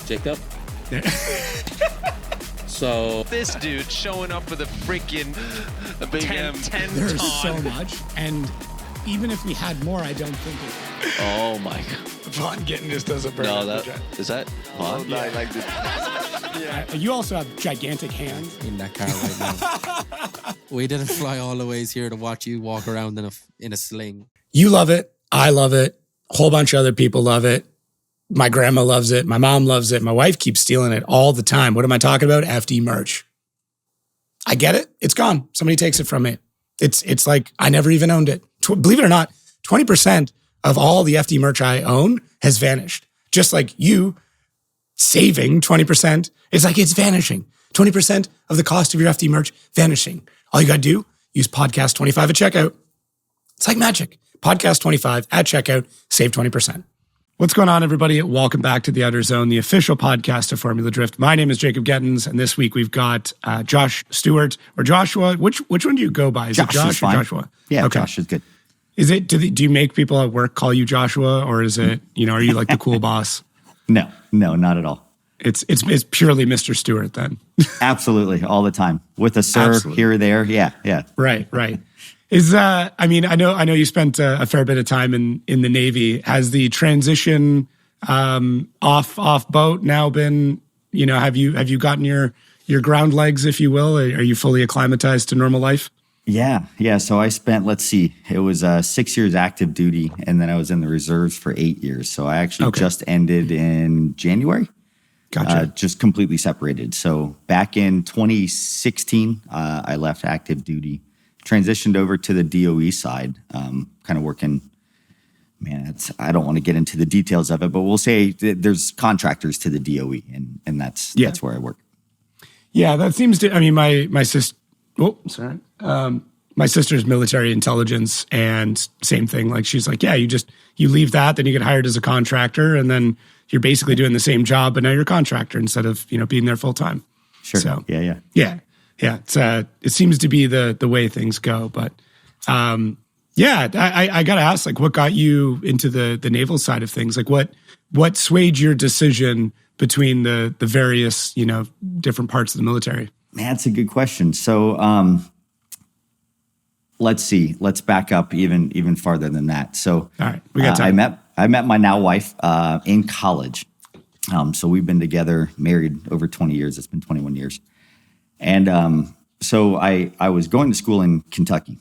Jacob. So this dude showing up with a freaking 10 There's ton. so much, and even if we had more, I don't think it. oh my god. Vaughn getting just does a burn. No, that is that Vaughn? No, I like this. You also have gigantic hands. In that car right now. We didn't fly all the ways here to watch you walk around in a sling. You love it. I love it. A whole bunch of other people love it. My grandma loves it. My mom loves it. My wife keeps stealing it all the time. What am I talking about? FD merch. I get it. It's gone. Somebody takes it from me. It's like I never even owned it. Believe it or not, 20% of all the FD merch I own has vanished. Just like you saving 20%. It's like it's vanishing. 20% of the cost of your FD merch vanishing. All you got to do, use podcast 25 at checkout. It's like magic. Podcast 25 at checkout, save 20%. What's going on, everybody? Welcome back to the Outerzone, the official podcast of Formula Drift. My name is Jacob Gettins, and this week we've got Josh Stewart or Joshua. Which one do you go by? Is it Josh or Joshua? Yeah, okay. Josh is good. Is it? Do you make people at work call you Joshua, or is it? Are you like the cool boss? No, not at all. It's purely Mr. Stewart then. Absolutely, all the time with a sir Absolutely. here or there. Yeah. Right. Is I know you spent a fair bit of time in the Navy. Has the transition off boat now been? Have you gotten your ground legs, if you will? Are you fully acclimatized to normal life? Yeah. So I spent, it was 6 years active duty, and then I was in the reserves for 8 years. So I actually just ended in January. Gotcha. Just completely separated. So back in 2016, I left active duty, transitioned over to the DOE side, kind of working. Man, I don't want to get into the details of it, but we'll say there's contractors to the DOE, and that's where I work. Yeah, that seems to. I mean, my sister. Oh, sorry. My sister's military intelligence, and same thing. Like she's like, yeah, you leave that, then you get hired as a contractor, and then you're basically doing the same job, but now you're a contractor instead of being there full time. Sure. So Yeah. It's it seems to be the way things go, but I gotta ask, like, what got you into the naval side of things? Like, what swayed your decision between the various different parts of the military? Man, that's a good question. So let's see. Let's back up even farther than that. So all right, we got time. I met my now wife in college. So we've been together, married over 20 years. It's been 21 years. And so I was going to school in Kentucky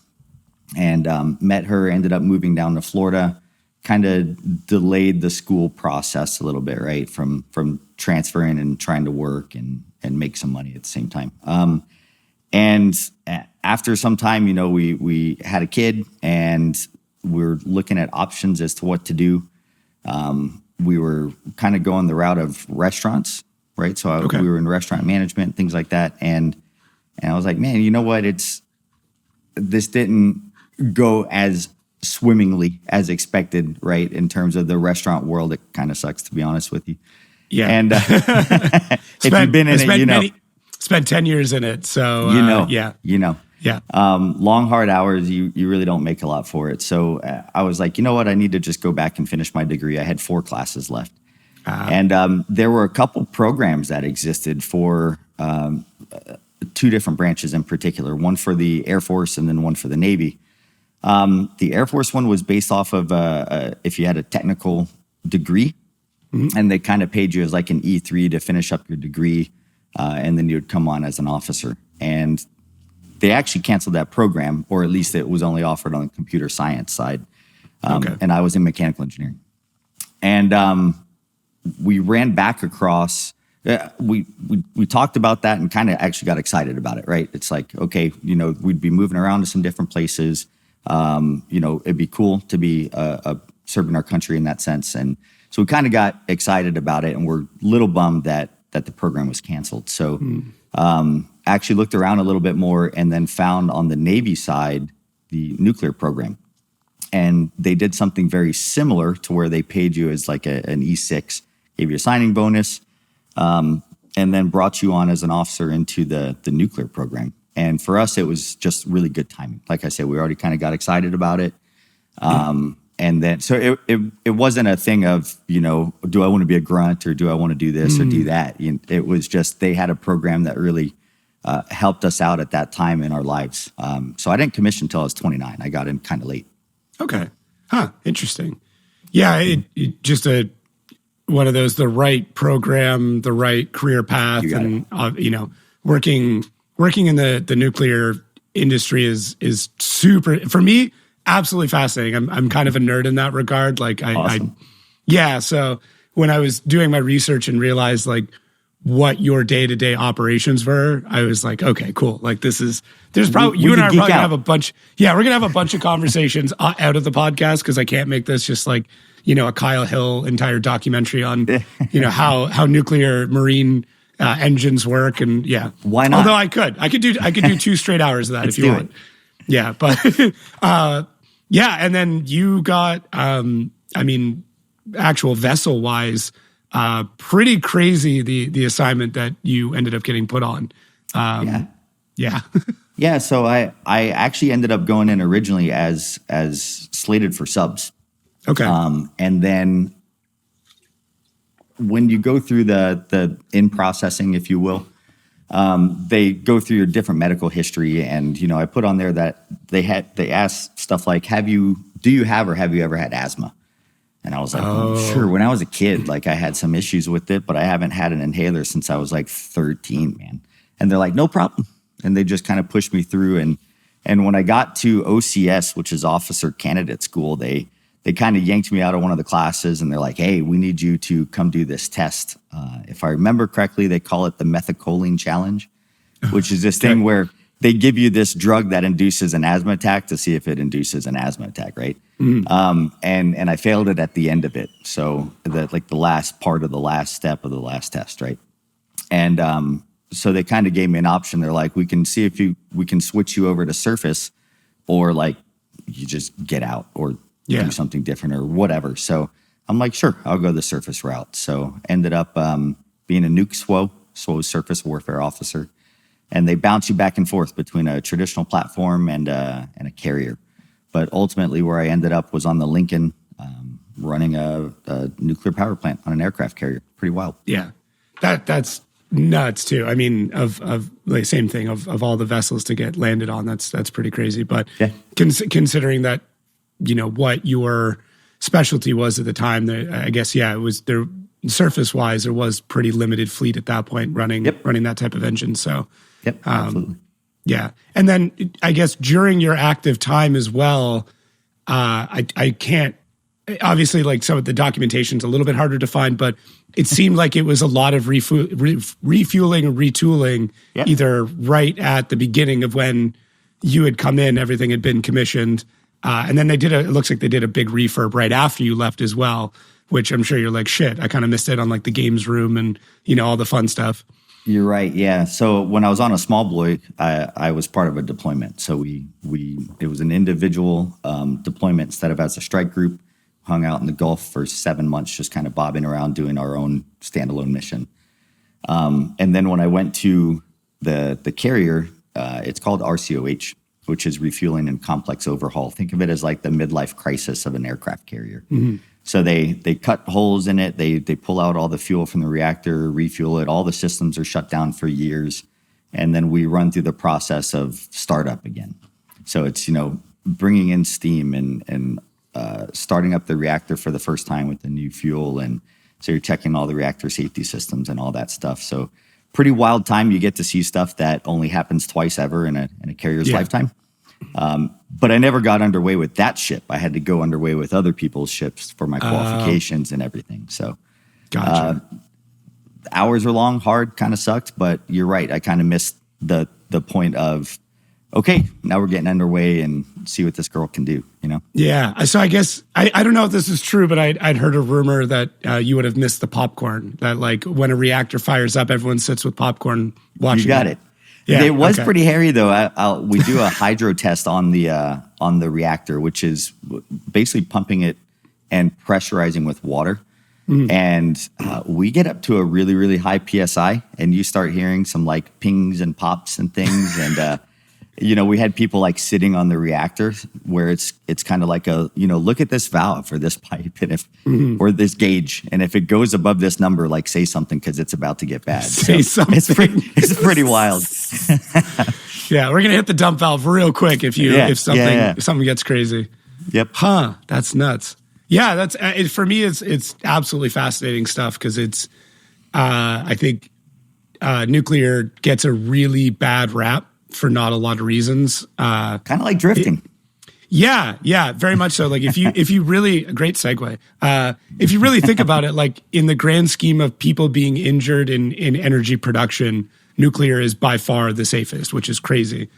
and met her, ended up moving down to Florida, kind of delayed the school process a little bit, right? From transferring and trying to work and make some money at the same time. And after some time, we had a kid and we're looking at options as to what to do. We were kind of going the route of restaurants, right? So we were in restaurant management, things like that. And I was like, man, you know what? This didn't go as swimmingly as expected, right? In terms of the restaurant world, it kind of sucks, to be honest with you. Yeah. And if you've been in it, spent 10 years in it. So, Yeah. Long, hard hours, you really don't make a lot for it. So I was like, you know what? I need to just go back and finish my degree. I had 4 classes left. And there were a couple programs that existed for 2 different branches in particular, one for the Air Force and then one for the Navy. The Air Force one was based off of if you had a technical degree, and they kind of paid you as like an E3 to finish up your degree, and then you would come on as an officer. And they actually canceled that program, or at least it was only offered on the computer science side. And I was in mechanical engineering. And we ran back across, we talked about that and kind of actually got excited about it, right? It's like, okay, we'd be moving around to some different places. It'd be cool to be serving our country in that sense. And so we kind of got excited about it, and we're a little bummed that the program was canceled. So actually looked around a little bit more and then found on the Navy side the nuclear program. And they did something very similar to where they paid you as like an E6, gave you a signing bonus, and then brought you on as an officer into the nuclear program. And for us, it was just really good timing. Like I said, we already kind of got excited about it. And then, so it wasn't a thing of, do I want to be a grunt or do I want to do this or do that? It was just, they had a program that really helped us out at that time in our lives. So I didn't commission until I was 29. I got in kind of late. Okay. Huh. Interesting. Yeah. It just one of those, the right program, the right career path, and working in the nuclear industry is super, for me, absolutely fascinating. I'm kind of a nerd in that regard. Like awesome. So when I was doing my research and realized like what your day-to-day operations were, I was like, okay, cool. Like there's probably, you and I are probably gonna have a bunch. Yeah, we're gonna have a bunch of conversations out of the podcast, because I can't make this just like, a Kyle Hill entire documentary on, how nuclear marine engines work. And yeah, why not? Although I could do 2 straight hours of that if you want. Yeah, but yeah, and then you got, actual vessel wise, pretty crazy the assignment that you ended up getting put on. Yeah. Yeah. So I actually ended up going in originally as slated for subs. Okay. And then when you go through the in processing, if you will, they go through your different medical history, and I put on there that they asked stuff like, do you have or have you ever had asthma? And I was like, sure. When I was a kid, like I had some issues with it, but I haven't had an inhaler since I was like 13, man. And they're like, no problem. And they just kind of pushed me through. And when I got to OCS, which is Officer Candidate School, they kind of yanked me out of one of the classes, and they're like, hey, we need you to come do this test. If I remember correctly, they call it the methacholine challenge, which is this thing where they give you this drug that induces an asthma attack to see if it induces an asthma attack, right? Mm-hmm. And I failed it at the end of it. So the last part of the last step of the last test, right? And so they kind of gave me an option. They're like, we can see if we can switch you over to surface, or like you just get out or do something different or whatever. So I'm like, sure, I'll go the surface route. So ended up being a nuke SWO surface warfare officer. And they bounce you back and forth between a traditional platform and a carrier. But ultimately where I ended up was on the Lincoln, running a nuclear power plant on an aircraft carrier. Pretty wild. Yeah, that's nuts too. I mean, of like same thing of all the vessels to get landed on. That's pretty crazy. But considering that, what your specialty was at the time, I guess, it was there. Surface wise, there was pretty limited fleet at that point running that type of engine. So, absolutely. Yeah. And then I guess during your active time as well, I can't, obviously like some of the documentation's a little bit harder to find, but it seemed like it was a lot of refueling and retooling, either right at the beginning of when you had come in, everything had been commissioned. And then it looks like they did a big refurb right after you left as well, which I'm sure you're like, shit, I kind of missed it on like the games room and, all the fun stuff. You're right. Yeah. So when I was on a small boy, I was part of a deployment. So it was an individual deployment instead of as a strike group. Hung out in the Gulf for 7 months, just kind of bobbing around doing our own standalone mission. And then when I went to the carrier, it's called RCOH, which is refueling and complex overhaul. Think of it as like the midlife crisis of an aircraft carrier. Mm-hmm. So they cut holes in it. They pull out all the fuel from the reactor, refuel it. All the systems are shut down for years. And then we run through the process of startup again. So it's, bringing in steam and starting up the reactor for the first time with the new fuel. And so you're checking all the reactor safety systems and all that stuff. So pretty wild time. You get to see stuff that only happens twice ever in a carrier's lifetime. But I never got underway with that ship. I had to go underway with other people's ships for my qualifications and everything. So gotcha. Hours were long, hard, kind of sucked, but you're right. I kind of missed the point of, okay, now we're getting underway and see what this girl can do, Yeah. So I guess, I don't know if this is true, but I'd heard a rumor that you would have missed the popcorn, that like when a reactor fires up, everyone sits with popcorn watching. You got it. Yeah, it was pretty hairy though. We do a hydro test on the reactor, which is basically pumping it and pressurizing with water. Mm-hmm. And we get up to a really, really high PSI, and you start hearing some like pings and pops and things. And we had people like sitting on the reactor where it's kind of like look at this valve or this pipe and if or this gauge, and if it goes above this number, like say something because it's about to get bad. Say something. It's pretty wild. Yeah, we're gonna hit the dump valve real quick if something gets crazy. Yep. Huh? That's nuts. Yeah, that's for me. It's absolutely fascinating stuff because it's. I think nuclear gets a really bad rap for not a lot of reasons. Kind of like drifting. Yeah, very much so. Like if you really, great segue. If you really think about it, like in the grand scheme of people being injured in energy production, nuclear is by far the safest, which is crazy.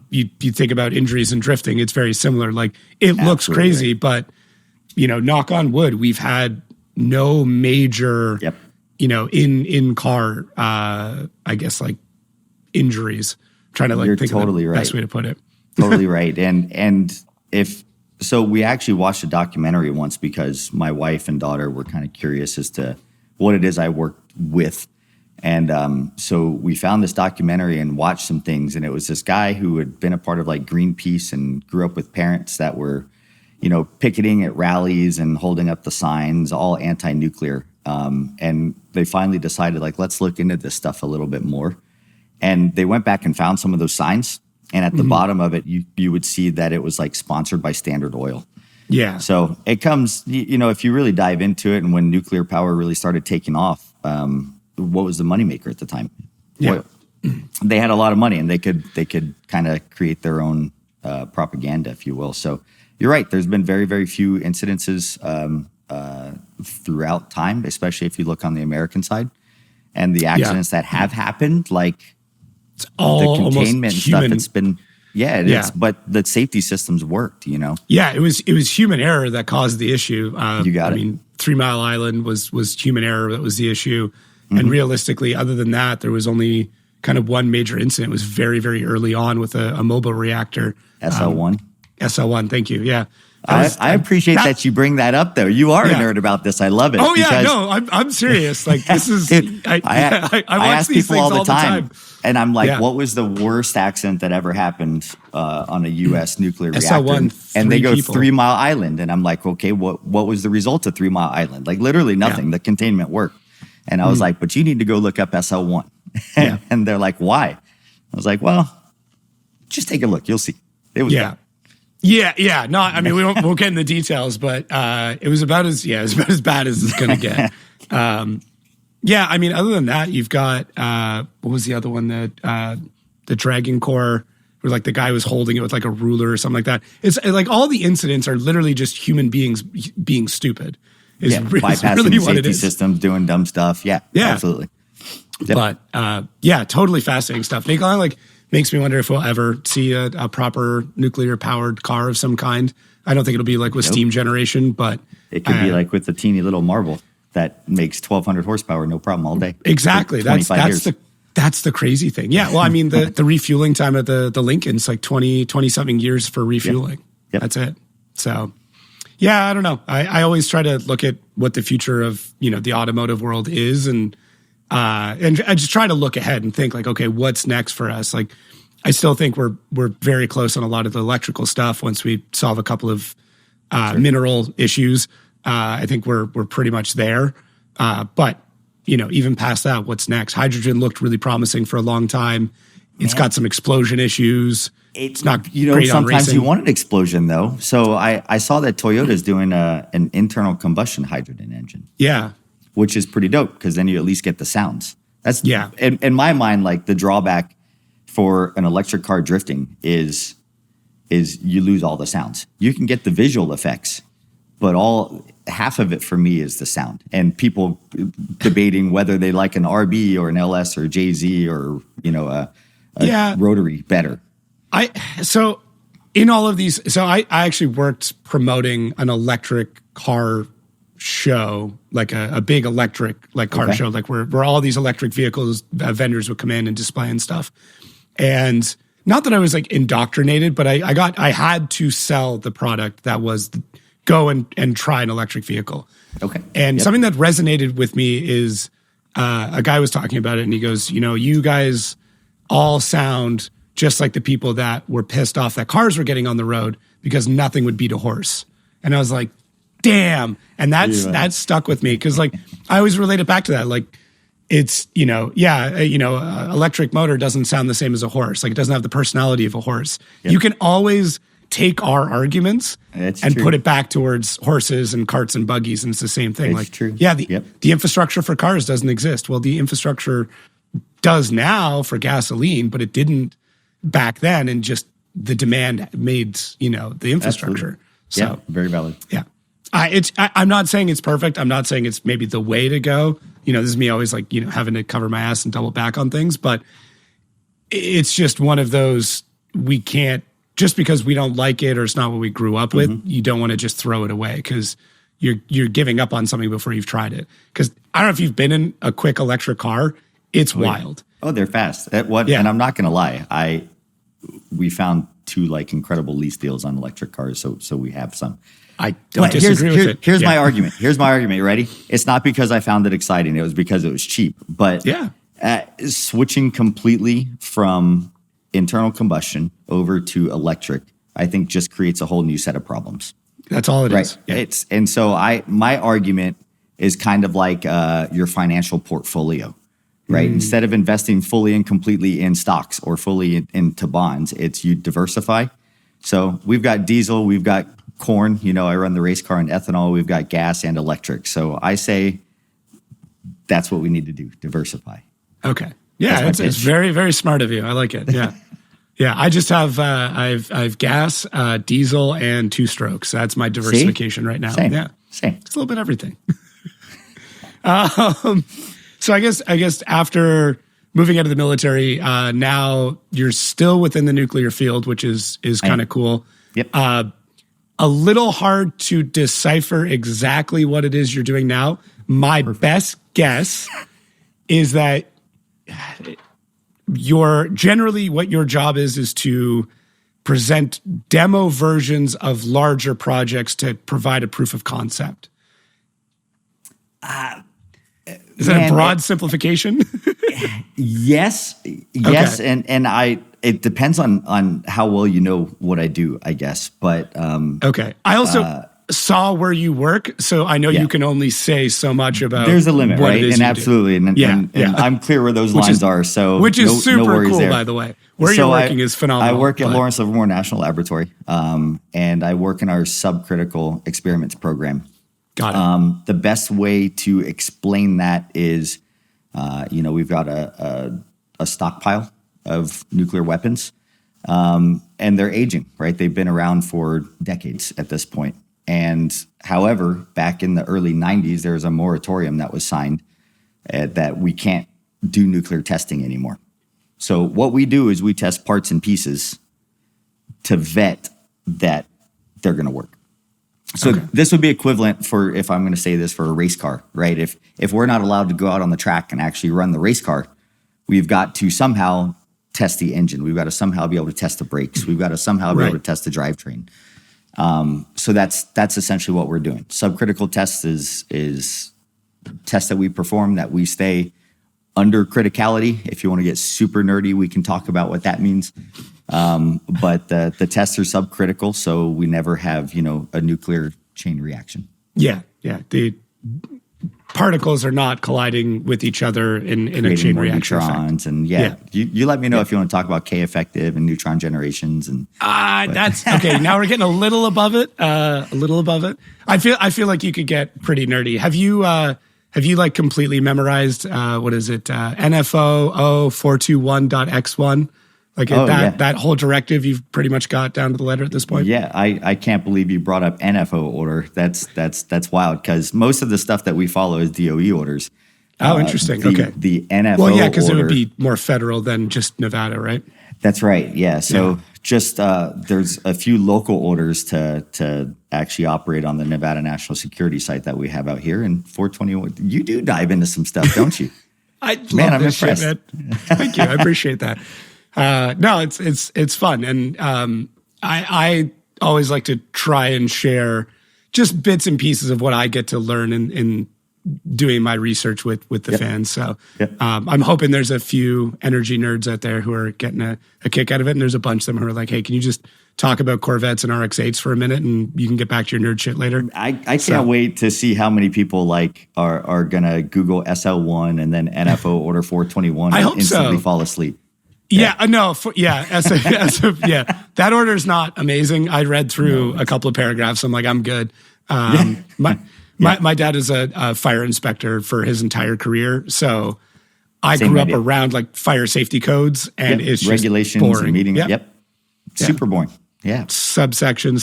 You think about injuries and drifting, it's very similar. Like it looks crazy, but knock on wood, we've had no major, in car, I guess like injuries. Trying to like You're think totally of the right. best way to put it. Totally right. And if so, we actually watched a documentary once because my wife and daughter were kind of curious as to what it is I worked with. And so we found this documentary and watched some things. And it was this guy who had been a part of like Greenpeace and grew up with parents that were, picketing at rallies and holding up the signs, all anti-nuclear. And they finally decided, like, let's look into this stuff a little bit more. And they went back and found some of those signs. And at the bottom of it, you would see that it was like sponsored by Standard Oil. Yeah. So it comes, if you really dive into it, and when nuclear power really started taking off, what was the moneymaker at the time? Yeah. They had a lot of money, and they could kind of create their own propaganda, if you will. So you're right. There's been very, very few incidences throughout time, especially if you look on the American side. And the accidents that have happened, like it's all the containment almost stuff, human. it's been but the safety systems worked, Yeah, it was human error that caused the issue. You got it. I mean, 3 Mile Island was human error that was the issue. And realistically, other than that, there was only kind of one major incident. It was very, very early on with a mobile reactor. SL1. SL1, thank you. Yeah. I appreciate that you bring that up, though. You are a nerd about this. I love it. Oh, yeah, no, I'm serious. Like, this is... Dude, I watch ask these people things all the time. And I'm like, Yeah. what was the worst accident that ever happened on a U.S. nuclear SL1, reactor? And they go 3 Mile Island. And I'm like, okay, what was the result of 3 Mile Island? Like, literally nothing. Yeah. The containment worked. And I was like, but you need to go look up SL1. And they're like, why? I was like, well, just take a look. You'll see. It was bad. Yeah. No, I mean, we won't get into the details, but it was about as bad as it's going to get. I mean, other than that, you've got, what was the other one? The Dragon Core, where like the guy was holding it with like a ruler or something like that. It's like all the incidents are literally just human beings being stupid. Bypassing really the what it safety is. systems, doing dumb stuff. Yeah, absolutely. Yep. But totally fascinating stuff. It kind of like makes me wonder if we'll ever see a proper nuclear powered car of some kind. I don't think it'll be like with steam generation, but it could be like with the teeny little marble that makes 1,200 horsepower, no problem all day. Exactly. That's the crazy thing. Yeah. Well, I mean, the refueling time of the Lincoln's like 20 something years for refueling. Yep. That's it. So yeah, I don't know. I always try to look at what the future of, the automotive world is. And I just try to look ahead and think like, okay, what's next for us? Like, I still think we're very close on a lot of the electrical stuff. Once we solve a couple of mineral issues, I think we're pretty much there. But even past that, what's next? Hydrogen looked really promising for a long time. It's got some explosion issues. It's not great on sometimes racing. you want an explosion though. So I saw that Toyota's doing an internal combustion hydrogen engine. Yeah. Which is pretty dope because then you at least get the sounds. That's in my mind, like the drawback for an electric car drifting is you lose all the sounds. You can get the visual effects, but half of it for me is the sound. And people debating whether they like an RB or an LS or JZ or a rotary better. So in all of these, I actually worked promoting an electric car show, like a big electric car show, like where all these electric vehicles vendors would come in and display and stuff. And not that I was like indoctrinated, but I had to sell the product that was go and try an electric vehicle. Okay. And something that resonated with me is a guy was talking about it and he goes, you guys all sound just like the people that were pissed off that cars were getting on the road because nothing would beat a horse. And I was like, damn. And that stuck with me because like I always relate it back to that. Like it's, electric motor doesn't sound the same as a horse. Like it doesn't have the personality of a horse. Yep. You can always take our arguments and put it back towards horses and carts and buggies, and it's the same thing. It's true. Yeah, the infrastructure for cars doesn't exist. Well, the infrastructure does now for gasoline, but it didn't back then, and just the demand made, the infrastructure. Absolutely. So, yeah, very valid. Yeah. I'm not saying it's perfect. I'm not saying it's maybe the way to go. This is me always like, having to cover my ass and double back on things, but it's just one of those, we can't, just because we don't like it or it's not what we grew up with, you don't want to just throw it away because you're giving up on something before you've tried it. Because I don't know if you've been in a quick electric car, it's wild. Oh, they're fast. And I'm not going to lie. We found 2 like incredible lease deals on electric cars, so we have some. I don't disagree with it. Here's my argument. You ready? It's not because I found it exciting. It was because it was cheap. But switching completely from internal combustion over to electric, I think just creates a whole new set of problems. That's all it is. Yeah. My argument is kind of like your financial portfolio, right? Instead of investing fully and completely in stocks or fully into bonds, it's you diversify. So we've got diesel, we've got corn, I run the race car and ethanol, we've got gas and electric. So I say that's what we need to do, diversify. Okay. Yeah, it's very, very smart of you. I like it. Yeah. Yeah, I just have I've gas, diesel, and 2-strokes. That's my diversification right now. Same. Yeah. Same. It's a little bit of everything. So I guess after moving out of the military, now you're still within the nuclear field, which is kind of cool. Yep. A little hard to decipher exactly what it is you're doing now. My best guess is that what your job is to present demo versions of larger projects to provide a proof of concept. Is that a broad simplification? Yes. Okay. And it depends on how well you know what I do, I guess. But okay. I also saw where you work, so I know you can only say so much about. There's a limit, right? And absolutely, and I'm clear where those lines are. So which is super cool, there. By the way. Where you're working is phenomenal. I work at Lawrence Livermore National Laboratory, and I work in our subcritical experiments program. Got it. The best way to explain that is, we've got a stockpile of nuclear weapons, and they're aging, right? They've been around for decades at this point. And however, back in the early 90s, there was a moratorium that was signed that we can't do nuclear testing anymore. So what we do is we test parts and pieces to vet that they're going to work. So this would be equivalent for, if I'm going to say this, for a race car, right? If we're not allowed to go out on the track and actually run the race car, we've got to somehow test the engine. We've got to somehow be able to test the brakes. We've got to somehow be able to test the drivetrain. So that's essentially what we're doing. Subcritical tests is tests that we perform that we stay under criticality. If you want to get super nerdy, we can talk about what that means. But the tests are subcritical, so we never have, a nuclear chain reaction. Yeah. The particles are not colliding with each other in a chain reaction neutrons effect. And you let me know if you want to talk about K effective and neutron generations and that's okay. Now we're getting a little above it. I feel like you could get pretty nerdy. Have you like completely memorized what is it? NFO 0421.x1? Like that whole directive you've pretty much got down to the letter at this point? Yeah, I can't believe you brought up NFO order. That's wild, because most of the stuff that we follow is DOE orders. Oh, interesting. Okay. The NFO well, yeah, because it would order, be more federal than just Nevada, right? That's right. Yeah. So just there's a few local orders to actually operate on the Nevada National Security site that we have out here. And 421, you do dive into some stuff, don't you? I'm impressed. Shit, man. Thank you. I appreciate that. No, it's fun. And I always like to try and share just bits and pieces of what I get to learn in doing my research with the fans. So I'm hoping there's a few energy nerds out there who are getting a kick out of it. And there's a bunch of them who are like, hey, can you just talk about Corvettes and RX-8s for a minute and you can get back to your nerd shit later? I can't wait to see how many people like are going to Google SL1 and then NFO Order 421 and instantly fall asleep. Yeah, that order is not amazing. I read through a couple of paragraphs. I'm like, I'm good. My dad is a fire inspector for his entire career, so I grew up around like fire safety codes, and it's just regulations boring. And meetings. Super boring. Yeah, subsection,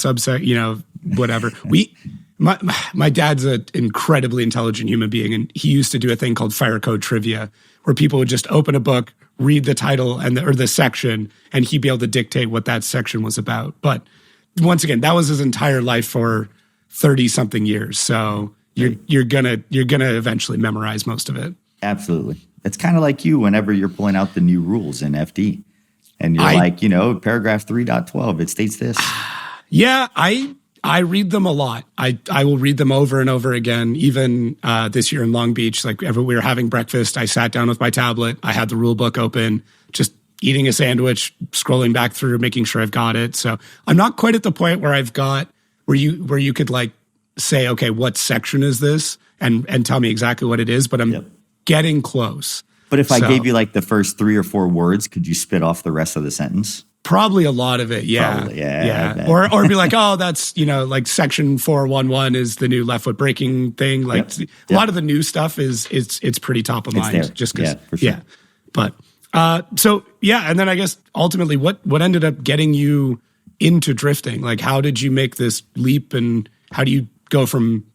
whatever. My dad's an incredibly intelligent human being, and he used to do a thing called fire code trivia, where people would just open a book, read the title or the section, and he'd be able to dictate what that section was about. But once again, that was his entire life for 30 something years. So you're gonna eventually memorize most of it. Absolutely. It's kind of like you whenever you're pulling out the new rules in FD and you're like, paragraph 3.12, it states this. Yeah, I read them a lot. I will read them over and over again. Even this year in Long Beach, like we were having breakfast, I sat down with my tablet. I had the rule book open, just eating a sandwich, scrolling back through, making sure I've got it. So I'm not quite at the point where I've got where you could like say, okay, what section is this, and tell me exactly what it is. But I'm getting close. But if I gave you like the first 3 or 4 words, could you spit off the rest of the sentence? Probably a lot of it, yeah. Probably, yeah. Or be like, oh, that's, like section 411 is the new left foot braking thing. Like a lot of the new stuff it's pretty top of mind. There. Just because, for sure. But, and then I guess ultimately what ended up getting you into drifting? Like, how did you make this leap, and how do you go from,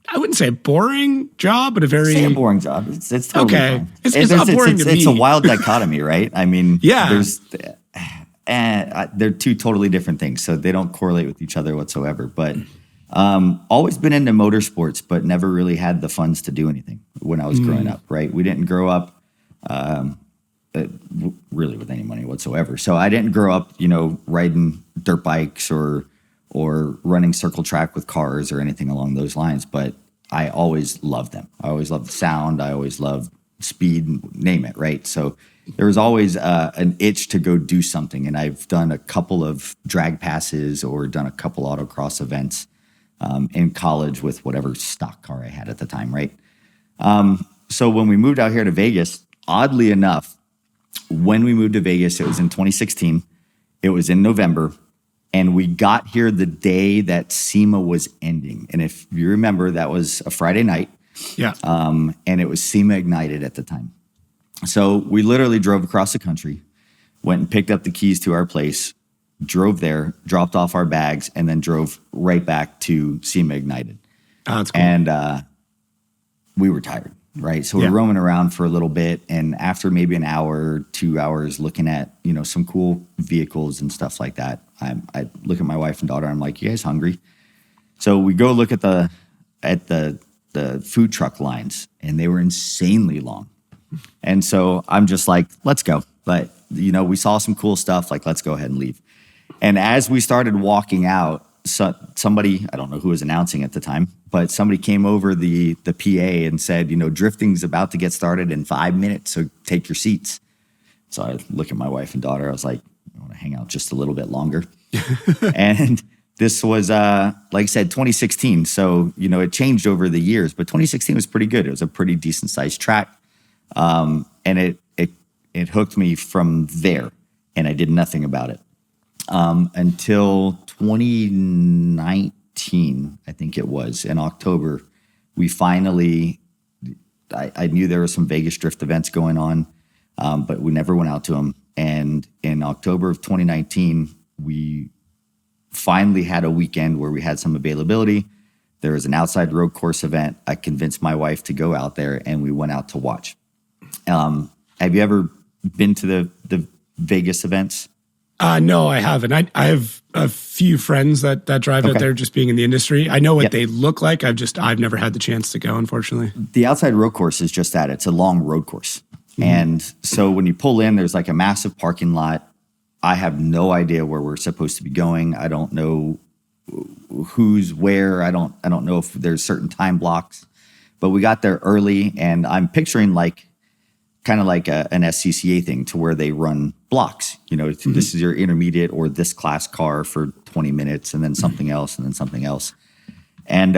I wouldn't say a boring job, but a very... Say a boring job. It's totally okay. fine. It's not boring to me. It's a wild dichotomy, right? I mean, yeah. They're two totally different things, so they don't correlate with each other whatsoever. But always been into motorsports, but never really had the funds to do anything when I was growing up, right? We didn't grow up really with any money whatsoever. So I didn't grow up, riding dirt bikes or running circle track with cars or anything along those lines. But I always loved them. I always loved the sound. I always loved speed, name it, right? So there was always an itch to go do something. And I've done a couple of drag passes or done a couple autocross events in college with whatever stock car I had at the time, right? So when we moved out here to Vegas, oddly enough, when we moved to Vegas, it was in 2016. It was in November. And we got here the day that SEMA was ending. And if you remember, that was a Friday night. Yeah. And it was SEMA Ignited at the time. So we literally drove across the country, went and picked up the keys to our place, drove there, dropped off our bags, and then drove right back to SEMA Ignited. Oh, that's cool. And we were tired, right? So we're roaming around for a little bit. And after maybe an hour, 2 hours looking at, some cool vehicles and stuff like that, I look at my wife and daughter. I'm like, you guys hungry? So we go look at the food truck lines, and they were insanely long. And so I'm just like, let's go. But, we saw some cool stuff. Like, let's go ahead and leave. And as we started walking out, somebody, I don't know who was announcing at the time, but somebody came over the PA and said, drifting's about to get started in 5 minutes. So take your seats. So I look at my wife and daughter. I was like, I want to hang out just a little bit longer. And this was, like I said, 2016. So, it changed over the years, but 2016 was pretty good. It was a pretty decent sized track. And it hooked me from there, and I did nothing about it until 2019, I think it was, in October. We finally, I knew there were some Vegas drift events going on, but we never went out to them. And in October of 2019, we finally had a weekend where we had some availability. There was an outside road course event. I convinced my wife to go out there, and we went out to watch. Have you ever been to the Vegas events? No, I haven't. I have a few friends that drive out there, just being in the industry. I know what they look like. I've never had the chance to go, unfortunately. The outside road course is just that. It's a long road course. Mm-hmm. And so when you pull in, there's like a massive parking lot. I have no idea where we're supposed to be going. I don't know who's where. I don't know if there's certain time blocks. But we got there early, and I'm picturing kind of like an SCCA thing to where they run blocks. You know, this is your intermediate or this class car for 20 minutes and then something else and then something else. And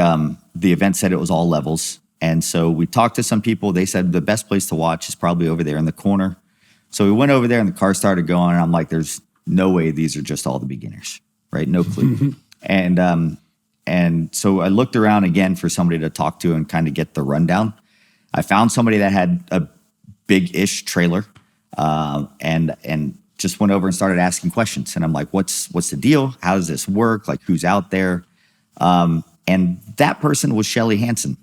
the event said it was all levels. And so we talked to some people. They said the best place to watch is probably over there in the corner. So we went over there and the car started going. And I'm like, there's no way these are just all the beginners, right? No clue. And so I looked around again for somebody to talk to and kind of get the rundown. I found somebody that had a big-ish trailer, and just went over and started asking questions. And I'm like, what's the deal? How does this work? Like, who's out there? And that person was Shelly Hansen.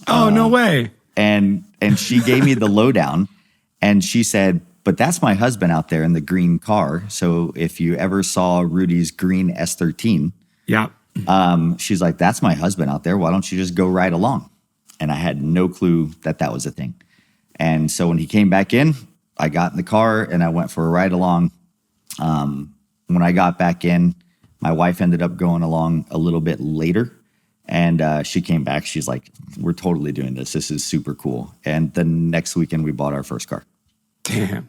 Oh, no way. And she gave me the lowdown, and she said, but that's my husband out there in the green car. So if you ever saw Rudy's green S13, yeah, she's like, that's my husband out there. Why don't you just go ride along? And I had no clue that was a thing. And so when he came back in, I got in the car and I went for a ride along. When I got back in, my wife ended up going along a little bit later. And she came back. She's like, we're totally doing this. This is super cool. And the next weekend, we bought our first car. Damn.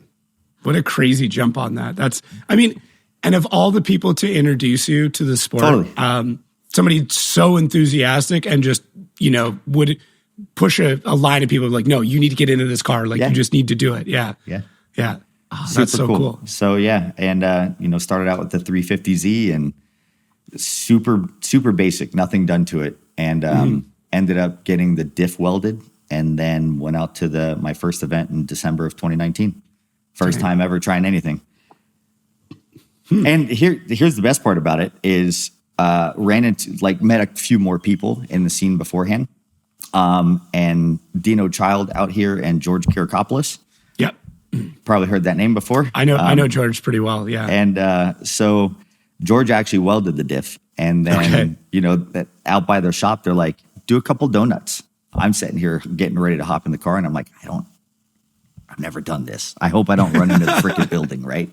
What a crazy jump on that. And of all the people to introduce you to the sport, totally. Somebody so enthusiastic and just, would push a line of people like, no, you need to get into this car. Like, you just need to do it. Yeah. Yeah. Yeah. Oh, that's so cool. So, yeah. And, started out with the 350Z and super, super basic, nothing done to it. And ended up getting the diff welded and then went out to my first event in December of 2019. First time ever trying anything. And here's the best part about it is met a few more people in the scene beforehand. And Dino Child out here and George Kirakopoulos. Yep. Probably heard that name before. I know George pretty well. Yeah. And so George actually welded the diff. And then, out by their shop, they're like, do a couple donuts. I'm sitting here getting ready to hop in the car. And I'm like, I've never done this. I hope I don't run into the freaking building, right?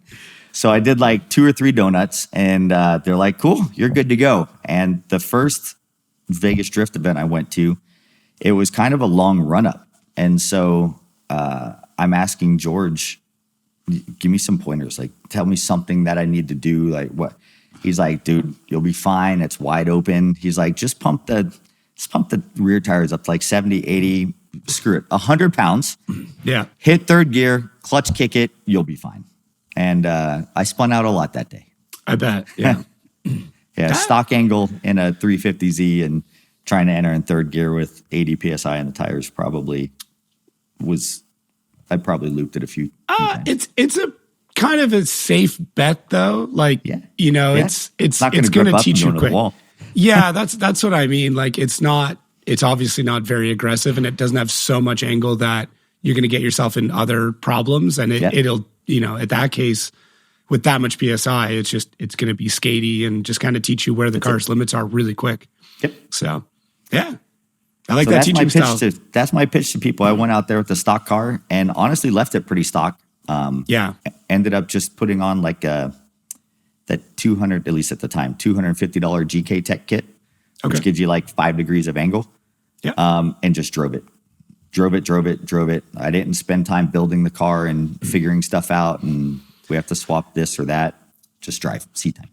So I did like 2 or 3 donuts and they're like, cool, you're good to go. And the first Vegas drift event I went to, it was kind of a long run up. And so I'm asking George, give me some pointers, like tell me something that I need to do. Like what? He's like, dude, you'll be fine. It's wide open. He's like, just pump the rear tires up to like 70, 80, screw it, 100 pounds. Yeah. Hit third gear, clutch kick it, you'll be fine. And I spun out a lot that day. I bet. Yeah. Stock angle in a 350Z and trying to enter in third gear with 80 PSI on the tires I probably looped it a few times. It's a kind of a safe bet though. Like, it's going to teach you quick. Yeah, that's what I mean. Like it's obviously not very aggressive and it doesn't have so much angle that you're going to get yourself in other problems. And it'll, at that case, with that much PSI, it's going to be skatey and just kind of teach you where the car's limits are really quick. Yep. So, yeah. I like that teaching style. That's my pitch to people. I went out there with the stock car and honestly left it pretty stock. Ended up just putting on like that 200, at least at the time, $250 GK Tech kit, which gives you like 5 degrees of angle. Yeah. And just drove it. I didn't spend time building the car and figuring stuff out and we have to swap this or that. Just drive, seat time.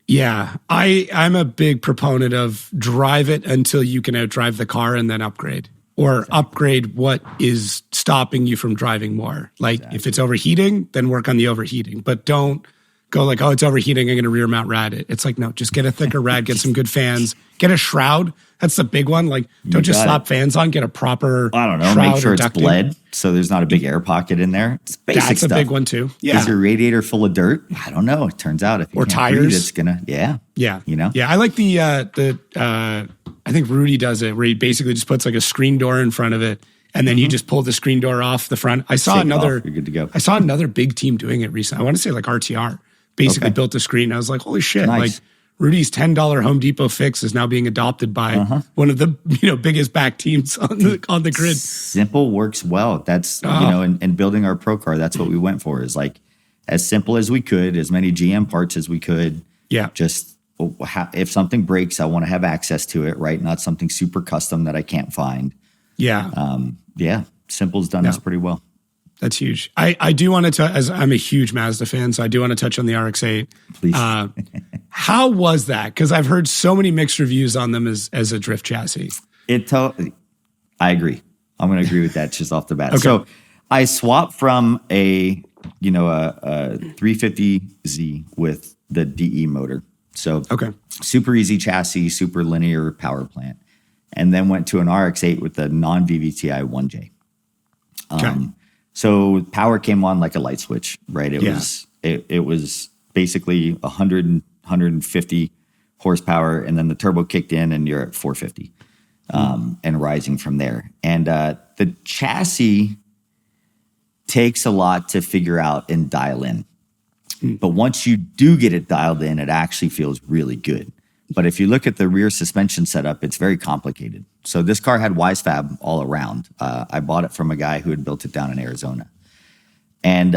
Yeah, I'm a big proponent of drive it until you can outdrive the car and then upgrade. Or upgrade what is stopping you from driving more. Like if it's overheating, then work on the overheating. But don't go like, oh, it's overheating, I'm going to rear mount rad it. It's like, no, just get a thicker rad, get some good fans, get a shroud. That's the big one. Like, don't just slap fans on, get a proper shroud. Make sure it's bled so there's not a big air pocket in there. It's basic That's stuff. a big one too. Yeah. Is your radiator full of dirt? I don't know. It turns out if you can't tires, breathe, it's gonna, Yeah. Yeah, I like the I think Rudy does it where he basically just puts like a screen door in front of it, and then you just pull the screen door off the front. I saw you're good to go. I saw another big team doing it recently. I want to say like RTR basically built a screen. I was like, holy shit! Nice. Like Rudy's $10 Home Depot fix is now being adopted by one of the biggest back teams on the grid. Simple works well. That's in building our pro car, that's what we went for. Is like as simple as we could, as many GM parts as we could. Yeah. Just if something breaks, I want to have access to it, right? Not something super custom that I can't find. Yeah. Simple's done this pretty well. That's huge. I do want to, as I'm a huge Mazda fan, so I do want to touch on the RX-8. Please. How was that? Because I've heard so many mixed reviews on them as a drift chassis. I agree. I'm going to agree with that just off the bat. Okay. So I swapped from a 350Z with the DE motor. So super easy chassis, super linear power plant. And then went to an RX-8 with the non-VVTi 1J. So power came on like a light switch, right? It was basically 150 horsepower, and then the turbo kicked in, and you're at 450, and rising from there. And the chassis takes a lot to figure out and dial in. But once you do get it dialed in, it actually feels really good. But if you look at the rear suspension setup, it's very complicated. So this car had WiseFab all around. I bought it from a guy who had built it down in Arizona. And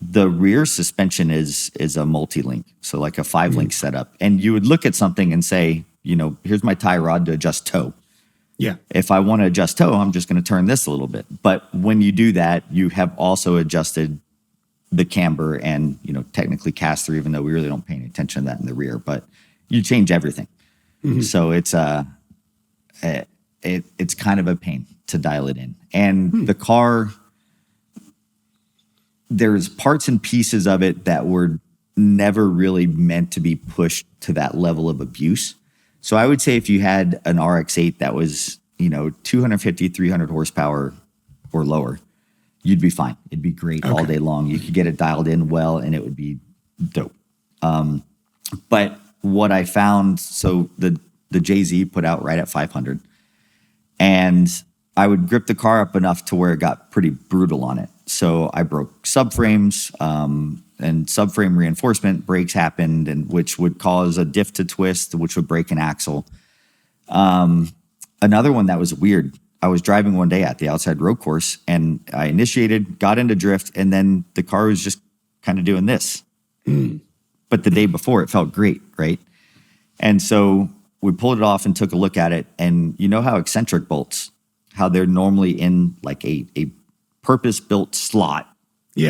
the rear suspension is a multi-link, so like a 5-link setup. And you would look at something and say, here's my tie rod to adjust toe. Yeah. If I want to adjust toe, I'm just going to turn this a little bit. But when you do that, you have also adjusted the camber and, technically caster, even though we really don't pay any attention to that in the rear. But you change everything. So it's it's kind of a pain to dial it in. And the car, there's parts and pieces of it that were never really meant to be pushed to that level of abuse. So I would say if you had an RX-8 that was, 250, 300 horsepower or lower, you'd be fine. It'd be great all day long. You could get it dialed in well and it would be dope. But what I found, so the JZ put out right at 500, and I would grip the car up enough to where it got pretty brutal on it. So I broke subframes, and subframe reinforcement breaks happened, and which would cause a diff to twist, which would break an axle. Another one that was weird, I was driving one day at the outside road course, and I initiated, got into drift, and then the car was just kind of doing this. But the day before, it felt great, right? And so we pulled it off and took a look at it. And you know how eccentric bolts, how they're normally in like a purpose-built slot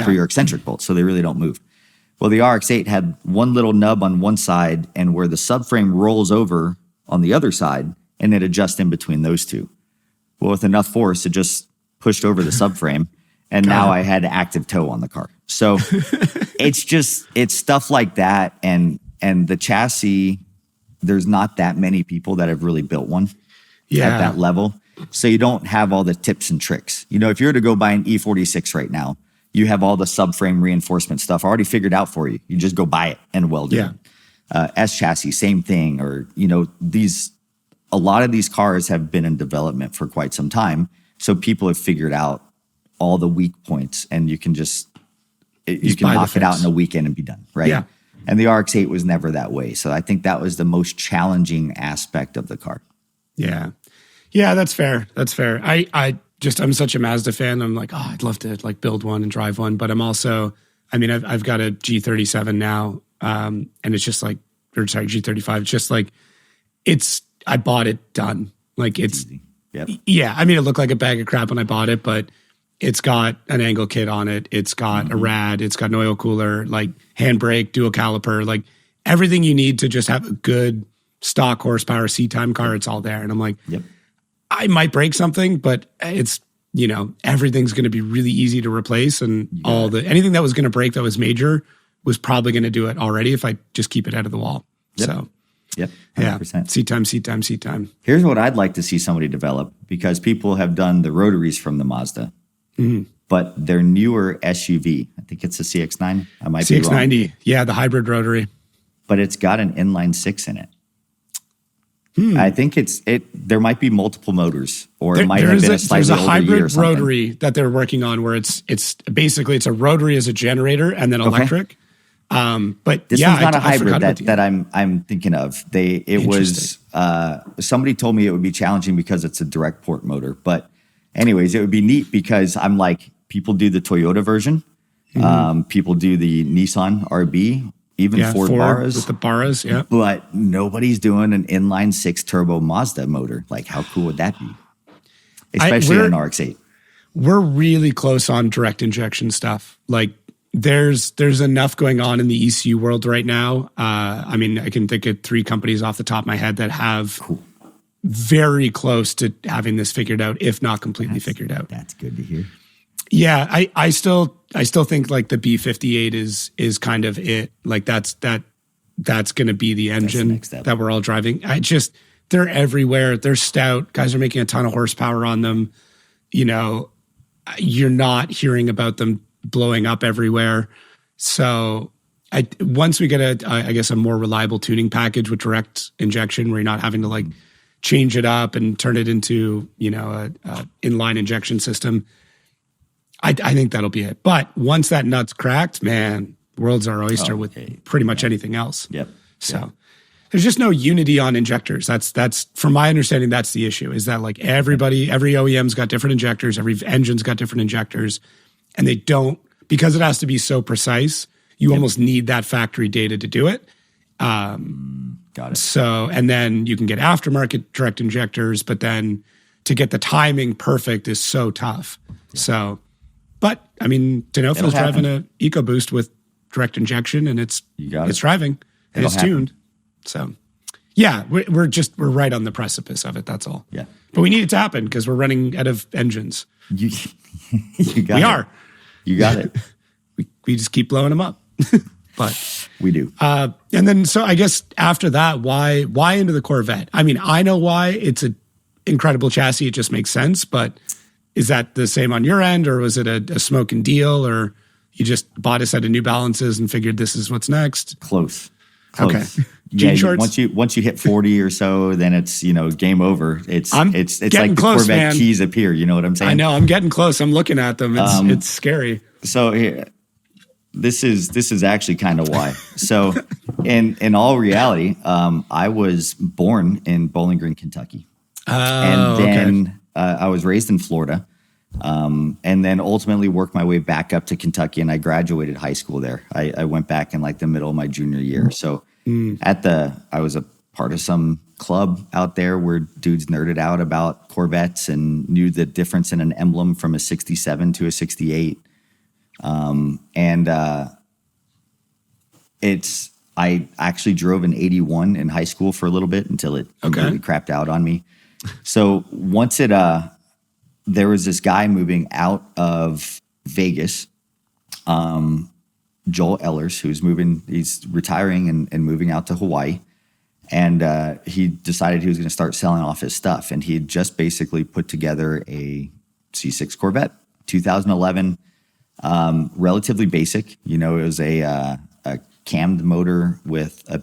for your eccentric bolts, so they really don't move. Well, the RX-8 had one little nub on one side, and where the subframe rolls over on the other side, and it adjusts in between those two. Well, with enough force, it just pushed over the subframe, and now I had active tow on the car. So it's stuff like that. And the chassis, there's not that many people that have really built one at that level. So you don't have all the tips and tricks. If you were to go buy an E46 right now, you have all the subframe reinforcement stuff already figured out for you. You just go buy it and weld it. S chassis, same thing. Or, a lot of these cars have been in development for quite some time. So people have figured out all the weak points, and you can knock it out in a weekend and be done, right? Yeah. And the RX-8 was never that way. So I think that was the most challenging aspect of the car. Yeah. Yeah, that's fair. That's fair. I'm such a Mazda fan. I'm like, I'd love to build one and drive one. But I'm also, I've got a G37 now. And it's just G35. It's just I bought it done. It's easy. Yep. Yeah. It looked like a bag of crap when I bought it, but it's got an angle kit on it. It's got a rad. It's got an oil cooler, handbrake, dual caliper, everything you need to just have a good stock horsepower seat time car. It's all there. And I'm like, I might break something, but it's, everything's going to be really easy to replace. And anything that was going to break that was major was probably going to do it already if I just keep it out of the wall. Yep. So, 100%. Seat time. Here's what I'd like to see somebody develop, because people have done the rotaries from the Mazda. But their newer SUV, I think it's a CX-9. I might be wrong. CX-90, yeah, the hybrid rotary. But it's got an inline 6 in it. I think there might be multiple motors, or it might have been a slightly older year or something. There's a hybrid rotary that they're working on where it's basically a rotary as a generator and then electric. But this one's not a hybrid that I'm thinking of. It was somebody told me it would be challenging because it's a direct port motor, but anyways, it would be neat because I'm like, people do the Toyota version. People do the Nissan RB, even Ford Barras. With the Barras, yeah. But nobody's doing an inline 6 turbo Mazda motor. How cool would that be? especially in an RX-8. We're really close on direct injection stuff. Like there's enough going on in the ECU world right now. I mean, I can think of 3 companies off the top of my head that have very close to having this figured out, if not completely figured out. That's good to hear. Yeah, I still think like the B58 is kind of it. Like that's going to be the engine that we're all driving. They're everywhere. They're stout. Guys are making a ton of horsepower on them. You know, you're not hearing about them blowing up everywhere. So once we get a more reliable tuning package with direct injection, where you're not having to like change it up and turn it into, you know, a inline injection system, I think that'll be it. But once that nut's cracked, man, world's our oyster with pretty much anything else. Yep. So there's just no unity on injectors. That's from my understanding, that's the issue, is that like every OEM's got different injectors, every engine's got different injectors, and they don't, because it has to be so precise, you almost need that factory data to do it. Got it. So, and then you can get aftermarket direct injectors, but then to get the timing perfect is so tough. Yeah. So, but I mean, Denofil's driving an EcoBoost with direct injection, and it's driving and it's tuned. So, yeah, we're right on the precipice of it. That's all. Yeah, but we need it to happen because we're running out of engines. You got it. we just keep blowing them up, but we do. And then so I guess after that, why into the Corvette? I mean, I know why. It's an incredible chassis. It just makes sense. But is that the same on your end, or was it a smoking deal, or you just bought a set of New Balances and figured this is what's next? Close. Okay. Yeah, once you hit 40 or so, then it's, you know, game over. It's like the close, Corvette man. keys appear. You know what I'm saying? I know. I'm getting close. I'm looking at them. It's scary. So this is actually kind of why. So in all reality, I was born in Bowling Green, Kentucky, and then I was raised in Florida, and then ultimately worked my way back up to Kentucky, and I graduated high school there. I went back in like the middle of my junior year. So I was a part of some club out there where dudes nerded out about Corvettes and knew the difference in an emblem from a 67 to a 68. I actually drove an 81 in high school for a little bit until it completely crapped out on me. So once there was this guy moving out of Vegas, Joel Ehlers, he's retiring and moving out to Hawaii. And he decided he was going to start selling off his stuff. And he had just basically put together a C6 Corvette, 2011, relatively basic. You know, it was a cammed motor with a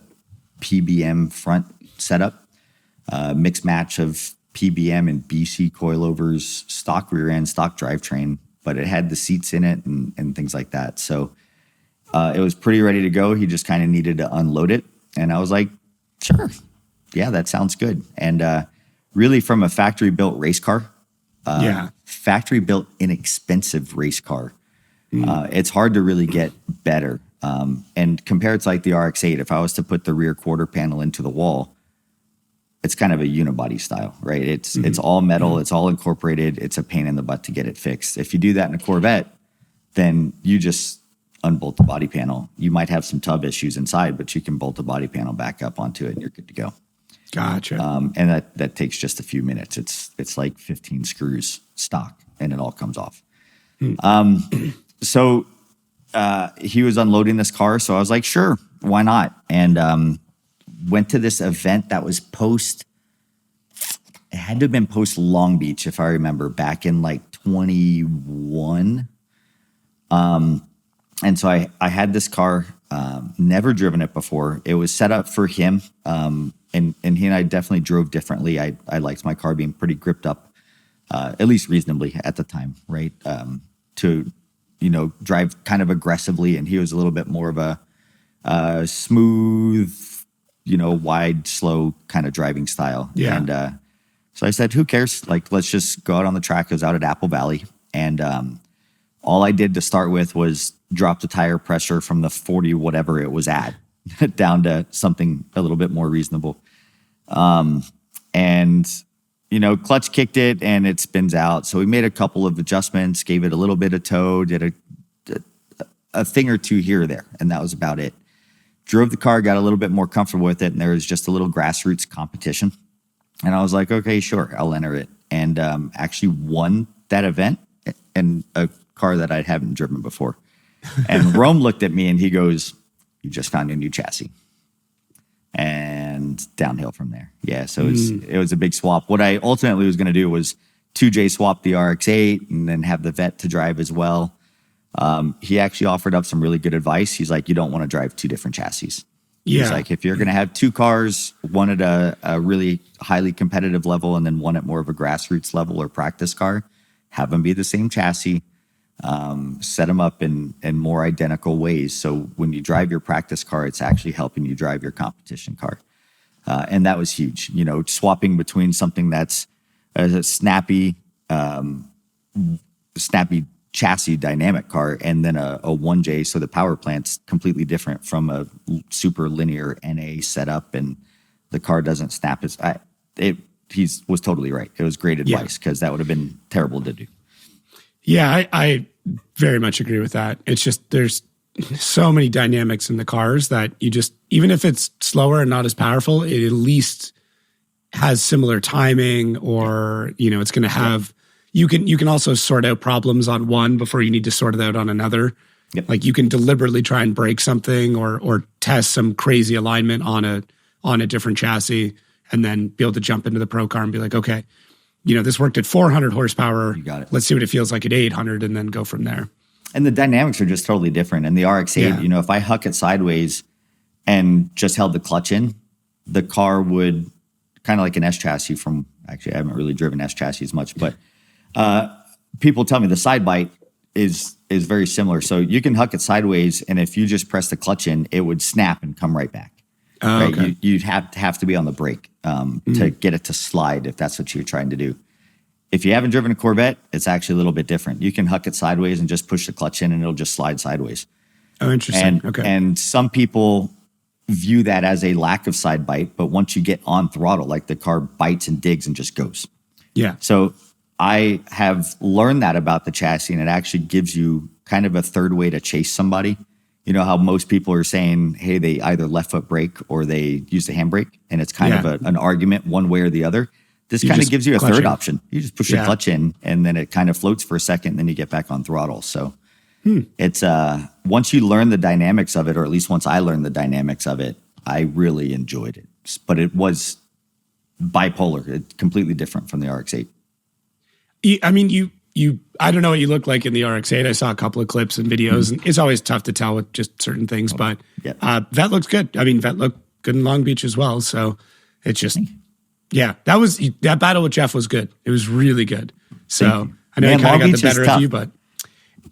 PBM front setup, mixed match of PBM and BC coilovers, stock rear end, stock drivetrain, but it had the seats in it and things like that. So it was pretty ready to go. He just kind of needed to unload it. And I was like, sure. Yeah, that sounds good. And really from a factory built race car, factory built inexpensive race car, it's hard to really get better. And compared to like the RX-8, if I was to put the rear quarter panel into the wall, it's kind of a unibody style, right? It's all metal, it's all incorporated, it's a pain in the butt to get it fixed. If you do that in a Corvette, then you just unbolt the body panel. You might have some tub issues inside, but you can bolt the body panel back up onto it and you're good to go. Gotcha. And that takes just a few minutes. It's like 15 screws stock and it all comes off. So he was unloading this car, so I was like, sure, why not? And went to this event that was it had to have been post Long Beach, if I remember, back in like 21. And so I had this car, never driven it before. It was set up for him. And he and I definitely drove differently. I liked my car being pretty gripped up, at least reasonably at the time, right? To, you know, drive kind of aggressively. And he was a little bit more of a smooth, you know, wide, slow kind of driving style. Yeah. And so I said, who cares? Like, let's just go out on the track. I was out at Apple Valley. And all I did to start with was drop the tire pressure from the 40 whatever it was at down to something a little bit more reasonable. And clutch kicked it and it spins out. So we made a couple of adjustments, gave it a little bit of tow, did a thing or two here or there, and that was about it. Drove the car, got a little bit more comfortable with it, and there was just a little grassroots competition. And I was like, okay, sure, I'll enter it. And actually won that event in a car that I haven't driven before. And Rome looked at me and he goes, "You just found a new chassis." And downhill from there. Yeah, so it was a big swap. What I ultimately was going to do was 2J swap the RX-8 and then have the Vet to drive as well. He actually offered up some really good advice. He's like, you don't want to drive two different chassis. Yeah. He's like, if you're going to have two cars, one at a really highly competitive level and then one at more of a grassroots level or practice car, have them be the same chassis, set them up in more identical ways. So when you drive your practice car, it's actually helping you drive your competition car. And that was huge, swapping between something that's a snappy chassis dynamic car and then a 1J. So the power plant's completely different from a super linear NA setup and the car doesn't snap. He was totally right. It was great advice because that would have been terrible to do. Yeah, I very much agree with that. It's just there's so many dynamics in the cars that you just, even if it's slower and not as powerful, it at least has similar timing or, it's going to have, you can also sort out problems on one before you need to sort it out on another. Yep. Like you can deliberately try and break something or test some crazy alignment on a different chassis and then be able to jump into the pro car and be like, okay, this worked at 400 horsepower. You got it. Let's see what it feels like at 800 and then go from there. And the dynamics are just totally different. And the RX-8, if I huck it sideways and just held the clutch in, the car would kind of like an S chassis from, actually, I haven't really driven S chassis much, but people tell me the side bite is very similar. So you can huck it sideways, and if you just press the clutch in, it would snap and come right back. Right? Okay. You'd have to be on the brake to get it to slide if that's what you're trying to do. If you haven't driven a Corvette, it's actually a little bit different. You can huck it sideways and just push the clutch in, and it'll just slide sideways. Oh, interesting. Okay. And some people view that as a lack of side bite, but once you get on throttle, like the car bites and digs and just goes. Yeah. So I have learned that about the chassis, and it actually gives you kind of a third way to chase somebody. You know how most people are saying, hey, they either left foot brake or they use the handbrake, and it's kind of an argument one way or the other. This kind of gives you a third option. You just push your clutch in, and then it kind of floats for a second, and then you get back on throttle. So it's once you learn the dynamics of it, or at least once I learned the dynamics of it, I really enjoyed it. But it was bipolar. It's completely different from the RX-8. I mean, you. I don't know what you look like in the RX-8. I saw a couple of clips and videos, and it's always tough to tell with just certain things. But Vet looks good. I mean, Vet looked good in Long Beach as well. So it's just, that battle with Jeff was good. It was really good. So I know he kind of got the better of you, but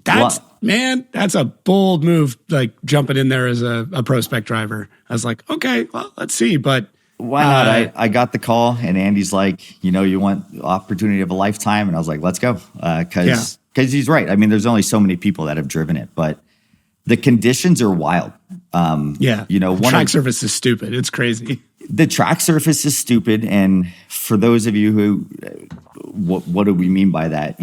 that's a bold move. Like jumping in there as a Prospec driver. I was like, okay, well, let's see, but. Why not? I got the call, and Andy's like, you want the opportunity of a lifetime? And I was like, let's go. Because he's right. I mean, there's only so many people that have driven it, but the conditions are wild. Track surface is stupid. It's crazy. The track surface is stupid. And for those of you who, what do we mean by that?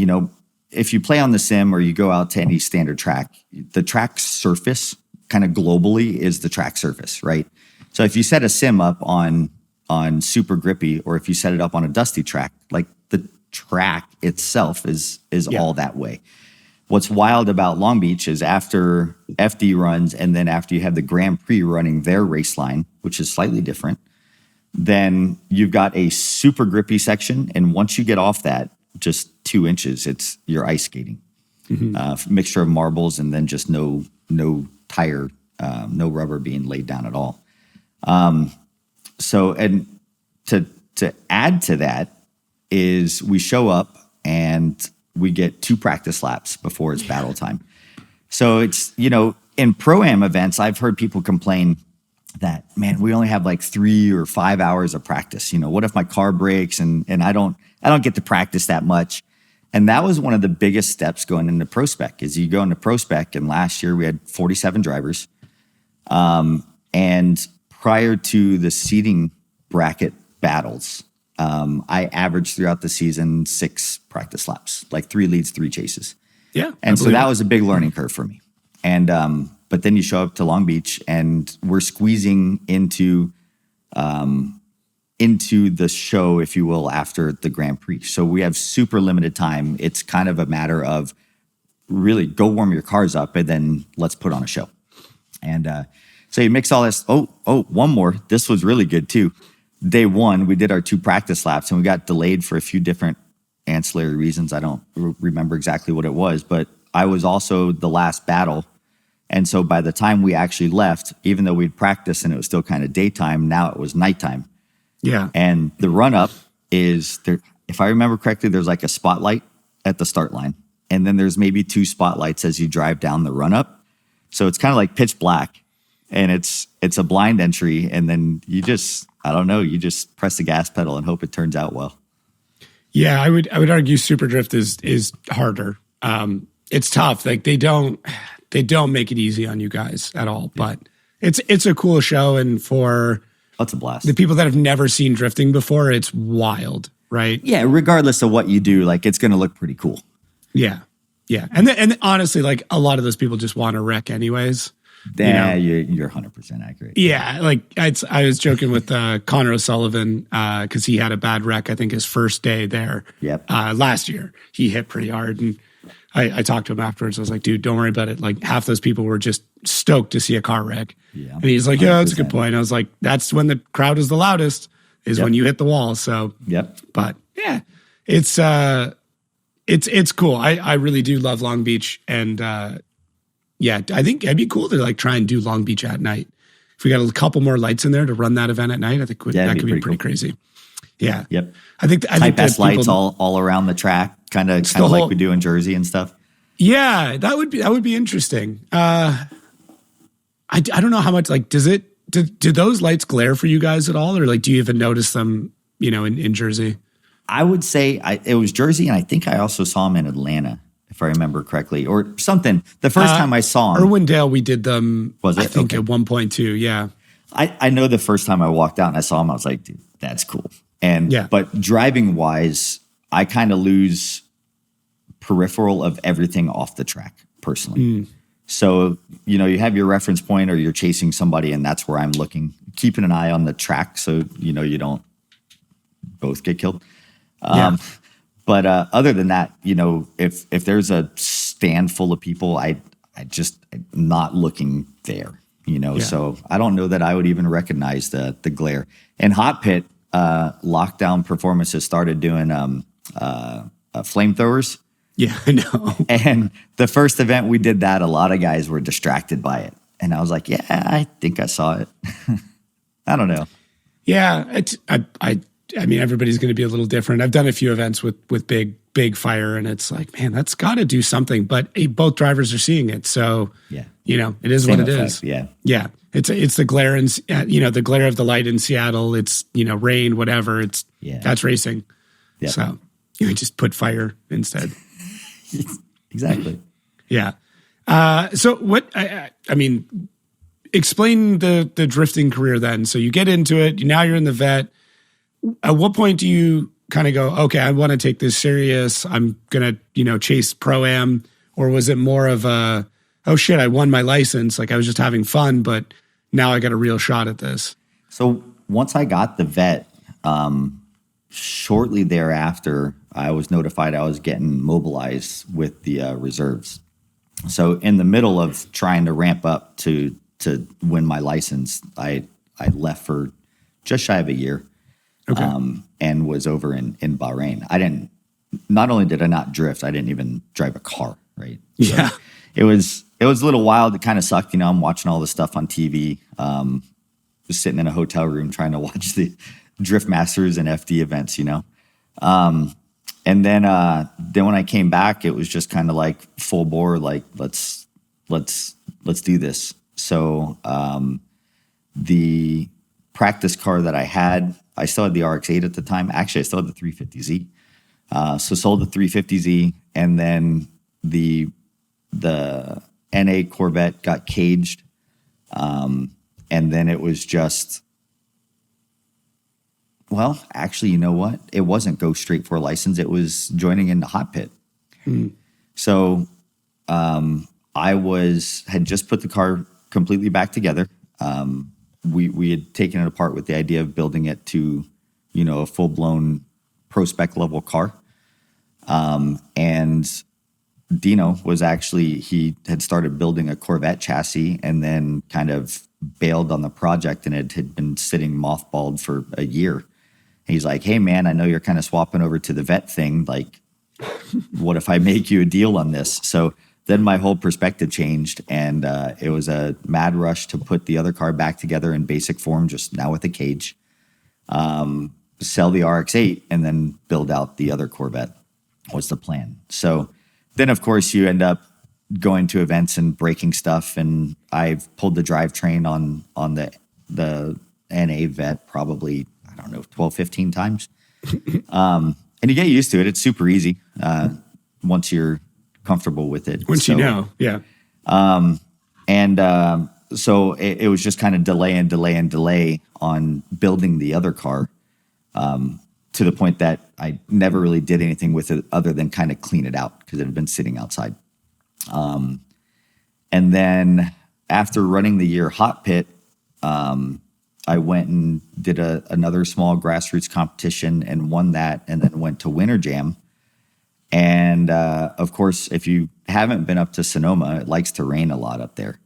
If you play on the sim or you go out to any standard track, the track surface kind of globally is the track surface, right? So if you set a sim up on super grippy, or if you set it up on a dusty track, like the track itself is all that way. What's wild about Long Beach is after FD runs, and then after you have the Grand Prix running their race line, which is slightly different, then you've got a super grippy section. And once you get off that, just 2 inches, you're ice skating. Mixture of marbles and then just no tire, no rubber being laid down at all. So, and to add to that is we show up and we get 2 practice laps before it's battle time. So it's, in Pro-Am events, I've heard people complain that, man, we only have like 3 or 5 hours of practice. What if my car breaks and I don't get to practice that much? And that was one of the biggest steps going into Prospec is you go into Prospec, and last year we had 47 drivers. And prior to the seating bracket battles, I averaged throughout the season 6 practice laps, like 3 leads, 3 chases. Yeah. And so that was a big learning curve for me. And but then you show up to Long Beach and we're squeezing into the show, if you will, after the Grand Prix. So we have super limited time. It's kind of a matter of really go warm your cars up and then let's put on a show. And so you mix all this. Oh, one more. This was really good too. Day 1, we did our 2 practice laps and we got delayed for a few different ancillary reasons. I don't remember exactly what it was, but I was also the last battle. And so by the time we actually left, even though we'd practiced and it was still kind of daytime, now it was nighttime. Yeah. And the run up is there. If I remember correctly, there's like a spotlight at the start line. And then there's maybe 2 spotlights as you drive down the run up. So it's kind of like pitch black and it's a blind entry. And then you just press the gas pedal and hope it turns out well. Yeah. I would argue Super Drift is harder. It's tough. Like they don't make it easy on you guys at all, but it's a cool show. And for that's a blast. The people that have never seen drifting before, it's wild, right? Yeah. Regardless of what you do, like it's going to look pretty cool. Yeah. Yeah. And honestly, like a lot of those people just want to wreck anyways. Yeah, you're 100% accurate. Yeah. Like I was joking with Connor O'Sullivan because he had a bad wreck, I think his first day there. Yep. Last year. He hit pretty hard. And I talked to him afterwards. I was like, dude, don't worry about it. Like half those people were just stoked to see a car wreck. Yeah. And he's like, yeah, that's a good point. I was like, that's when the crowd is the loudest is when you hit the wall. So, but yeah, it's cool. I really do love Long Beach. And yeah, I think it'd be cool to like try and do Long Beach at night. If we got a couple more lights in there to run that event at night, I think that could be pretty crazy. Yeah. Yep. I think Type S lights all around the track, kind of like we do in Jersey and stuff. Yeah, that would be interesting. I don't know how much like do those lights glare for you guys at all, or like do you even notice them? In Jersey. I would say it was Jersey, and I think I also saw them in Atlanta, if I remember correctly, or something. The first time I saw them, Irwindale, we did them. Was it? I think at 1.2. Yeah. I know the first time I walked out and I saw them, I was like, dude, that's cool. But driving wise, I kind of lose peripheral of everything off the track personally. So, you have your reference point or you're chasing somebody and that's where I'm looking, keeping an eye on the track. So, you don't both get killed. But other than that, if there's a stand full of people, I'm not looking there, so I don't know that I would even recognize the glare. And Hot Pit, Lockdown Performances started doing flamethrowers. Yeah, I know. And the first event we did that, a lot of guys were distracted by it. And I was like, yeah, I think I saw it. I don't know. Yeah, I mean, everybody's going to be a little different. I've done a few events with big fire, and it's like, man, that's got to do something. But both drivers are seeing it, so it is Same what it effect, is. Yeah. It's the glare in the glare of the light in Seattle. It's rain, whatever. That's racing. Yeah. So you just put fire instead. Exactly. Yeah. So what? I mean, explain the drifting career then. So you get into it. Now you're in the vet. At what point do you kind of go, okay, I want to take this serious. I'm going to, chase Pro-Am? Or was it more of a, oh shit, I won my license. Like I was just having fun, but now I got a real shot at this. So once I got the vet, shortly thereafter, I was notified I was getting mobilized with the reserves. So in the middle of trying to ramp up to win my license, I left for just shy of a year. Okay. And was over in Bahrain. Not only did I not drift, I didn't even drive a car, right? Yeah. So it was a little wild. It kind of sucked. I'm watching all this stuff on TV. Just sitting in a hotel room trying to watch the Drift Masters and FD events, And then when I came back, it was just kind of like full bore, like let's do this. So the practice car that I had, I still had the RX-8 at the time. Actually, I still had the 350Z. So sold the 350Z, and then the NA Corvette got caged, and then it was just Well, actually, you know what? It wasn't go straight for a license. It was joining in the hot pit. So I had just put the car completely back together. We had taken it apart with the idea of building it to, a full-blown Prospec level car. And Dino he had started building a Corvette chassis and then kind of bailed on the project, and it had been sitting mothballed for a year. He's like, hey, man, I know you're kind of swapping over to the vet thing. Like, what if I make you a deal on this? So then my whole perspective changed, and it was a mad rush to put the other car back together in basic form, just now with a cage, sell the RX-8, and then build out the other Corvette was the plan. So then, of course, you end up going to events and breaking stuff, and I've pulled the drivetrain on the NA vet probably, 12, 15 times. And you get used to it. It's super easy once you're comfortable with it. Yeah. So it was just kind of delay on building the other car, to the point that I never really did anything with it other than kind of clean it out because it had been sitting outside. And then after running the year hot pit, I went and did another small grassroots competition and won that, and then went to Winter Jam. And of course, if you haven't been up to Sonoma, it likes to rain a lot up there.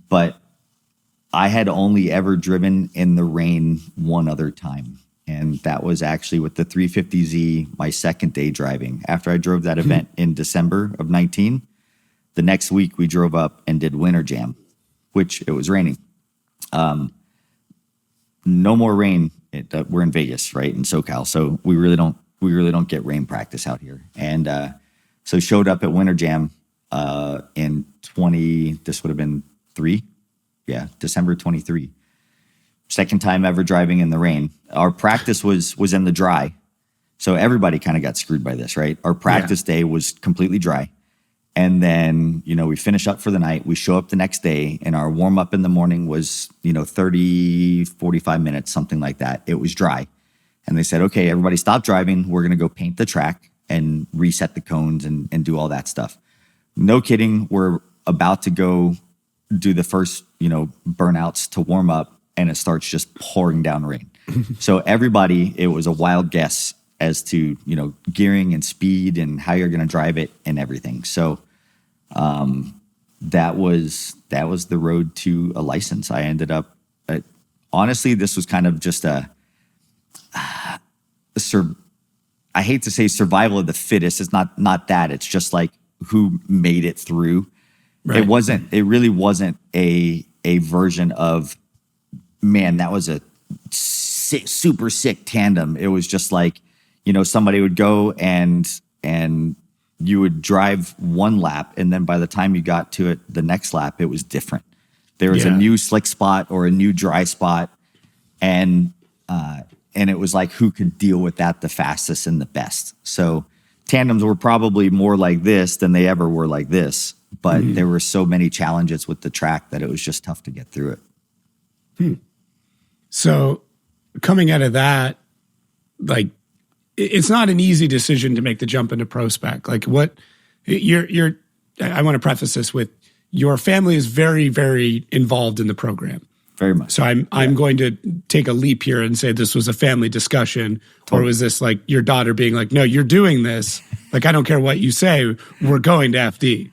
But I had only ever driven in the rain one other time. And that was actually with the 350Z, my second day driving. After I drove that event in December of 19, the next week we drove up and did Winter Jam, which it was raining. No more rain. We're in Vegas, right? In SoCal. So we really don't get rain practice out here. And so showed up at Winter Jam in this would have been December 23. Second time ever driving in the rain. Our practice was in the dry. So everybody kind of got screwed by this, right? Our practice day was completely dry. And then, we finish up for the night. We show up the next day, and our warm up in the morning was, 30, 45 minutes, something like that. It was dry. And they said, okay, everybody stop driving. We're going to go paint the track and reset the cones and do all that stuff. No kidding. We're about to go do the first, burnouts to warm up, and it starts just pouring down rain. So everybody, it was a wild guess as to, gearing and speed and how you're going to drive it and everything. So that was the road to a license. I ended up, honestly, this was kind of just I hate to say survival of the fittest. It's not that. It's just like who made it through. Right. It really wasn't a version of, man, that was a super sick tandem. It was just like, somebody would go and you would drive one lap, and then by the time you got to it the next lap, it was different. There was a new slick spot or a new dry spot, and it was like who could deal with that the fastest and the best. So tandems were probably more like this than they ever were like this, but there were so many challenges with the track that it was just tough to get through it. So coming out of that, like, it's not an easy decision to make the jump into Prospec. Like, I want to preface this with, your family is very, very involved in the program. Very much. So I'm going to take a leap here and say this was a family discussion, or was this like your daughter being like, no, you're doing this. Like, I don't care what you say. We're going to FD.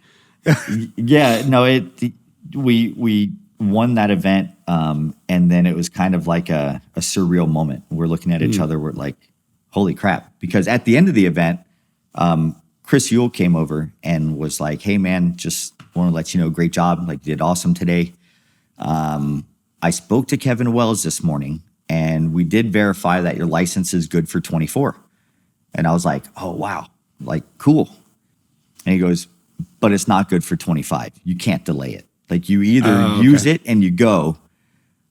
We won that event. And then it was kind of like a surreal moment. We're looking at each other. We're like, holy crap. Because at the end of the event, Chris Yule came over and was like, hey man, just want to let you know, great job. Like, you did awesome today. I spoke to Kevin Wells this morning, and we did verify that your license is good for 24. And I was like, oh, wow. Like, cool. And he goes, but it's not good for 25. You can't delay it. Like, you either use it and you go,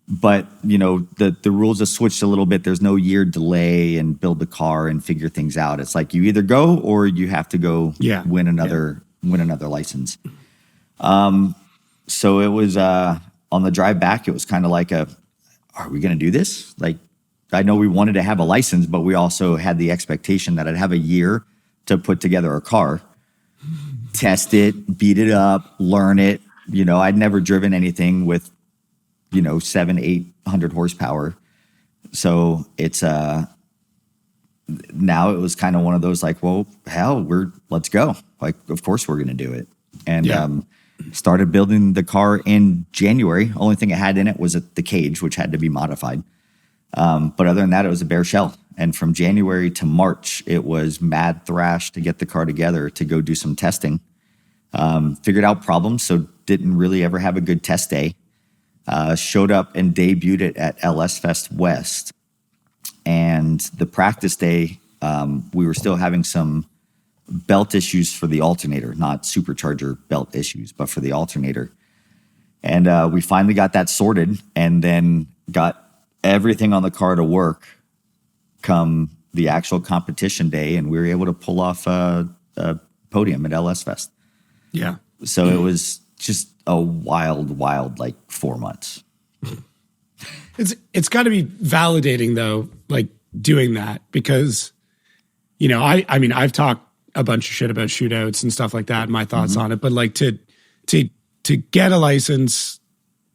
but, the rules have switched a little bit. There's no year delay and build the car and figure things out. It's like you either go or you have to go win another license. So it was on the drive back, it was kind of like are we going to do this? Like, I know we wanted to have a license, but we also had the expectation that I'd have a year to put together a car, test it, beat it up, learn it. I'd never driven anything with, 700-800 horsepower. So it's, now it was kind of one of those like, well, hell, let's go. Like, of course we're going to do it. And started building the car in January. Only thing it had in it was the cage, which had to be modified. But other than that, it was a bare shell. And from January to March, it was mad thrash to get the car together to go do some testing. Figured out problems, so didn't really ever have a good test day. Showed up and debuted it at LS Fest West. And the practice day, we were still having some belt issues for the alternator, not supercharger belt issues, but for the alternator. And we finally got that sorted and then got everything on the car to work come the actual competition day. And we were able to pull off a podium at LS Fest. Yeah. So it was just a wild, like 4 months. It's got to be validating though, like doing that, because I mean I've talked a bunch of shit about shootouts and stuff like that and my thoughts on it, but like to get a license,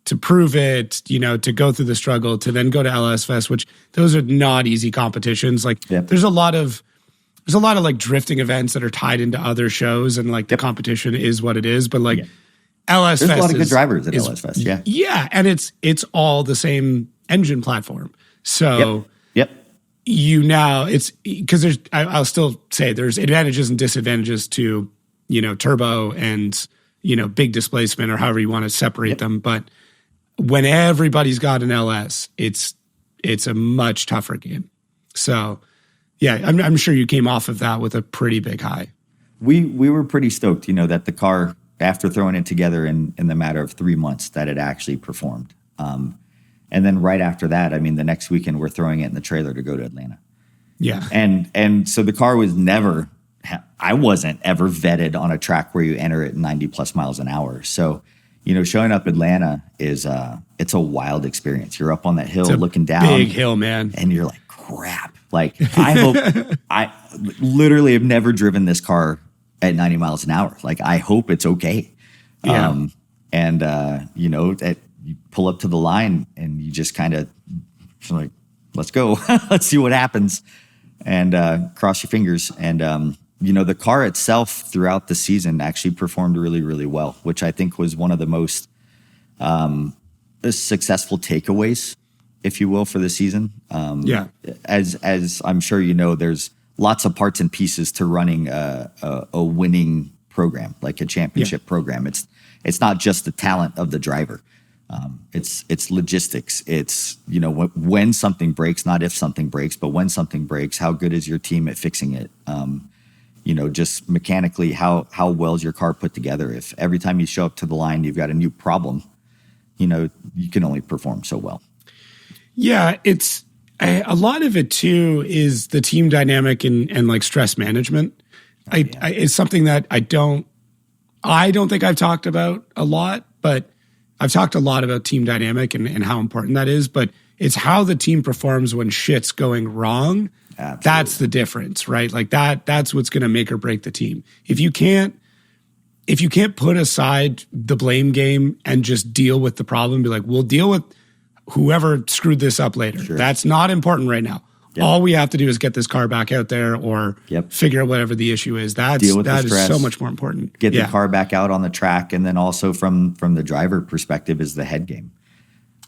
to prove it, to go through the struggle, to then go to LS Fest, which those are not easy competitions. Like there's a lot of like drifting events that are tied into other shows, and like the competition is what it is, but like LS There's Fest a lot of good drivers at LS Fest. Yeah. And it's all the same engine platform. So Yep. it's because I'll still say there's advantages and disadvantages to, turbo and, big displacement, or however you want to separate them. But when everybody's got an LS, it's a much tougher game. So yeah, I'm sure you came off of that with a pretty big high. We were pretty stoked, that the car, after throwing it together in the matter of 3 months, that it actually performed. And then right after that, I mean, the next weekend we're throwing it in the trailer to go to Atlanta. Yeah. And so the car was I wasn't ever vetted on a track where you enter at 90 plus miles an hour. So, showing up Atlanta is, it's a wild experience. You're up on that hill looking down. Big hill, man. And you're like, crap. Like, I literally have never driven this car at 90 miles an hour. Like, I hope it's okay. Yeah. That you pull up to the line and you just kind of like, let's go. Let's see what happens. And cross your fingers. And, the car itself throughout the season actually performed really, really well, which I think was one of the most successful takeaways, if you will, for the season. As I'm sure there's lots of parts and pieces to running a winning program, like a championship program. It's not just the talent of the driver. It's logistics. It's, when something breaks, not if something breaks, but when something breaks, how good is your team at fixing it? Just mechanically, how well is your car put together? If every time you show up to the line, you've got a new problem, you can only perform so well. Yeah, it's a lot of it too is the team dynamic and like stress management. It's something that I don't think I've talked about a lot, but I've talked a lot about team dynamic and how important that is, but it's how the team performs when shit's going wrong. Absolutely. That's the difference, right? Like that's what's going to make or break the team. If you can't put aside the blame game and just deal with the problem, be like, we'll deal with whoever screwed this up later. Sure. That's not important right now. Yep. All we have to do is get this car back out there or figure out whatever the issue is. That is so much more important. Get the car back out on the track. And then also from the driver perspective is the head game.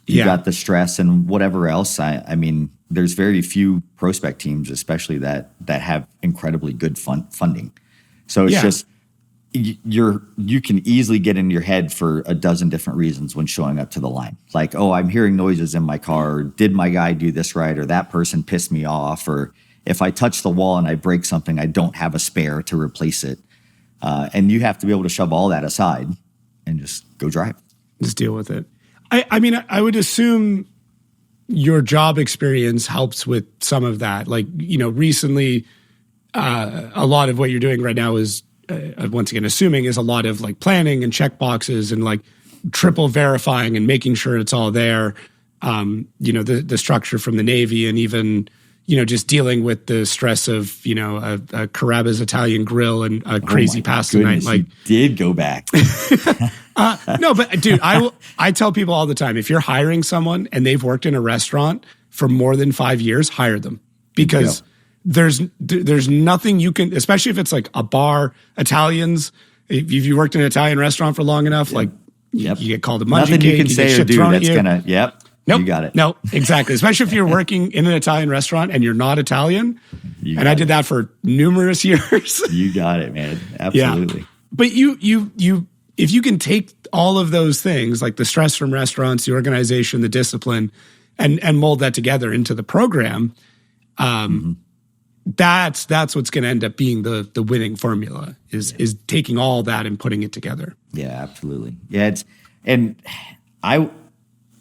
You got the stress and whatever else. I mean, there's very few Prospec teams, especially that have incredibly good funding. So it's just, you can easily get in your head for a dozen different reasons when showing up to the line. Like, oh, I'm hearing noises in my car. Or, did my guy do this right? Or that person pissed me off. Or if I touch the wall and I break something, I don't have a spare to replace it. And you have to be able to shove all that aside and just go drive. Just deal with it. I mean, I would assume your job experience helps with some of that. Like, recently, a lot of what you're doing right now is, once again, assuming is a lot of like planning and check boxes and like triple verifying and making sure it's all there. the structure from the Navy, and even, just dealing with the stress of, a Carrabba's Italian grill and a crazy pasta night. Like, you did go back. no, but dude, I tell people all the time, if you're hiring someone and they've worked in a restaurant for more than 5 years, hire them, because there's nothing you can, especially if it's like a bar, Italians. If you worked in an Italian restaurant for long enough, like you get called a munchkin Nothing cake, you can say or do that's gonna. Nope. You got it. No, exactly. Especially if you're working in an Italian restaurant and you're not Italian. I did that for numerous years. You got it, man. Absolutely. Yeah. But if you can take all of those things, like the stress from restaurants, the organization, the discipline, and mold that together into the program, that's what's going to end up being the winning formula is taking all that and putting it together. Yeah, absolutely. Yeah,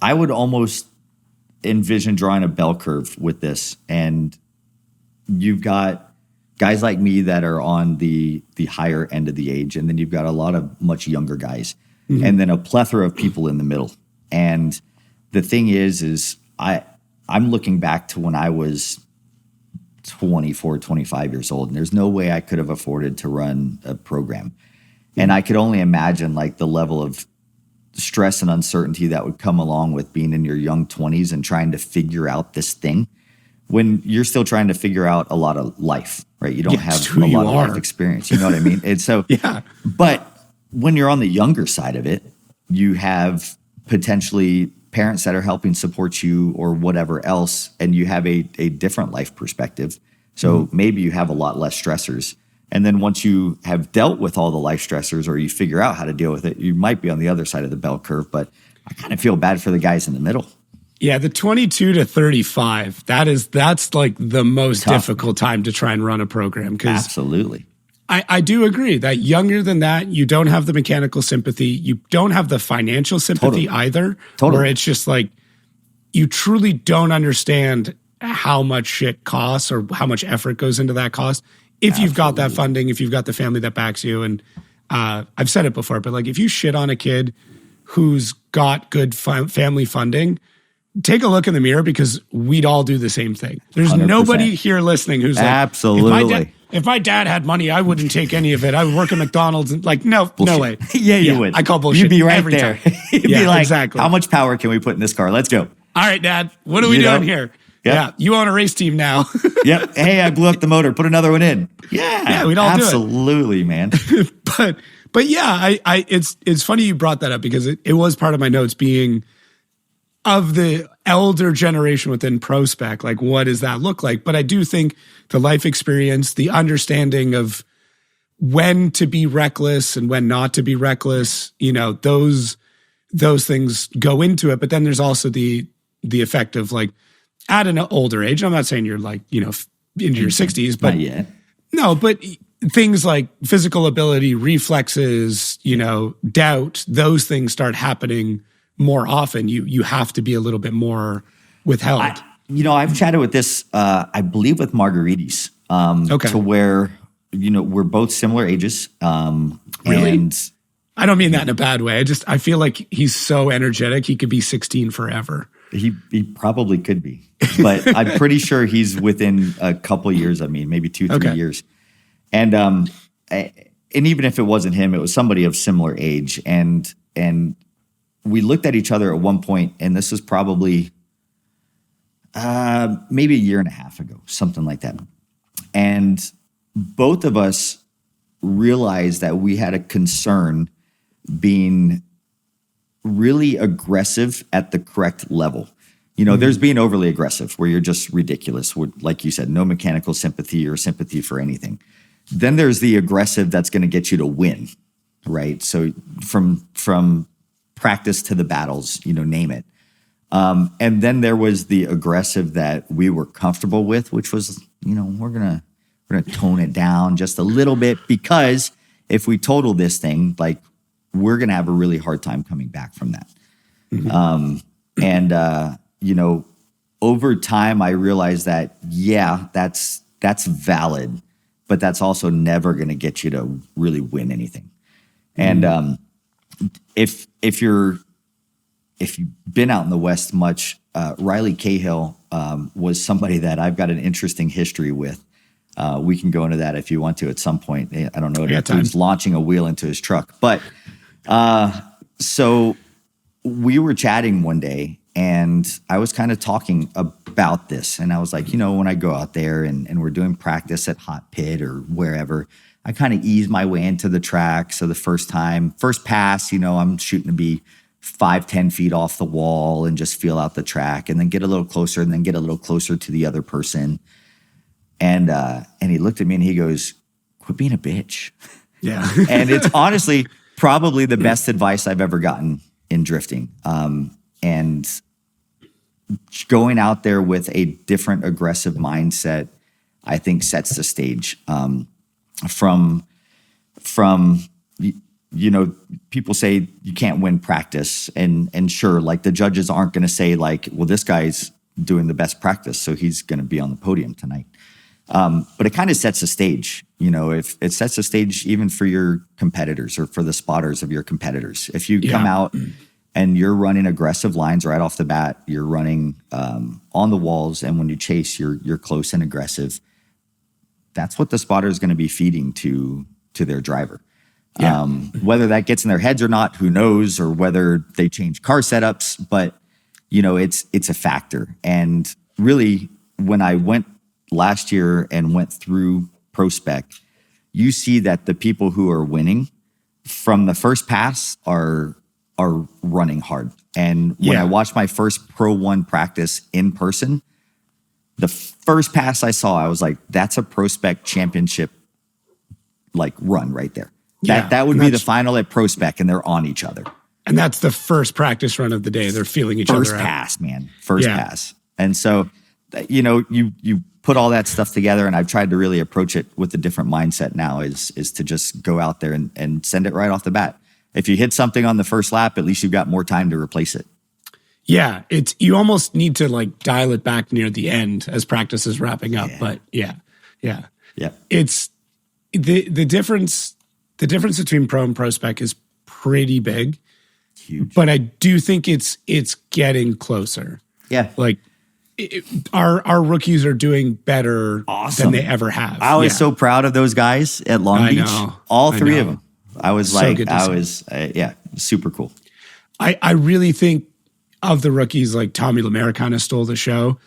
I would almost envision drawing a bell curve with this, and you've got guys like me that are on the higher end of the age, and then you've got a lot of much younger guys, and then a plethora of people in the middle. And the thing is I'm looking back to when I was 24, 25 years old, and there's no way I could have afforded to run a program. And I could only imagine like the level of stress and uncertainty that would come along with being in your young 20s and trying to figure out this thing when you're still trying to figure out a lot of life, right? You don't have a lot of life experience. You know what I mean? And so, but when you're on the younger side of it, you have potentially parents that are helping support you or whatever else, and you have a different life perspective. So maybe you have a lot less stressors. And then once you have dealt with all the life stressors, or you figure out how to deal with it, you might be on the other side of the bell curve. But I kind of feel bad for the guys in the middle. Yeah, the 22 to 35, that's like the most difficult time to try and run a program. Absolutely. I do agree that younger than that, you don't have the mechanical sympathy. You don't have the financial sympathy either. Where it's just like, you truly don't understand how much shit costs or how much effort goes into that cost. If you've got that funding, if you've got the family that backs you. And I've said it before, but like if you shit on a kid who's got good family funding, take a look in the mirror, because we'd all do the same thing. There's 100%. Nobody here listening who's like, absolutely. If my dad had money, I wouldn't take any of it. I would work at McDonald's and like, no way. You would. I call bullshit. You'd be right every there. Time. You'd be like, exactly. How much power can we put in this car? Let's go. All right, Dad. What are we doing here? Yep. Yeah, you own a race team now. Yep. Hey, I blew up the motor. Put another one in. Yeah, we'd all absolutely, man. but yeah, it's funny you brought that up, because it was part of my notes being of the elder generation within Prospec. Like, what does that look like? But I do think the life experience, the understanding of when to be reckless and when not to be reckless, those things go into it. But then there's also the effect of like, at an older age, I'm not saying you're like, into your 60s, but not yet. No, but things like physical ability, reflexes, doubt, those things start happening more often. You have to be a little bit more withheld. I've chatted with this, I believe with Margaritis, to where, we're both similar ages. Really? And I don't mean that in a bad way. I feel like he's so energetic. He could be 16 forever. He probably could be, but I'm pretty sure he's within a couple years of me, maybe 2-3 years. And even if it wasn't him, it was somebody of similar age. And we looked at each other at one point, and this was probably maybe a year and a half ago, something like that. And both of us realized that we had a concern being really aggressive at the correct level. There's being overly aggressive where you're just ridiculous. Like you said, no mechanical sympathy or sympathy for anything. Then there's the aggressive that's going to get you to win, right? So from practice to the battles, name it. And then there was the aggressive that we were comfortable with, which was, we're gonna tone it down just a little bit, because if we total this thing, like, we're going to have a really hard time coming back from that. Over time, I realized that, that's valid, but that's also never going to get you to really win anything. And if you've been out in the West much, Riley Cahill was somebody that I've got an interesting history with. We can go into that if you want to at some point. I don't know if he's launching a wheel into his truck. But so we were chatting one day, and I was kind of talking about this. And I was like, when I go out there and we're doing practice at Hot Pit or wherever, I kind of ease my way into the track. So the first pass, I'm shooting to be 5-10 feet off the wall and just feel out the track, and then get a little closer, and then get a little closer to the other person. And he looked at me and he goes, "Quit being a bitch." Yeah. And it's honestly probably the best advice I've ever gotten in drifting. And going out there with a different aggressive mindset, I think sets the stage. From people say you can't win practice, and sure, like the judges aren't going to say like, well, this guy's doing the best practice, so he's going to be on the podium tonight. But it kind of sets the stage. If it sets the stage even for your competitors or for the spotters of your competitors. If you come out and you're running aggressive lines right off the bat, you're running on the walls, and when you chase, you're close and aggressive. That's what the spotter is going to be feeding to their driver. Yeah. Whether that gets in their heads or not, who knows, or whether they change car setups, but it's a factor. And really, when I went last year and went through Prospec, you see that the people who are winning from the first pass are running hard. And when I watched my first Pro 1 practice in person, the first pass I saw, I was like, that's a Prospec championship like run right there. That would be the final at Prospec, and they're on each other. And that's the first practice run of the day. They're feeling each other out. First pass, man. First pass. And so, you put all that stuff together, and I've tried to really approach it with a different mindset now is to just go out there and send it right off the bat. If you hit something on the first lap, at least you've got more time to replace it. Yeah, you almost need to like dial it back near the end as practice is wrapping up. But yeah. It's the difference between Pro and Prospec is pretty big. Huge. But I do think it's getting closer. Yeah. Like our rookies are doing better than they ever have. I was so proud of those guys at Long Beach. All three of them. I was super cool. I really think of the rookies, like Tommy Lemaire kind of stole the show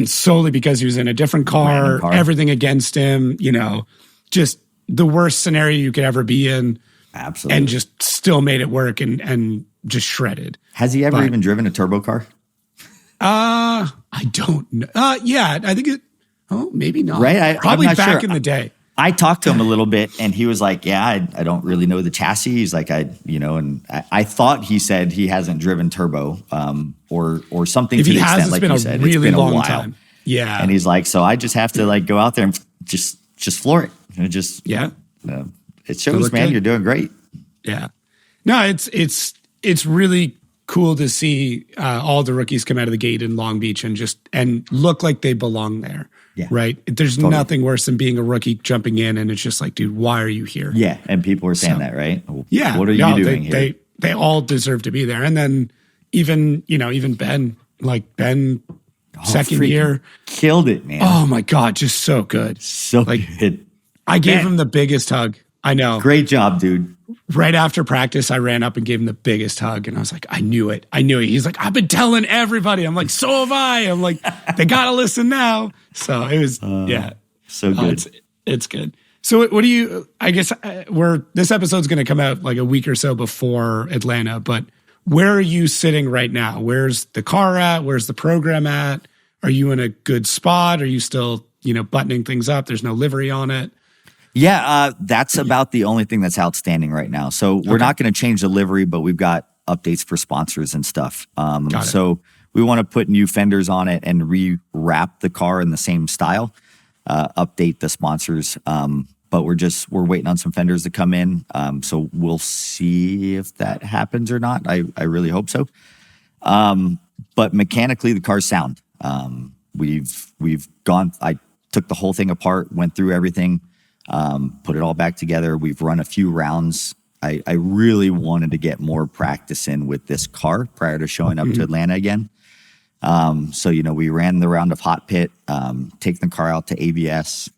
solely because he was in a different car, everything against him, just the worst scenario you could ever be in. Absolutely. And just still made it work and just shredded. Has he ever even driven a turbo car? I don't know. I think maybe not. Right? Probably I'm not back sure. in the day. I talked to him a little bit, and he was like, I don't really know the chassis. He's like, and I thought he said he hasn't driven turbo, or something if to the has, extent, like you said. Really it's been a long while. Time. Yeah. And he's like, so I just have to like go out there and just floor it. And it shows, man, you're doing great. Yeah. No, it's really cool to see all the rookies come out of the gate in Long Beach and look like they belong there. Yeah. Right. There's nothing worse than being a rookie jumping in and it's just like, dude, why are you here? Yeah. And people are saying that, right? Yeah. What are you doing here? They all deserve to be there. And then even Ben, second year. Killed it, man. Oh my God. Just so good. So good. I gave him the biggest hug. I know. Great job, dude. Right after practice, I ran up and gave him the biggest hug. And I was like, I knew it. He's like, I've been telling everybody. I'm like, so have I. I'm like, they got to listen now. So it was, so good. It's good. So what do you, I guess this episode's going to come out like a week or so before Atlanta, but where are you sitting right now? Where's the car at? Where's the program at? Are you in a good spot? Are you still, buttoning things up? There's no livery on it. Yeah, that's about the only thing that's outstanding right now. So we're not going to change the livery, but we've got updates for sponsors and stuff. So we want to put new fenders on it and rewrap the car in the same style, update the sponsors. But we're waiting on some fenders to come in. So we'll see if that happens or not. I really hope so. But mechanically, the car's sound. We've gone. I took the whole thing apart, went through everything. Put it all back together. We've run a few rounds. I really wanted to get more practice in with this car prior to showing up to Atlanta again. So, we ran the round of hot pit, taking the car out to ABS.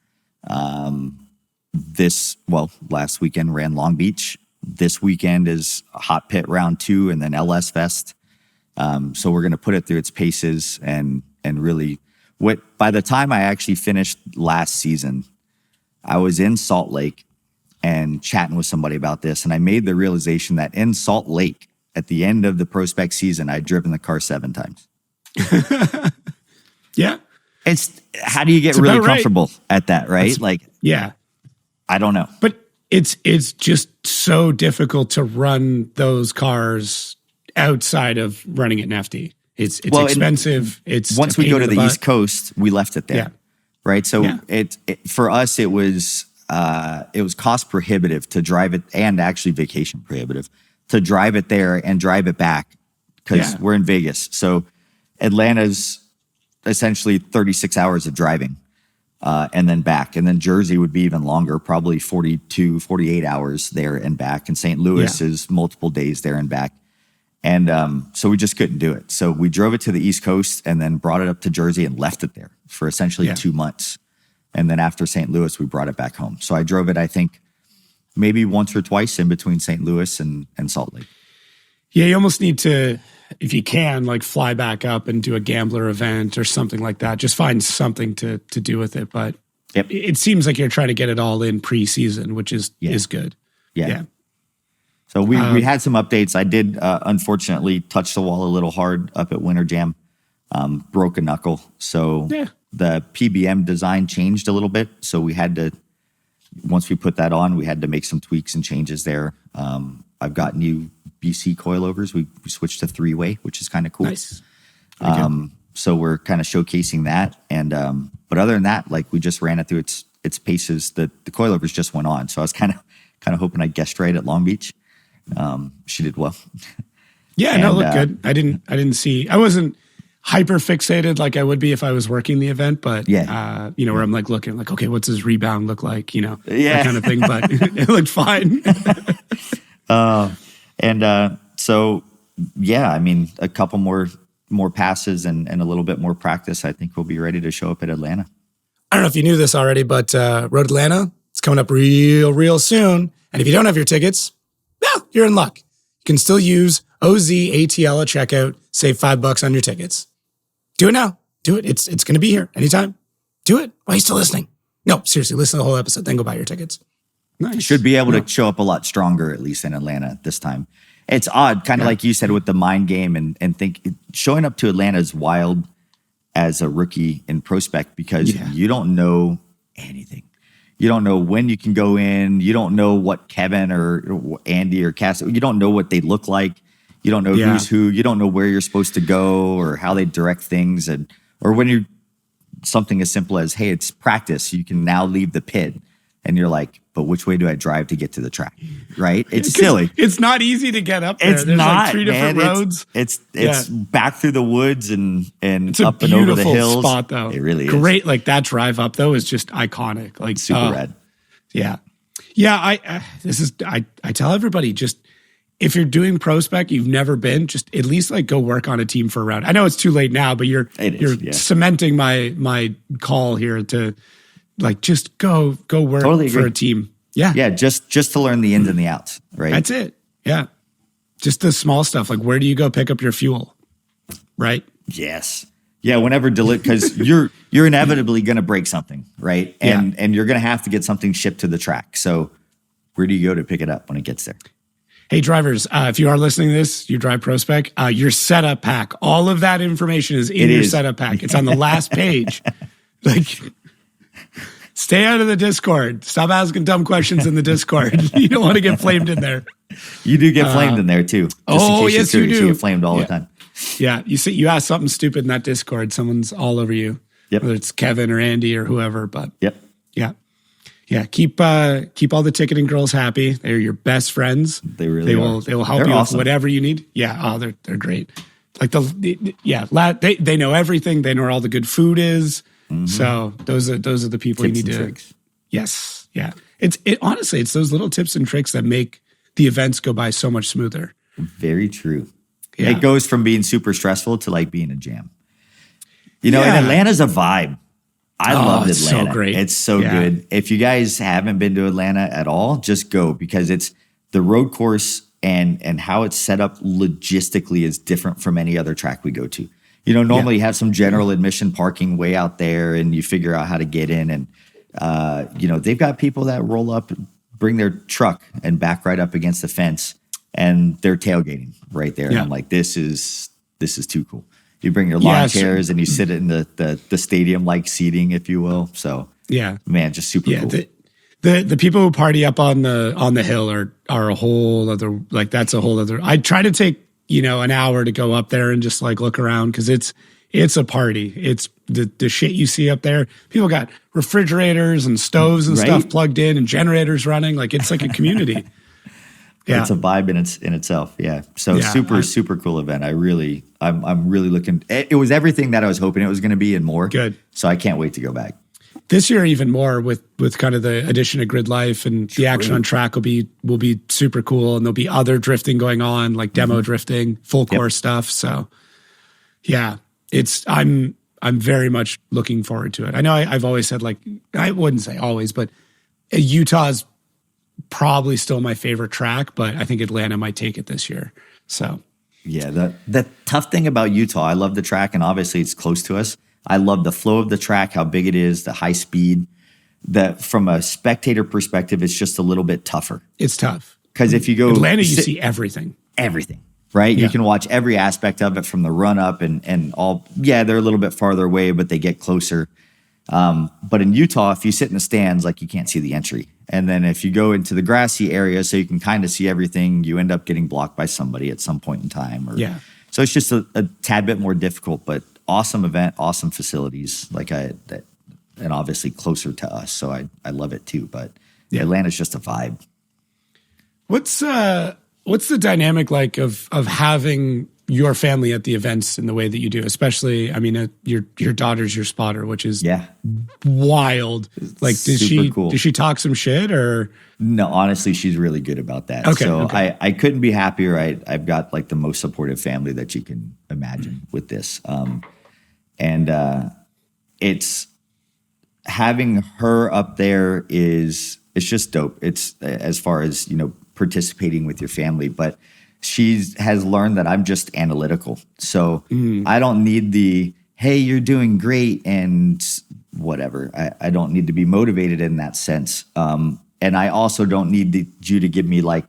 Last weekend ran Long Beach. This weekend is hot pit round 2 and then LS Fest. So we're going to put it through its paces and really by the time I actually finished last season, I was in Salt Lake and chatting with somebody about this. And I made the realization that in Salt Lake at the end of the Prospec season, I'd driven the car 7 times. Yeah. How do you get really comfortable at that, right? Yeah. I don't know. But it's just so difficult to run those cars outside of running it in FD. It's expensive. It's once we go to the East Coast, we left it there. Yeah. Right. So for us, it was cost prohibitive to drive it, and actually vacation prohibitive to drive it there and drive it back because we're in Vegas. So Atlanta's essentially 36 hours of driving and then back. And then Jersey would be even longer, probably 42, 48 hours there and back. And St. Louis is multiple days there and back. And so we just couldn't do it. So we drove it to the East Coast and then brought it up to Jersey and left it there for essentially 2 months. And then after St. Louis, we brought it back home. So I drove it, I think, maybe once or twice in between St. Louis and Salt Lake. Yeah, you almost need to, if you can, fly back up and do a gambler event or something like that. Just find something to do with it. But it seems like you're trying to get it all in pre-season, which is good. Yeah. So we had some updates. I did, unfortunately, touch the wall a little hard up at Winter Jam. Broke a knuckle. So the PBM design changed a little bit. So we had to, once we put that on, we had to make some tweaks and changes there. I've got new BC coilovers. We switched to 3-way, which is kind of cool. Nice. So we're kind of showcasing that. And but other than that, we just ran it through its paces. The coilovers just went on. So I was kind of hoping I guessed right at Long Beach. She did well. Yeah, no, looked good. I didn't see. I wasn't hyper fixated like I would be if I was working the event, but where I'm looking okay, what's his rebound look like? That kind of thing. But it looked fine. A couple more passes and a little bit more practice, I think we'll be ready to show up at Atlanta. I don't know if you knew this already, but Road Atlanta, it's coming up real soon. And if you don't have your tickets, well, you're in luck. You can still use OZATL at checkout, save $5 on your tickets. Do it now. Do it. It's going to be here anytime. Do it. Why are you still listening? No, seriously, listen to the whole episode, then go buy your tickets. Nice. You should be able to show up a lot stronger, at least in Atlanta this time. It's odd, kind of like you said with the mind game and think showing up to Atlanta is wild as a rookie in Prospec because you don't know anything. You don't know when you can go in. You don't know what Kevin or Andy or Cass, you don't know what they look like. You don't know who's who. You don't know where you're supposed to go or how they direct things. Or when you're something as simple as, hey, it's practice. You can now leave the pit. And you're like, but which way do I drive to get to the track? Right? It's silly. It's not easy to get up there. There's not, 3 different roads. It's back through the woods and up and over the hills. It's a beautiful spot, though. It really is. Great. That drive up, though, is just iconic. Super rad. Yeah. Yeah, I tell everybody, just if you're doing Prospec, you've never been, just at least go work on a team for a round. I know it's too late now, but you're cementing my call here to just go work for a team. Yeah. Yeah. Just to learn the ins and the outs, right? That's it. Yeah. Just the small stuff. Where do you go pick up your fuel? Right. Yes. Yeah. Whenever because you're inevitably going to break something. Right. And you're going to have to get something shipped to the track. So where do you go to pick it up when it gets there? Hey, drivers, if you are listening to this, you drive Prospec, your setup pack, all of that information is in your setup pack. It's on the last page. Stay out of the Discord. Stop asking dumb questions in the Discord. You don't want to get flamed in there. You do get flamed in there too. Yes, you do. You get flamed all the time. Yeah, you ask something stupid in that Discord, someone's all over you. Yep. Whether it's Kevin or Andy or whoever. But yeah. Keep all the ticketing girls happy. They're your best friends. They really are. They will help you with whatever you need. Yeah. They're great. They know everything. They know where all the good food is. Mm-hmm. So those are the people tips you need to. Tricks. Yes, yeah. Honestly, it's those little tips and tricks that make the events go by so much smoother. Very true. Yeah. It goes from being super stressful to being a jam. You know, Yeah. and Atlanta's a vibe. I loved it's so Atlanta. great. It's so Yeah. good. If you guys haven't been to Atlanta at all, just go, because it's the road course and how it's set up logistically is different from any other track we go to. You know, normally you have some general admission parking way out there and you figure out how to get in. And, you know, they've got people that roll up, bring their truck and back right up against the fence and they're tailgating right there. And Yeah. I'm like, this is too cool. You bring your lawn chairs and you sit in the stadium-like seating, if you will. So, Yeah. man, just super cool. The people who party up on the hill are a whole other, like, that's a whole other. I try to take, you know, an hour to go up there and just like look around, because it's a party. It's the shit you see up there. People got refrigerators and stoves and stuff plugged in and generators running. Like, it's like a community. Yeah. It's a vibe in itself. Yeah. So super cool event. I'm really looking. It was everything that I was hoping it was going to be and more. Good. So I can't wait to go back. This year, even more with kind of the addition of Grid Life and the action on track will be super cool, and there'll be other drifting going on, like demo drifting, full course stuff. So, yeah, I'm very much looking forward to it. I know I've always said, like, I wouldn't say always, but Utah's probably still my favorite track, but I think Atlanta might take it this year. So, yeah, the tough thing about Utah, I love the track, and obviously it's close to us. I love the flow of the track, how big it is, the high speed. That from a spectator perspective, it's just a little bit tougher. It's tough. Because if you go Atlanta, you see everything. Everything, right? Yeah. You can watch every aspect of it from the run up and all. Yeah, they're a little bit farther away, but they get closer. But in Utah, if you sit in the stands, like, you can't see the entry. And then if you go into the grassy area, so you can kind of see everything, you end up getting blocked by somebody at some point in time. So it's just a tad bit more difficult, but awesome event, awesome facilities, and obviously closer to us. So I love it too. But Atlanta's just a vibe. What's the dynamic like of having your family at the events in the way that you do? Especially, I mean, your daughter's your spotter, which is wild. Like, cool. Does she talk some shit or? No, honestly, she's really good about that. Okay, so okay. I couldn't be happier. I've got like the most supportive family that you can imagine with this. It's having her up there it's just dope. It's as far as, you know, participating with your family, but she has learned that I'm just analytical. So I don't need the, hey, you're doing great and whatever. I don't need to be motivated in that sense. And I also don't need you to give me like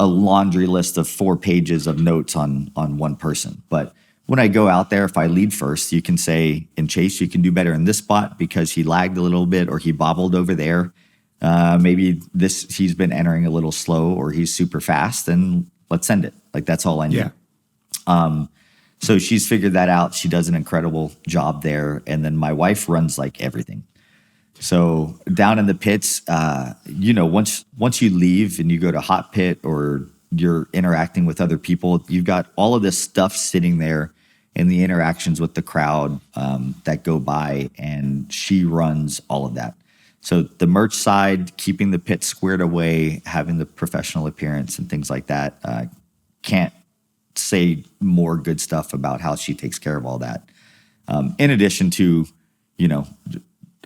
a laundry list of 4 pages of notes on one person. But when I go out there, if I lead first, you can say, in Chase, you can do better in this spot because he lagged a little bit or he bobbled over there. Maybe he's been entering a little slow or he's super fast, and let's send it. Like, that's all I need. Yeah. So she's figured that out. She does an incredible job there. And then my wife runs like everything. So down in the pits, you know, once you leave and you go to hot pit or you're interacting with other people, you've got all of this stuff sitting there in the interactions with the crowd that go by, and she runs all of that. So the merch side, keeping the pit squared away, having the professional appearance and things like that, can't say more good stuff about how she takes care of all that. In addition to, you know,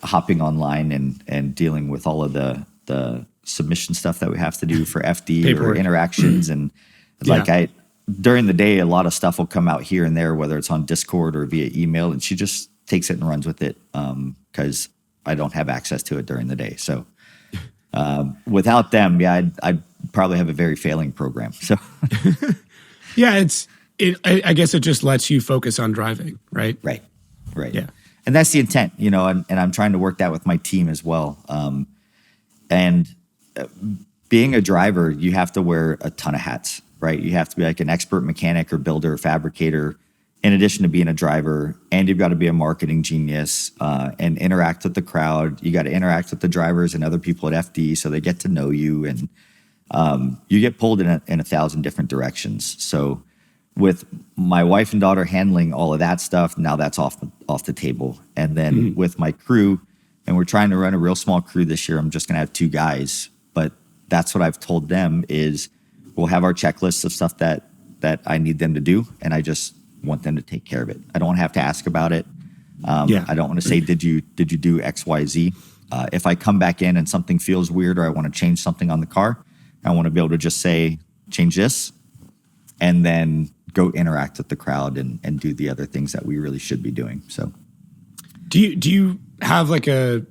hopping online and dealing with all of the submission stuff that we have to do for FD Paperwork. or interactions. And like during the day, a lot of stuff will come out here and there, whether it's on Discord or via email, and she just takes it and runs with it because I don't have access to it during the day. So without them, I'd probably have a very failing program. So Yeah, I guess it just lets you focus on driving, right? Right. Yeah. And that's the intent, you know, and I'm trying to work that with my team as well. And being a driver, you have to wear a ton of hats, right? You have to be like an expert mechanic or builder or fabricator in addition to being a driver, and you've got to be a marketing genius and interact with the crowd. You got to interact with the drivers and other people at FD so they get to know you, and you get pulled in 1,000 different directions. So with my wife and daughter handling all of that stuff, now that's off the table. And then with my crew, and we're trying to run a real small crew this year, I'm just going to have 2 guys. But that's what I've told them is we'll have our checklists of stuff that I need them to do, and I just want them to take care of it. I don't have to ask about it. I don't want to say, did you do X, Y, Z? If I come back in and something feels weird or I want to change something on the car, I want to be able to just say, change this, and then go interact with the crowd and do the other things that we really should be doing. So do you have like a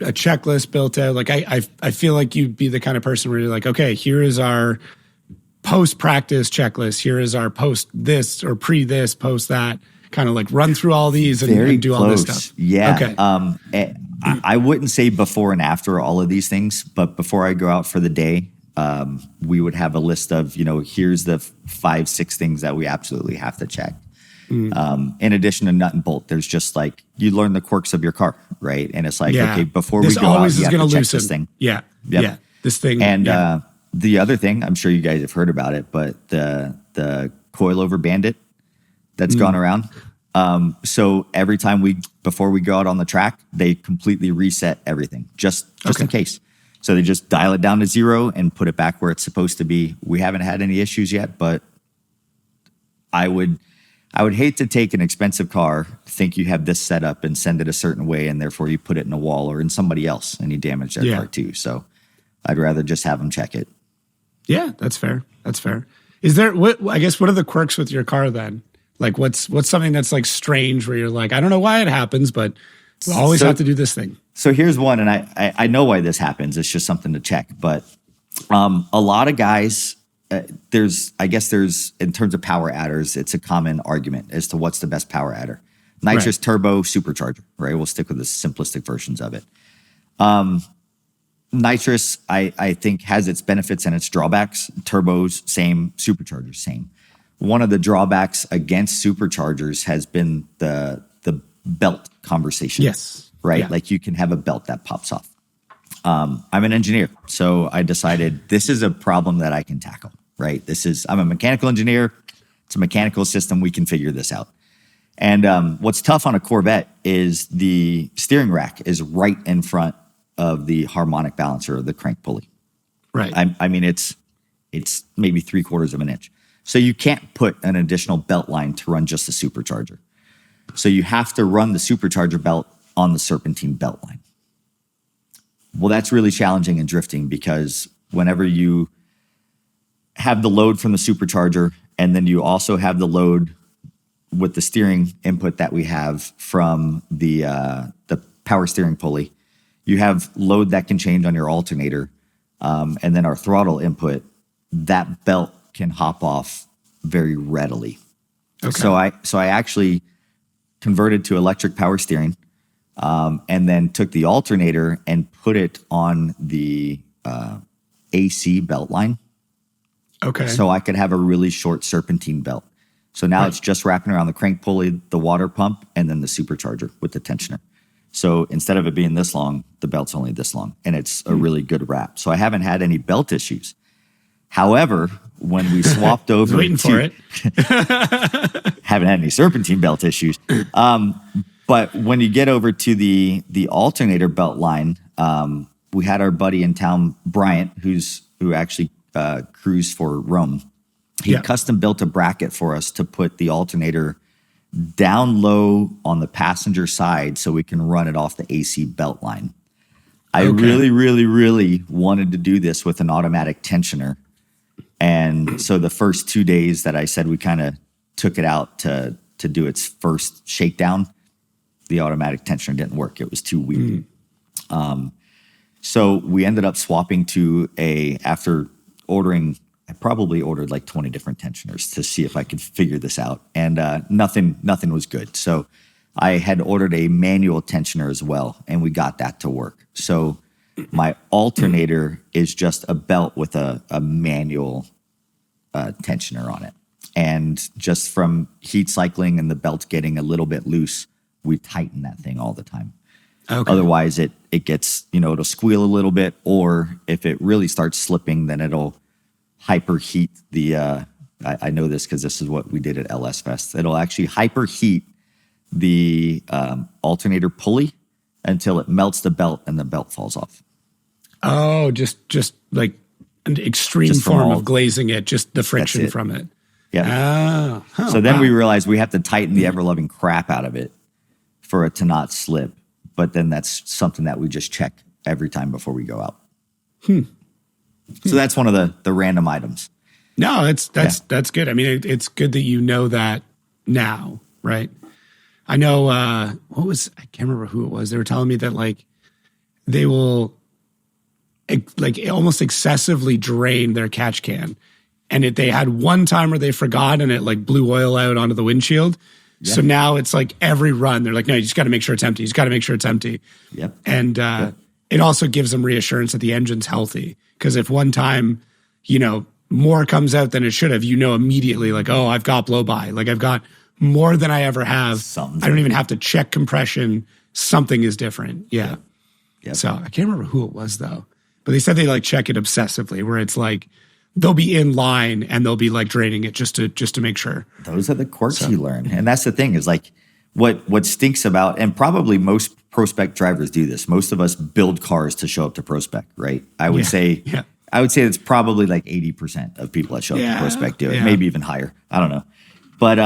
checklist built out? Like I feel like you'd be the kind of person where you're like, okay, here is our post-practice checklist. Here is our post this or pre this, post that, kind of like run through all these and do all this stuff. Yeah. Okay. I wouldn't say before and after all of these things, but before I go out for the day, we would have a list of, here's the 5-6 things that we absolutely have to check. In addition to nut and bolt, there's just like, you learn the quirks of your car, right? And it's like, okay, before we go out, you have to check this thing. Yeah. Yep. Yeah. This thing. And the other thing, I'm sure you guys have heard about it, but the coilover bandit that's gone around. So every time before we go out on the track, they completely reset everything just in case. So they just dial it down to 0 and put it back where it's supposed to be. We haven't had any issues yet, but I would hate to take an expensive car, think you have this set up and send it a certain way, and therefore you put it in a wall or in somebody else and you damage their car too. So I'd rather just have them check it. Yeah, that's fair. Is there what are the quirks with your car then? Like what's something that's like strange where you're like, I don't know why it happens, but we'll always have to do this thing. So here's one, and I know why this happens. It's just something to check. But a lot of guys, there's in terms of power adders, it's a common argument as to what's the best power adder. Nitrous, turbo, supercharger, right? We'll stick with the simplistic versions of it. Nitrous, I think, has its benefits and its drawbacks. Turbos, same. Superchargers, same. One of the drawbacks against superchargers has been the belt conversation. Yes. Right? Yeah. Like you can have a belt that pops off. I'm an engineer, so I decided this is a problem that I can tackle, right? I'm a mechanical engineer. It's a mechanical system. We can figure this out. And what's tough on a Corvette is the steering rack is right in front of the harmonic balancer or the crank pulley. Right. I mean, it's maybe 3/4 of an inch. So you can't put an additional belt line to run just the supercharger. So you have to run the supercharger belt on the serpentine belt line. Well, that's really challenging in drifting because whenever you have the load from the supercharger and then you also have the load with the steering input that we have from the power steering pulley, you have load that can change on your alternator, and then our throttle input, that belt can hop off very readily. Okay. So I actually converted to electric power steering, and then took the alternator and put it on the AC belt line. Okay. So I could have a really short serpentine belt. So now it's just wrapping around the crank pulley, the water pump, and then the supercharger with the tensioner. So instead of it being this long, the belt's only this long, and it's a really good wrap. So I haven't had any belt issues. However, when we swapped over waiting for it. Haven't had any serpentine belt issues. But when you get over to the alternator belt line, we had our buddy in town, Bryant, who actually crews for Rome. He custom built a bracket for us to put the alternator down low on the passenger side so we can run it off the AC belt line. I really, really, really wanted to do this with an automatic tensioner. And so the first 2 days that I said we kind of took it out to do its first shakedown, the automatic tensioner didn't work. It was too weak. So we ended up swapping to after ordering, I probably ordered like 20 different tensioners to see if I could figure this out. And nothing was good. So I had ordered a manual tensioner as well, and we got that to work. So my alternator is just a belt with a manual tensioner on it. And just from heat cycling and the belt getting a little bit loose, we tighten that thing all the time. Okay. Otherwise, it gets, it'll squeal a little bit, or if it really starts slipping, then it'll hyperheat the, I know this because this is what we did at LS Fest. It'll actually hyperheat the alternator pulley until it melts the belt and the belt falls off. Oh, just like an extreme form of glazing it, just the friction from it. Yeah. So then we realized we have to tighten the ever-loving crap out of it for it to not slip. But then that's something that we just check every time before we go out. So that's one of the random items. No, that's good. I mean, it's good that you know that now, right? I know, I can't remember who it was. They were telling me that like they will like almost excessively drain their catch can. And they had one time where they forgot and it like blew oil out onto the windshield. Yeah. So now it's like every run, they're like, no, you just got to make sure it's empty. You just got to make sure it's empty. Yep. And it also gives them reassurance that the engine's healthy. Because if one time, more comes out than it should have, immediately like, oh, I've got blow by. Like I've got more than I ever have. I don't even have to check compression. Something is different. Yeah. Yep. So I can't remember who it was though. But they said they like check it obsessively where it's like, they'll be in line and they'll be like draining it just to make sure. Those are the quirks you learn. And that's the thing is like what stinks about, and probably most Prospec drivers do this. Most of us build cars to show up to Prospec, right? I would say it's probably like 80% of people that show up to Prospec do it, maybe even higher. I don't know. But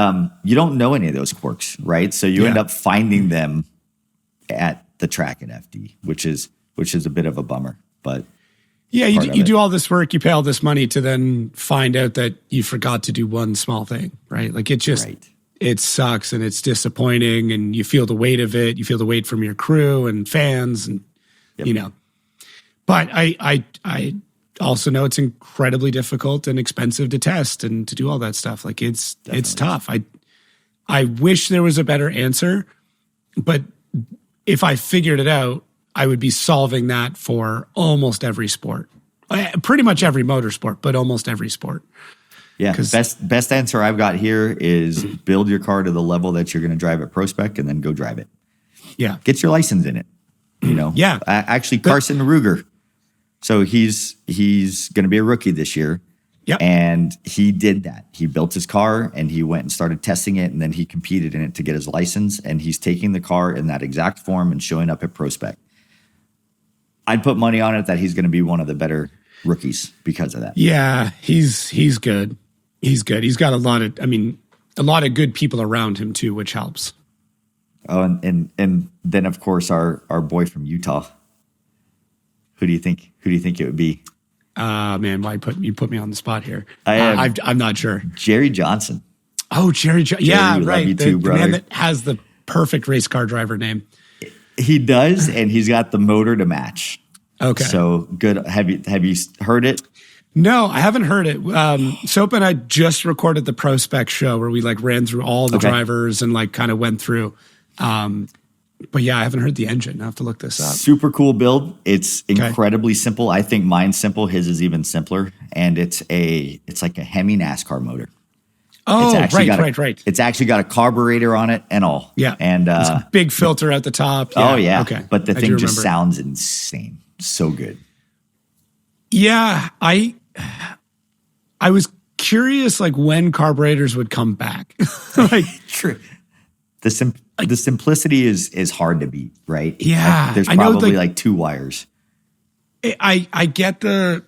you don't know any of those quirks, right? So you end up finding them at the track at FD, which is a bit of a bummer. But yeah, you do all this work, you pay all this money to then find out that you forgot to do one small thing, right? Like it just, it sucks and it's disappointing and you feel the weight of it. You feel the weight from your crew and fans and, But I also know it's incredibly difficult and expensive to test and to do all that stuff. Like it's tough. I wish there was a better answer, but if I figured it out, I would be solving that for almost every sport, pretty much every motorsport, but almost every sport. Yeah, best answer I've got here is build your car to the level that you're going to drive at Prospec and then go drive it. Yeah. Get your license in it, Yeah. Actually, Carson Ruger. So he's going to be a rookie this year. Yep. And he did that. He built his car and he went and started testing it and then he competed in it to get his license and he's taking the car in that exact form and showing up at Prospec. I'd put money on it that he's going to be one of the better rookies because of that. Yeah, he's good. He's good. He's got a lot of good people around him too, which helps. Oh, and then of course our boy from Utah. Who do you think it would be? Man, why you put me on the spot here? I'm not sure. Jerry Johnson. Oh, Jerry. Yeah, right. The man that has the perfect race car driver name. He does, and he's got the motor to match. Okay. So good. Have you heard it? No, I haven't heard it. Soap and I just recorded the Prospec show where we like ran through all the drivers and like kind of went through. But yeah, I haven't heard the engine. I have to look this up. Super cool build. It's incredibly simple. I think mine's simple. His is even simpler. And it's like a Hemi NASCAR motor. Oh, right. It's actually got a carburetor on it and all. Yeah. And a big filter at the top. Yeah. Oh, yeah. Okay. But the thing just sounds insane. So good. Yeah. I was curious like when carburetors would come back. Like true. The simplicity is hard to beat, right? Yeah. There's probably like two wires. I get the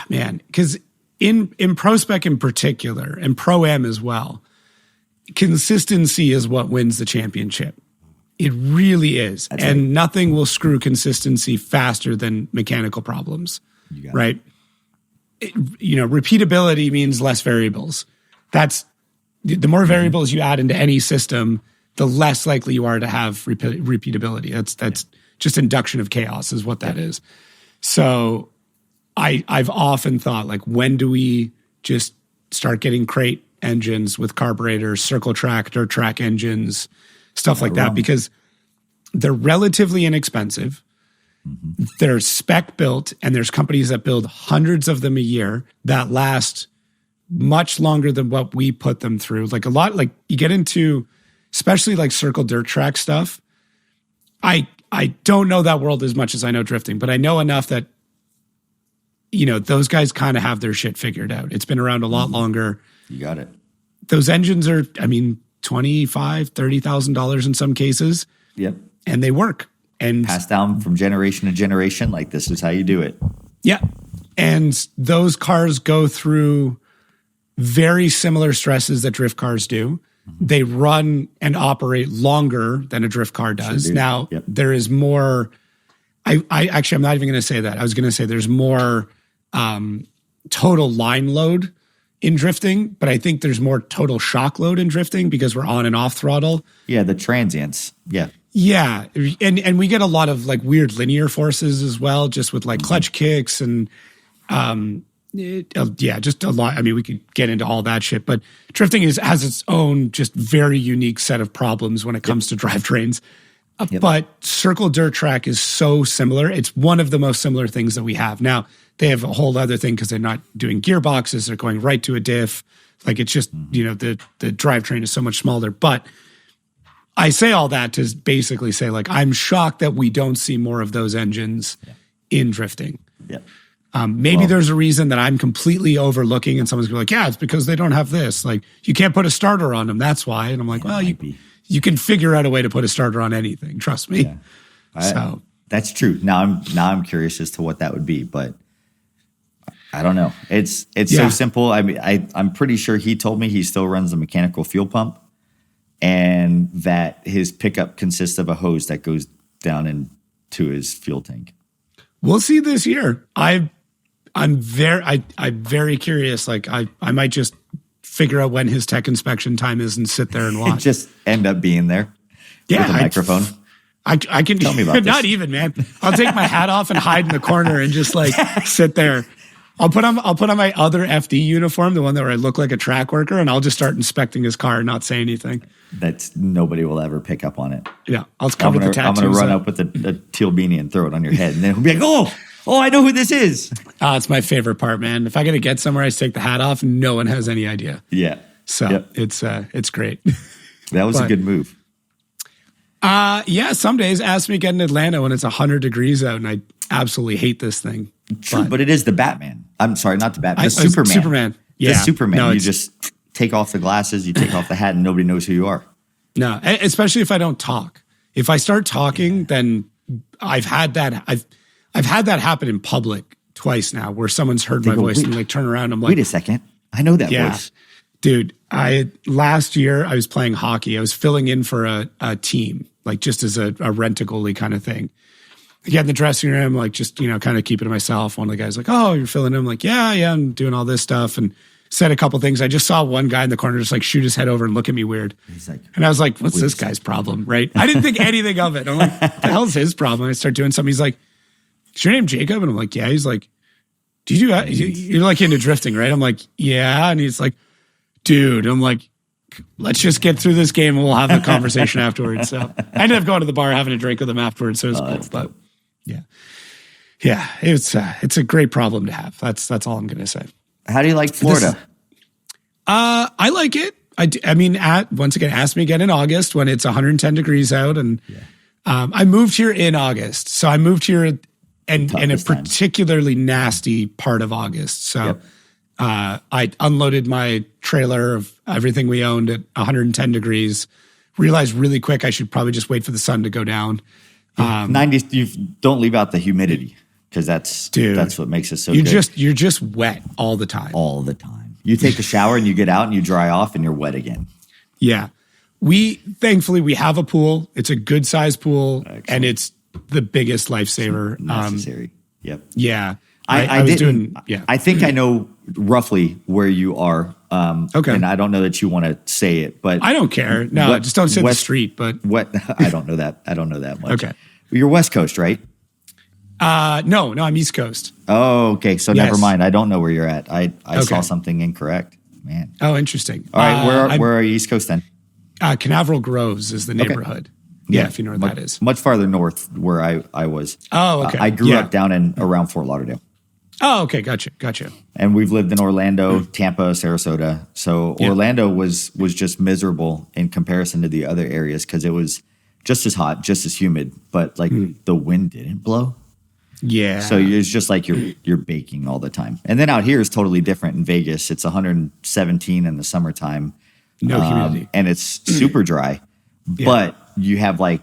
man, because in Prospec in particular, and Pro-Am as well, consistency is what wins the championship. It really is. That's and right. Nothing will screw consistency faster than mechanical problems, right? Repeatability means less variables. That's the more variables you add into any system, the less likely you are to have repeatability. That's just induction of chaos is what that is. So I've often thought, like, when do we just start getting crate engines with carburetors, circle track, dirt track engines, stuff like that, because they're relatively inexpensive. Mm-hmm. They're spec built, and there's companies that build hundreds of them a year that last much longer than what we put them through. Like a lot, like you get into, especially like circle dirt track stuff. I don't know that world as much as I know drifting, but I know enough that, those guys kind of have their shit figured out. It's been around a lot longer. You got it. Those engines are, $25,000, $30,000 in some cases. Yep. And they work. And passed down from generation to generation. Like, this is how you do it. Yeah. And those cars go through very similar stresses that drift cars do. They run and operate longer than a drift car does. Sure do. Now, Yep. there is more. I'm not even going to say that. I was going to say there's more total line load in drifting, but I think there's more total shock load in drifting because we're on and off throttle. Yeah, the transients. Yeah. Yeah, and we get a lot of like weird linear forces as well, just with like clutch kicks and just a lot. I mean, we could get into all that shit, but drifting has its own just very unique set of problems when it comes to drivetrains. But circle dirt track is so similar. It's one of the most similar things that we have. Now, they have a whole other thing because they're not doing gearboxes. They're going right to a diff. Like it's just, the drivetrain is so much smaller. But I say all that to basically say, like, I'm shocked that we don't see more of those engines in drifting. Yeah. Maybe there's a reason that I'm completely overlooking and someone's going to be like, yeah, it's because they don't have this. Like, you can't put a starter on them. That's why. And I'm like, well, you can figure out a way to put a starter on anything. Trust me. Yeah. That's true. Now I'm curious as to what that would be, but I don't know. It's so simple. I mean, I'm pretty sure he told me he still runs a mechanical fuel pump and that his pickup consists of a hose that goes down into his fuel tank. We'll see this year. I'm very curious. Like I might just figure out when his tech inspection time is and sit there and watch. Just end up being there with a microphone. I can tell me about this. Not even, man. I'll take my hat off and hide in the corner and just like sit there. I'll put on my other FD uniform, the one that where I look like a track worker, and I'll just start inspecting his car and not say anything. Nobody will ever pick up on it. Yeah, I'll cover the tattoos. I'm going to run up with a teal beanie and throw it on your head, and then he'll be like, "Oh, I know who this is." It's my favorite part, man. If I got to get somewhere, I just take the hat off, and no one has any idea. Yeah. So it's great. That was a good move. Some days ask me to get in Atlanta when it's 100 degrees out, and I absolutely hate this thing. True, but it is the Batman. I'm sorry, not the Batman. The Superman. Superman. Yeah. The Superman. No, you just take off the glasses, you take off the hat, and nobody knows who you are. No, especially if I don't talk. If I start talking, then I've had that. I've had that happen in public twice now, where someone's heard my voice and like turn around. I'm like, wait a second, I know that voice, dude. Last year I was playing hockey. I was filling in for a team, like just as a rent-a-goalie kind of thing. I get in the dressing room, like just, kind of keep it to myself. One of the guys like, oh, you're filling in? I'm like, yeah, I'm doing all this stuff. And said a couple things. I just saw one guy in the corner just like shoot his head over and look at me weird. And I was like, what's this guy's problem, right? I didn't think anything of it. I'm like, what the hell's his problem? I start doing something. He's like, is your name Jacob? And I'm like, yeah. He's like, you're like into drifting, right? I'm like, yeah. And he's like, dude. I'm like, let's just get through this game and we'll have a conversation afterwards. So I ended up going to the bar, having a drink with him afterwards. So it was cool. But yeah, it's a great problem to have. That's all I'm going to say. How do you like Florida? I like it. I mean, once again, ask me again in August when it's 110 degrees out. And I moved here in August. So I moved here in a particularly nasty part of August. So I unloaded my trailer of everything we owned at 110 degrees. Realized really quick I should probably just wait for the sun to go down. 90. You don't leave out the humidity because that's what makes it so good. You're just wet all the time. All the time. You take a shower and you get out and you dry off and you're wet again. Yeah. Thankfully we have a pool. It's a good sized pool. Excellent. And it's the biggest lifesaver. Necessary. Yep. Yeah. I think I know roughly where you are. Okay. And I don't know that you want to say it, but I don't care. No, just don't say the street. But what? I don't know that. I don't know that much. Okay. You're West Coast, right? No, I'm East Coast. Oh, okay. So never mind. I don't know where you're at. I saw something incorrect. Man. Oh, interesting. All right. Where are you East Coast then? Canaveral Groves is the neighborhood. Okay. Yeah, if you know where that is. Much farther north where I was. Oh, okay. I grew up down around Fort Lauderdale. Oh, okay. Gotcha. And we've lived in Orlando, Tampa, Sarasota. So Orlando was just miserable in comparison to the other areas because it was just as hot, just as humid, but like the wind didn't blow. Yeah. So it's just like you're baking all the time. And then out here is totally different in Vegas. It's 117 in the summertime. No humidity. And it's super dry. Yeah. But you have like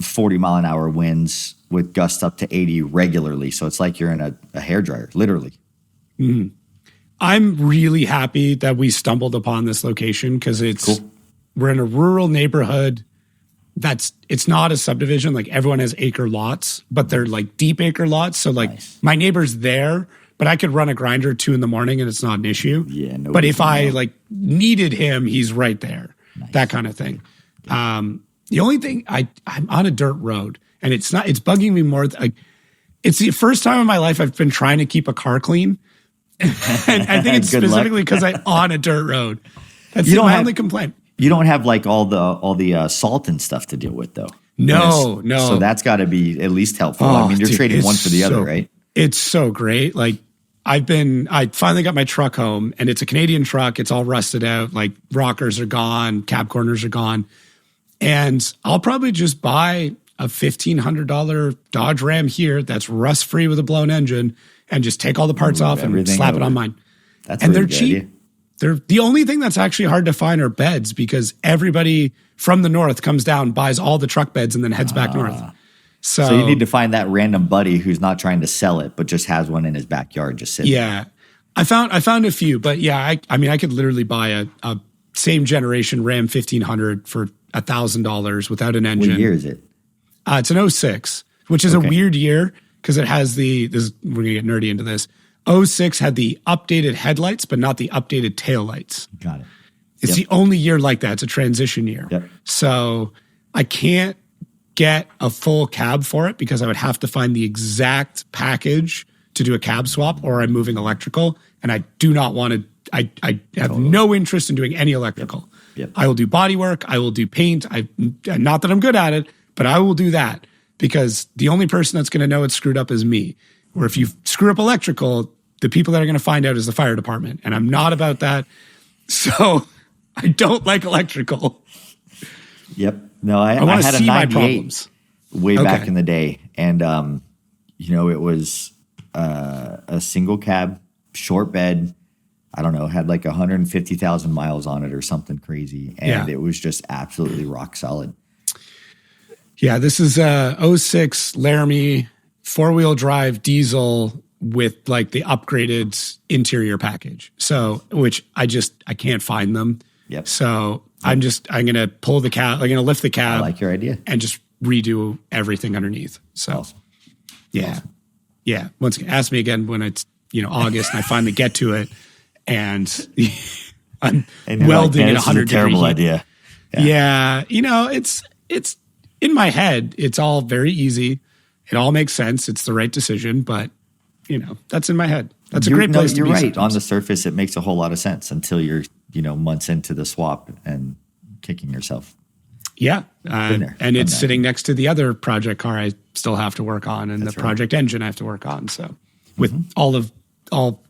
40-mile-an-hour winds with gusts up to 80 regularly. So it's like you're in a hairdryer, literally. Mm-hmm. I'm really happy that we stumbled upon this location because it's we're in a rural neighborhood. It's not a subdivision. Like everyone has acre lots, but they're like deep acre lots. So like my neighbor's there, but I could run a grinder 2 a.m. and it's not an issue. Yeah. But if I like needed him, he's right there. That kind of thing. The only thing I'm on a dirt road and it's bugging me more. It's the first time in my life I've been trying to keep a car clean. And I think it's specifically because I'm on a dirt road. That's my only complaint. You don't have like all the salt and stuff to deal with, though. No. So that's got to be at least helpful. I mean, you're trading one for the other, right? It's so great. Like I finally got my truck home, and it's a Canadian truck. It's all rusted out. Like rockers are gone, cab corners are gone, and I'll probably just buy a $1,500 Dodge Ram here that's rust free with a blown engine, and just take all the parts off and slap it on mine. That's and really they're cheap. Idea. They're the only thing that's actually hard to find are beds because everybody from the north comes down, buys all the truck beds, and then heads back north. So you need to find that random buddy who's not trying to sell it, but just has one in his backyard just sitting. Yeah, I found a few, but yeah, I mean, I could literally buy a same generation Ram 1500 for $1,000 without an engine. What year is it? It's an 06, which is a weird year because it has we're gonna get nerdy into this. 06 had the updated headlights, but not the updated taillights. Got it. It's the only year like that. It's a transition year. Yep. So I can't get a full cab for it because I would have to find the exact package to do a cab swap, or I'm moving electrical, and I do not want to. I have no interest in doing any electrical. Yep. I will do body work. I will do paint. Not that I'm good at it, but I will do that because the only person that's going to know it's screwed up is me. Or if you screw up electrical, the people that are going to find out is the fire department. And I'm not about that. So I don't like electrical. Yep. No, I want to had see a my 98 problems. way back in the day. And, it was a single cab, short bed. I don't know, had like 150,000 miles on it or something crazy. And it was just absolutely rock solid. Yeah, this is a 06 Laramie 4-wheel drive diesel with like the upgraded interior package. So, which I can't find them. Yep. So I'm going to pull the cab, I'm going to lift the cab. I like your idea. And just redo everything underneath. So, awesome. Yeah. Awesome. Yeah. Once again, ask me again when it's, August and I finally get to it and I'm welding at 100 This is a terrible degree idea. Yeah. It's in my head, it's all very easy. It all makes sense. It's the right decision, but that's in my head. That's a great place to be. You're right. Sometimes. On the surface, it makes a whole lot of sense until you're, months into the swap and kicking yourself. Yeah. And it's sitting next to the other project car I still have to work on and the project engine I have to work on. So with all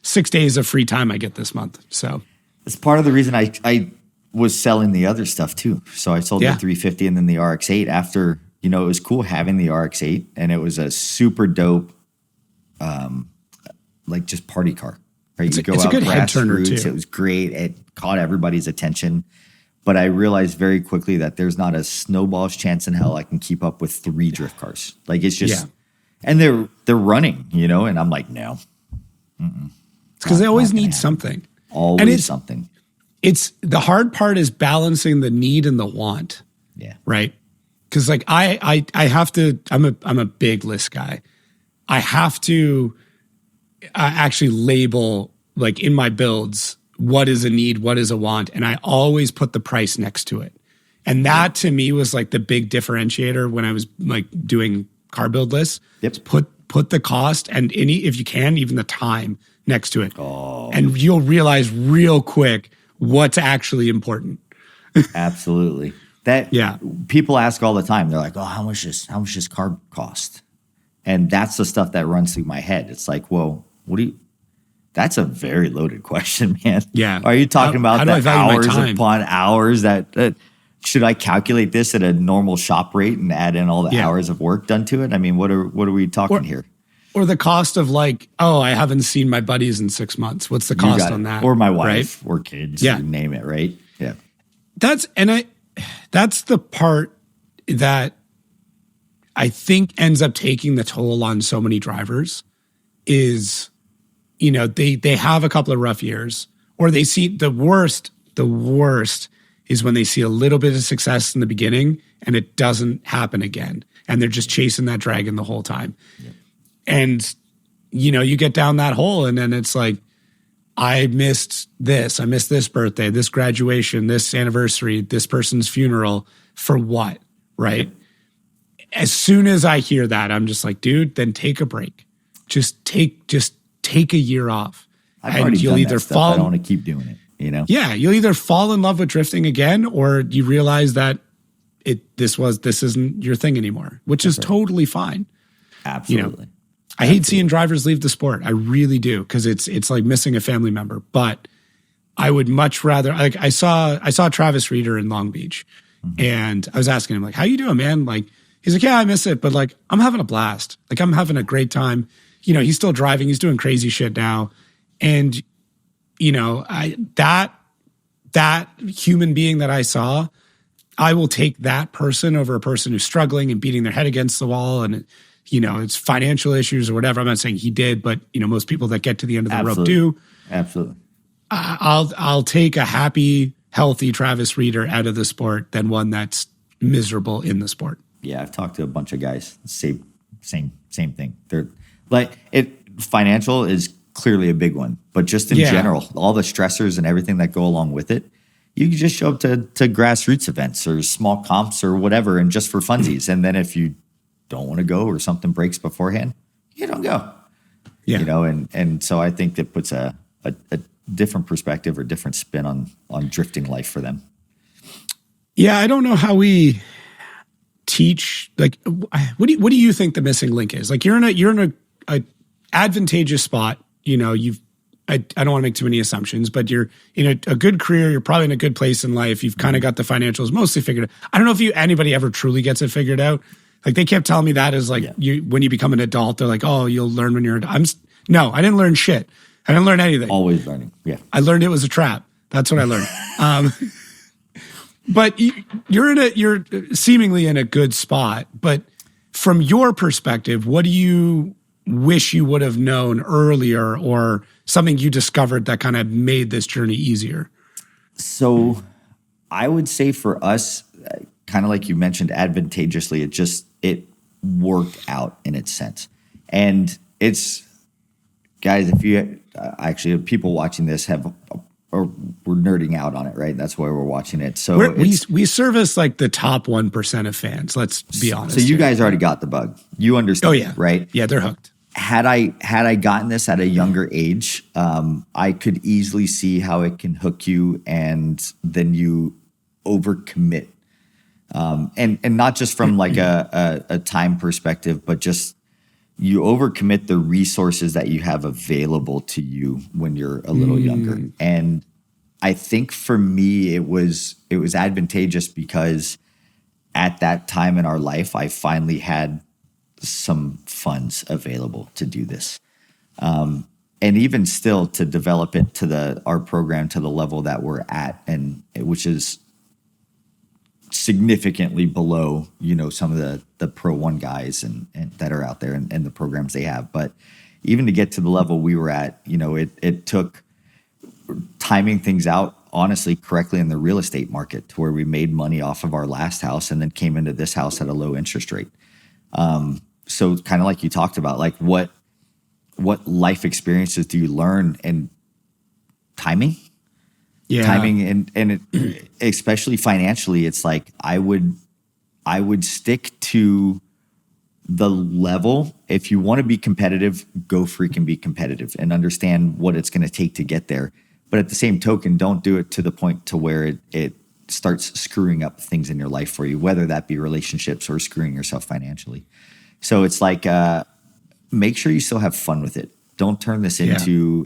6 days of free time I get this month. So it's part of the reason I was selling the other stuff too. So I sold the 350 and then the RX-8 after, it was cool having the RX-8 and it was a super dope, like just party car. Right? It's a good head turner too. It was great. It caught everybody's attention. But I realized very quickly that there's not a snowball's chance in hell I can keep up with 3 drift cars. Like it's just, and they're running, and I'm like, no. It's because they always need something. Always something. It's the hard part is balancing the need and the want. Yeah. Right. Because like I have to. I'm a big list guy. I have to actually label like in my builds what is a need, what is a want, and I always put the price next to it. And that to me was like the big differentiator when I was like doing car build lists. Yep. Put the cost and if you can, even the time next to it. Oh. And you'll realize real quick what's actually important. Absolutely. People ask all the time. They're like, "Oh, how much does car cost?" And that's the stuff that runs through my head. It's like, well, that's a very loaded question, man. Yeah. Are you talking about the hours time? Upon hours that should I calculate this at a normal shop rate and add in all the hours of work done to it? I mean, what are we talking here? Or the cost of like, I haven't seen my buddies in 6 months. What's the cost on that? Or my wife or kids, you name it, right? Yeah. That's the part that I think ends up taking the toll on so many drivers is, they have a couple of rough years or they see the worst is when they see a little bit of success in the beginning and it doesn't happen again. And they're just chasing that dragon the whole time. Yep. And, you get down that hole and then it's like, I missed this birthday, this graduation, this anniversary, this person's funeral for what, right? Yep. As soon as I hear that, I'm just like, dude, then take a break. Just take a year off. I've already done that stuff. I don't want to keep doing it, Yeah, you'll either fall in love with drifting again or you realize that this isn't your thing anymore, which is totally fine. Absolutely. I hate seeing drivers leave the sport. I really do, because it's like missing a family member. But I would much rather, like, I saw Travis Reeder in Long Beach, and I was asking him, like, how you doing, man? Like, he's like, yeah, I miss it, but like, I'm having a blast. Like, I'm having a great time. He's still driving. He's doing crazy shit now. And, that human being that I saw, I will take that person over a person who's struggling and beating their head against the wall and, it's financial issues or whatever. I'm not saying he did, but, most people that get to the end of the rope do. Absolutely. I'll take a happy, healthy Travis Reeder out of the sport than one that's miserable in the sport. Yeah, I've talked to a bunch of guys. Same thing. They're like, financial is clearly a big one, but just in general, all the stressors and everything that go along with it, you can just show up to grassroots events or small comps or whatever, and just for funsies. And then if you don't want to go or something breaks beforehand, you don't go. Yeah. And so I think that puts a different perspective or different spin on drifting life for them. Yeah, I don't know how we teach. Like, what do you think the missing link is? Like, you're in a advantageous spot. I don't want to make too many assumptions, but you're in a good career. You're probably in a good place in life. You've kind of got the financials mostly figured out. I don't know if anybody ever truly gets it figured out. Like, they kept telling me that is like, when you become an adult, they're like, oh, you'll learn when you're no, I didn't learn shit. I didn't learn anything. Always learning. Yeah. I learned it was a trap. That's what I learned. But you're seemingly in a good spot. But from your perspective, what do you wish you would have known earlier, or something you discovered that kind of made this journey easier? So I would say for us, kind of like you mentioned, advantageously, it worked out in its sense. And it's, guys, if you actually, people watching this or we're nerding out on it, right? That's why we're watching it. So we service like the top 1% of fans. Let's be honest. So you guys already got the bug. You understand, right? Yeah, they're hooked. Had I gotten this at a younger age, I could easily see how it can hook you, and then you overcommit, and not just from like a time perspective, but just you overcommit the resources that you have available to you when you're a little younger. And I think for me, it was advantageous because at that time in our life, I finally had some funds available to do this. And even still to develop it to our program to the level that we're at, and which is significantly below, some of the Pro 1 guys and that are out there and the programs they have. But even to get to the level we were at, it took timing things out, honestly, correctly in the real estate market, to where we made money off of our last house and then came into this house at a low interest rate. So kind of like you talked about, like what life experiences do you learn, and timing? Yeah. Timing and especially financially, it's like I would stick to the level. If you want to be competitive, go freaking be competitive and understand what it's going to take to get there. But at the same token, don't do it to the point to where it starts screwing up things in your life for you, whether that be relationships or screwing yourself financially. So it's like, make sure you still have fun with it. Don't turn this into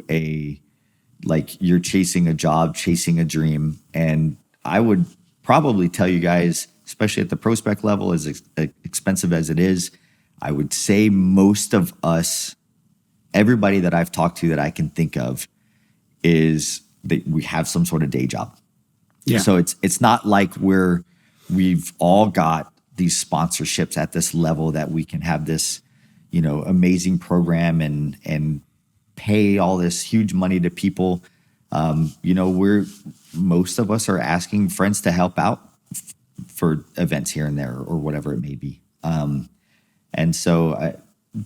like you're chasing a job, chasing a dream. And I would probably tell you guys, especially at the Prospec level, as expensive as it is, I would say most of us, everybody that I've talked to that I can think of, is that we have some sort of day job. Yeah. So it's not like we've all got these sponsorships at this level that we can have this, amazing program and pay all this huge money to people. Most of us are asking friends to help out for events here and there or whatever it may be. And so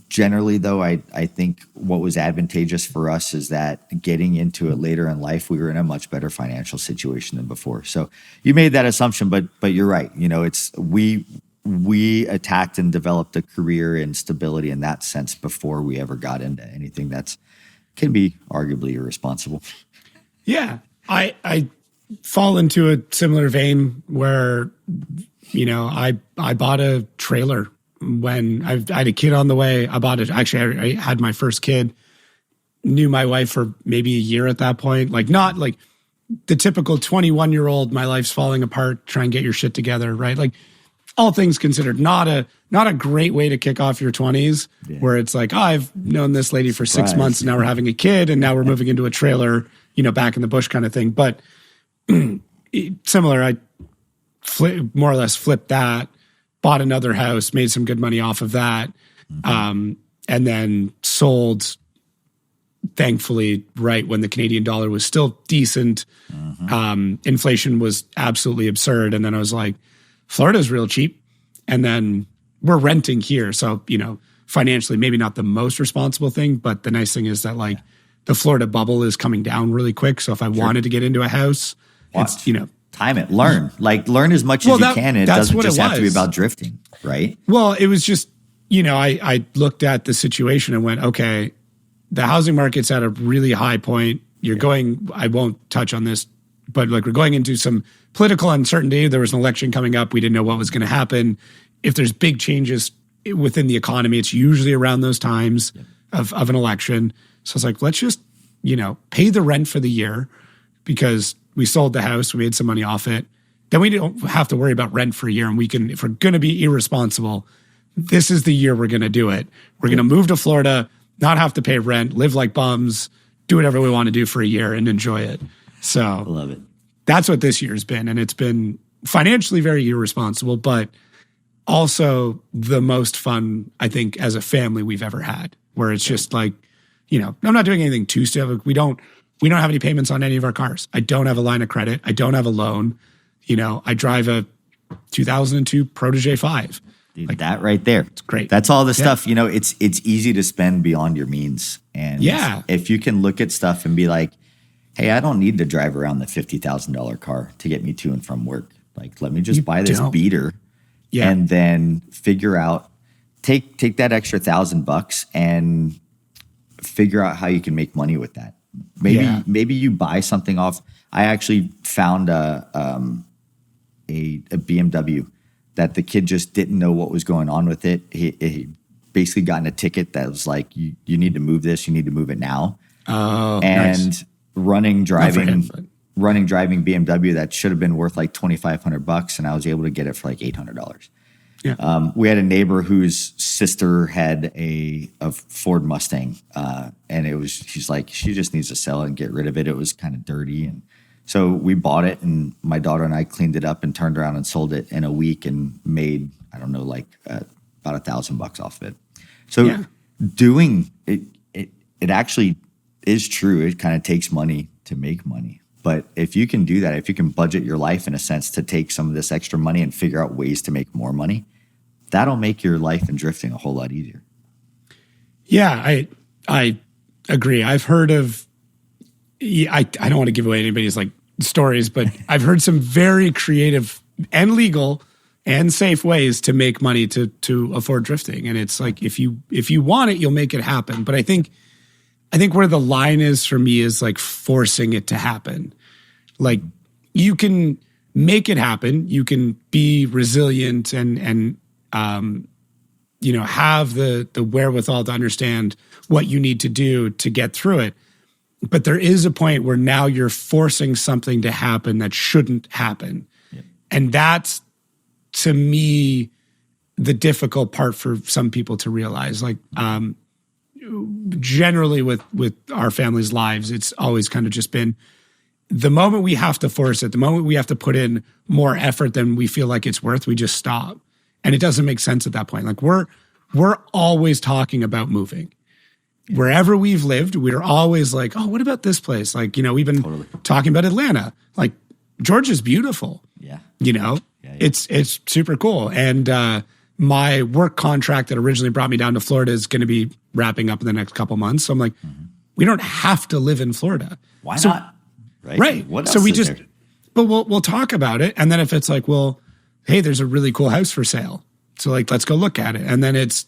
generally, though, I think what was advantageous for us is that getting into it later in life, we were in a much better financial situation than before. So you made that assumption, but you're right. We attacked and developed a career and stability in that sense before we ever got into anything that's can be arguably irresponsible. Yeah, I fall into a similar vein where, I bought a trailer when I had a kid on the way. I bought it. Actually, I had my first kid, knew my wife for maybe a year at that point. Like, not like the typical 21-year-old, my life's falling apart, try and get your shit together, right? Like, all things considered, not a great way to kick off your 20s, where it's like, I've known this lady for 6 months, and now we're having a kid, and now we're moving into a trailer, back in the bush kind of thing. But similar, I more or less flipped that, bought another house, made some good money off of that, and then sold, thankfully, right when the Canadian dollar was still decent. Inflation was absolutely absurd. And then I was like, Florida's real cheap. And then we're renting here. So, financially, maybe not the most responsible thing, but the nice thing is that the Florida bubble is coming down really quick. So if I wanted to get into a house, it's, time it, learn as much as you can. And it doesn't just have to be about drifting, right? Well, it was just, I looked at the situation and went, okay, the housing market's at a really high point. I won't touch on this, but we're going into some political uncertainty. There was an election coming up. We didn't know what was going to happen. If there's big changes within the economy, it's usually around those times of an election. So it's like, let's just, pay the rent for the year, because we sold the house, we made some money off it. Then we don't have to worry about rent for a year. And if we're going to be irresponsible, this is the year we're going to do it. We're going to move to Florida, not have to pay rent, live like bums, do whatever we want to do for a year and enjoy it. So I love it. That's what this year's been. And it's been financially very irresponsible, but also the most fun, I think, as a family we've ever had, where it's just like, I'm not doing anything too stiff. We don't have any payments on any of our cars. I don't have a line of credit. I don't have a loan. I drive a 2002 Protege 5. Dude, that right there. It's great. That's all the stuff, it's easy to spend beyond your means. And if you can look at stuff and be like, hey, I don't need to drive around the $50,000 car to get me to and from work. Like, let me just buy this beater and then figure out, take that extra $1,000 and figure out how you can make money with that. Maybe you buy something off. I actually found a BMW that the kid just didn't know what was going on with it. He basically gotten a ticket that was like, you need to move this, you need to move it now. Oh, and nice. running driving BMW that should have been worth like $2,500, and I was able to get it for like $800. Yeah. We had a neighbor whose sister had a Ford Mustang, and she's like, she just needs to sell it and get rid of it. It was kind of dirty, and so we bought it, and my daughter and I cleaned it up and turned around and sold it in a week and made, I don't know, like about $1,000 off of it. So doing it, it actually is true. It kind of takes money to make money. But if you can do that, if you can budget your life in a sense to take some of this extra money and figure out ways to make more money, that'll make your life in drifting a whole lot easier. Yeah, I agree. I've heard of, I don't want to give away anybody's stories, but I've heard some very creative and legal and safe ways to make money to afford drifting. And it's like, if you want it, you'll make it happen. But I think where the line is for me is like forcing it to happen. Like, you can make it happen. You can be resilient and have the wherewithal to understand what you need to do to get through it. But there is a point where now you're forcing something to happen that shouldn't happen. Yeah. And that's, to me, the difficult part for some people to realize. Like, generally with our family's lives, it's always kind of just been, the moment we have to force it, the moment we have to put in more effort than we feel like it's worth, we just stop. And it doesn't make sense at that point. Like, we're always talking about moving. wherever we've lived, we're always like, oh, what about this place? Like, we've been talking about Atlanta. Like, Georgia's beautiful. Yeah. It's super cool. And my work contract that originally brought me down to Florida is going to be wrapping up in the next couple months. So I'm like, we don't have to live in Florida. Why not? Right. What else so we is just, there? but we'll talk about it. And then if it's like, well, hey, there's a really cool house for sale. So like, let's go look at it. And then it's,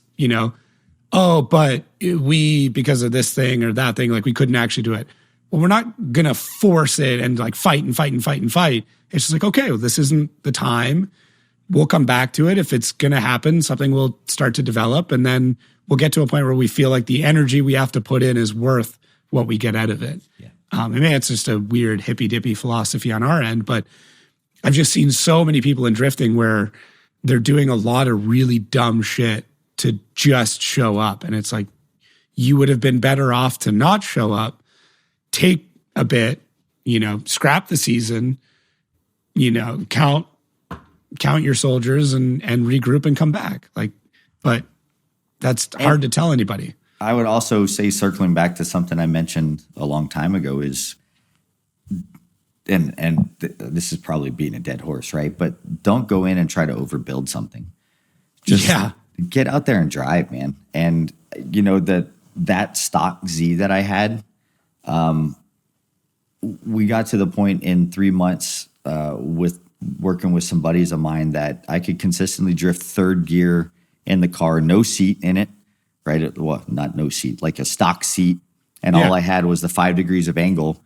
oh, but because of this thing or that thing, like we couldn't actually do it. Well, we're not going to force it and like fight and fight and fight and fight. It's just like, okay, well, this isn't the time. We'll come back to it. If it's going to happen, something will start to develop. And then we'll get to a point where we feel like the energy we have to put in is worth what we get out of it. Yeah. I mean, it's just a weird hippy-dippy philosophy on our end, but I've just seen so many people in drifting where they're doing a lot of really dumb shit to just show up. And it's like, you would have been better off to not show up, take a bit, scrap the season, count your soldiers and regroup and come back. Like, but that's hard to tell anybody. I would also say, circling back to something I mentioned a long time ago, is, this is probably beating a dead horse, right? But don't go in and try to overbuild something. Just get out there and drive, man. And that stock Z that I had, we got to the point in 3 months with working with some buddies of mine that I could consistently drift third gear in the car, no seat in it, right? Well, not no seat, like a stock seat. And all I had was the 5 degrees of angle,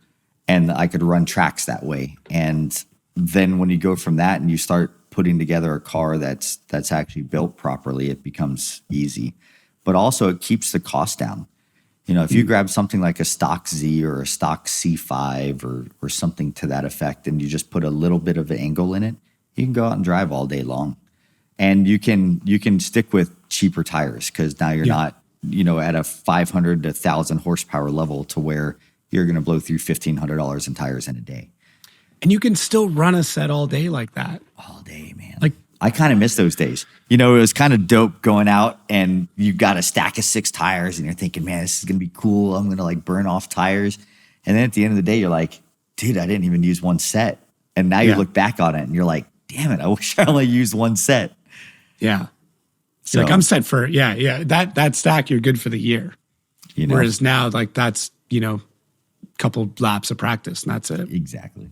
and I could run tracks that way. And then when you go from that and you start putting together a car that's actually built properly, it becomes easy. But also it keeps the cost down. If you grab something like a stock Z or a stock C5 or something to that effect, and you just put a little bit of angle in it, you can go out and drive all day long. And you can stick with cheaper tires, because now you're not, at a 500 to 1,000 horsepower level to where you're going to blow through $1,500 in tires in a day. And you can still run a set all day like that. All day, man. Like, I kind of miss those days. It was kind of dope going out and you got a stack of 6 tires and you're thinking, man, this is going to be cool. I'm going to like burn off tires. And then at the end of the day, you're like, dude, I didn't even use one set. And now you look back on it and you're like, damn it, I wish I only used one set. Yeah. So, like, I'm set for, that stack, you're good for the year. Whereas now, like, that's, couple laps of practice and that's it. Exactly.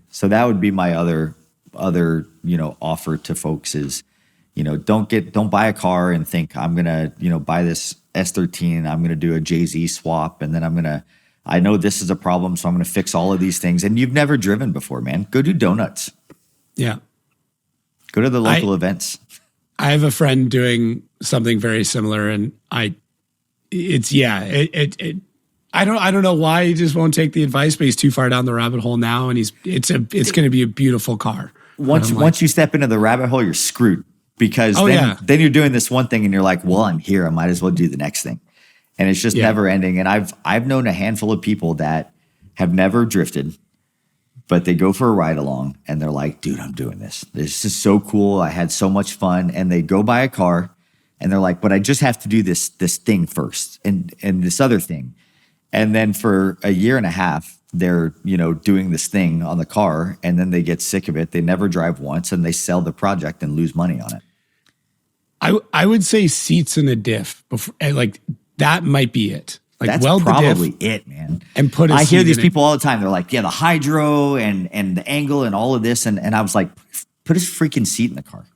So that would be my other offer to folks is, don't buy a car and think I'm going to, buy this S13 and I'm going to do a JZ swap. And then I know this is a problem, so I'm going to fix all of these things. And you've never driven before, man. Go do donuts. Yeah. Go to the local events. I have a friend doing something very similar, and I don't know why he just won't take the advice, but he's too far down the rabbit hole now, and it's going to be a beautiful car. Once you step into the rabbit hole, you're screwed, because then you're doing this one thing and you're like, well, I'm here, I might as well do the next thing. And it's just never ending. And I've known a handful of people that have never drifted, but they go for a ride along and they're like, dude, I'm doing this. This is so cool. I had so much fun. And they go buy a car and they're like, but I just have to do this thing first and this other thing. And then for a year and a half, they're, doing this thing on the car, and then they get sick of it. They never drive once and they sell the project and lose money on it. I would say seats in a diff before, like that might be it. Like, that's weld probably the diff it, man. And I hear these people all the time. They're like, yeah, the hydro and the angle and all of this. And I was like, put a freaking seat in the car.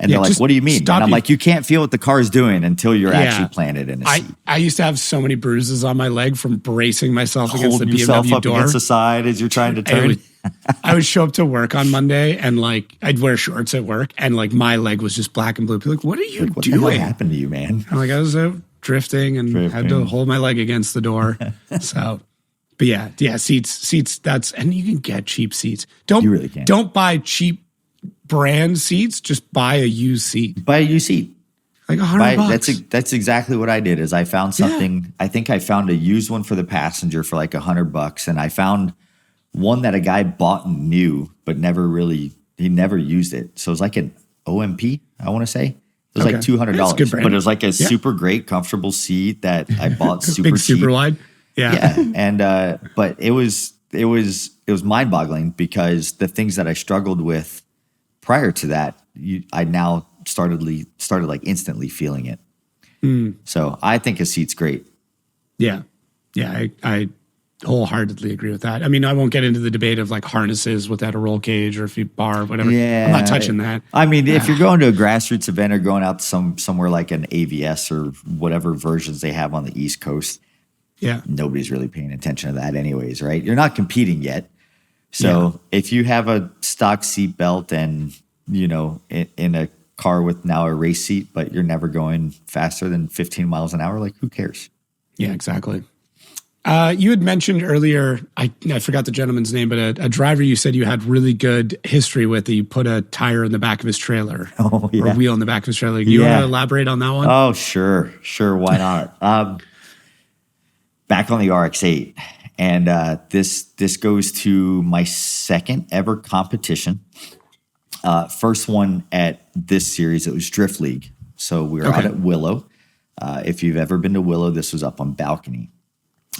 And they're like, what do you mean? And I'm like, you can't feel what the car is doing until you're actually planted in a seat. I used to have so many bruises on my leg from bracing myself against the Holding yourself BMW up door. against the side as you're trying to turn. I would show up to work on Monday and like I'd wear shorts at work and like my leg was just black and blue. People like, what are you doing? What the hell happened to you, man? I'm like, I was out drifting and had to hold my leg against the door. So, but seats. And you can get cheap seats. You really can. Don't buy cheap brand seats. Just buy a used seat. Buy a used seat. Like $100. That's exactly what I did. Is I found something. Yeah. I think I found a used one for the passenger for like $100, and I found one that a guy bought new but never used it. So it was like an OMP, I want to say, It was like $200, That's good brand. but it was like a super great, comfortable seat that I bought super Big, cheap. super wide. Yeah. And, but it was mind boggling because the things that I struggled with prior to that, I now started like instantly feeling it. So I think a seat's great. Yeah. Yeah. I wholeheartedly agree with that. I mean, I won't get into the debate of like harnesses without a roll cage or if you bar, whatever. Yeah. I'm not touching that. I mean, if you're going to a grassroots event or going out to somewhere like an AVS or whatever versions they have on the East Coast, nobody's really paying attention to that anyways, right? You're not competing yet. So if you have a stock seat belt and, in a car with now a race seat, but you're never going faster than 15 miles an hour, like who cares? Yeah, exactly. You had mentioned earlier, I forgot the gentleman's name, but a driver you said you had really good history with, that you put a tire in the back of his trailer or a wheel in the back of his trailer. You want to elaborate on that one? Oh, sure. Why not? Back on the RX-8. And this goes to my second ever competition. First one at this series, it was Drift League. So we were out at Willow. If you've ever been to Willow, this was up on Balcony.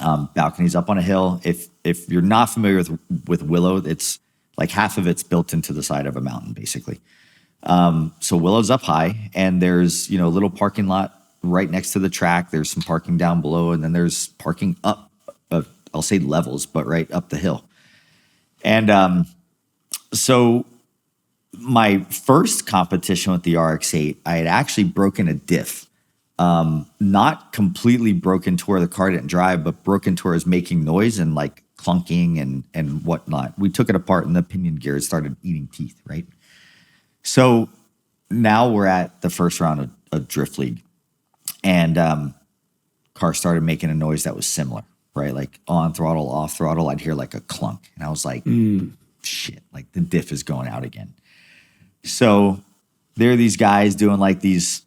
Balcony's up on a hill. If you're not familiar with Willow, it's like half of it's built into the side of a mountain, basically. So Willow's up high, and there's a little parking lot right next to the track. There's some parking down below, and then there's parking up. I'll say levels, but right up the hill. And so my first competition with the RX-8, I had actually broken a diff. Not completely broken to where the car didn't drive, but broken to where it was making noise and like clunking and whatnot. We took it apart and the pinion gears started eating teeth, right? So now we're at the first round of Drift League, and car started making a noise that was similar, right? Like on throttle, off throttle, I'd hear like a clunk. And I was like, shit, like the diff is going out again. So there are these guys doing like these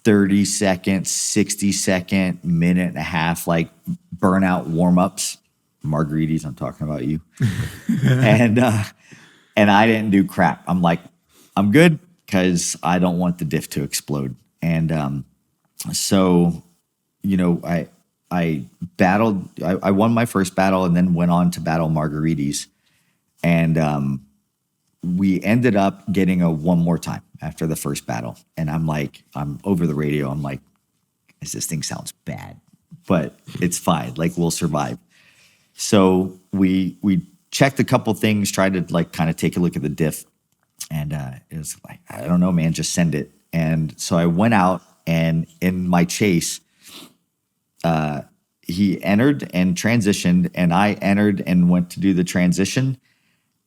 30-second, 60-second, minute and a half, like burnout warm-ups. Margaritas, I'm talking about you. and I didn't do crap. I'm like, I'm good because I don't want the diff to explode. And so, I battled. I won my first battle and then went on to battle Margaritas. And we ended up getting a one more time after the first battle. And I'm over the radio. I'm like, this thing sounds bad, but it's fine. Like, we'll survive. So we checked a couple things, tried to like kind of take a look at the diff. And it was like, I don't know, man, just send it. And so I went out, and in my chase, he entered and transitioned, and I entered and went to do the transition.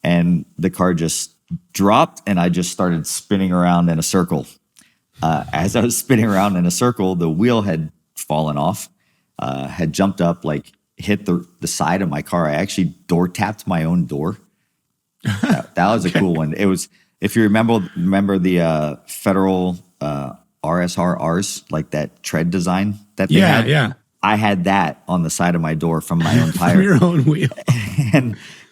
And the car just dropped, and I just started spinning around in a circle. As I was spinning around in a circle, the wheel had fallen off, had jumped up, like hit the side of my car. I actually door tapped my own door. That was a cool one. It was, if you remember the Federal RSRRs, like that tread design that they had. Yeah. I had that on the side of my door from my own tire. From your own wheel.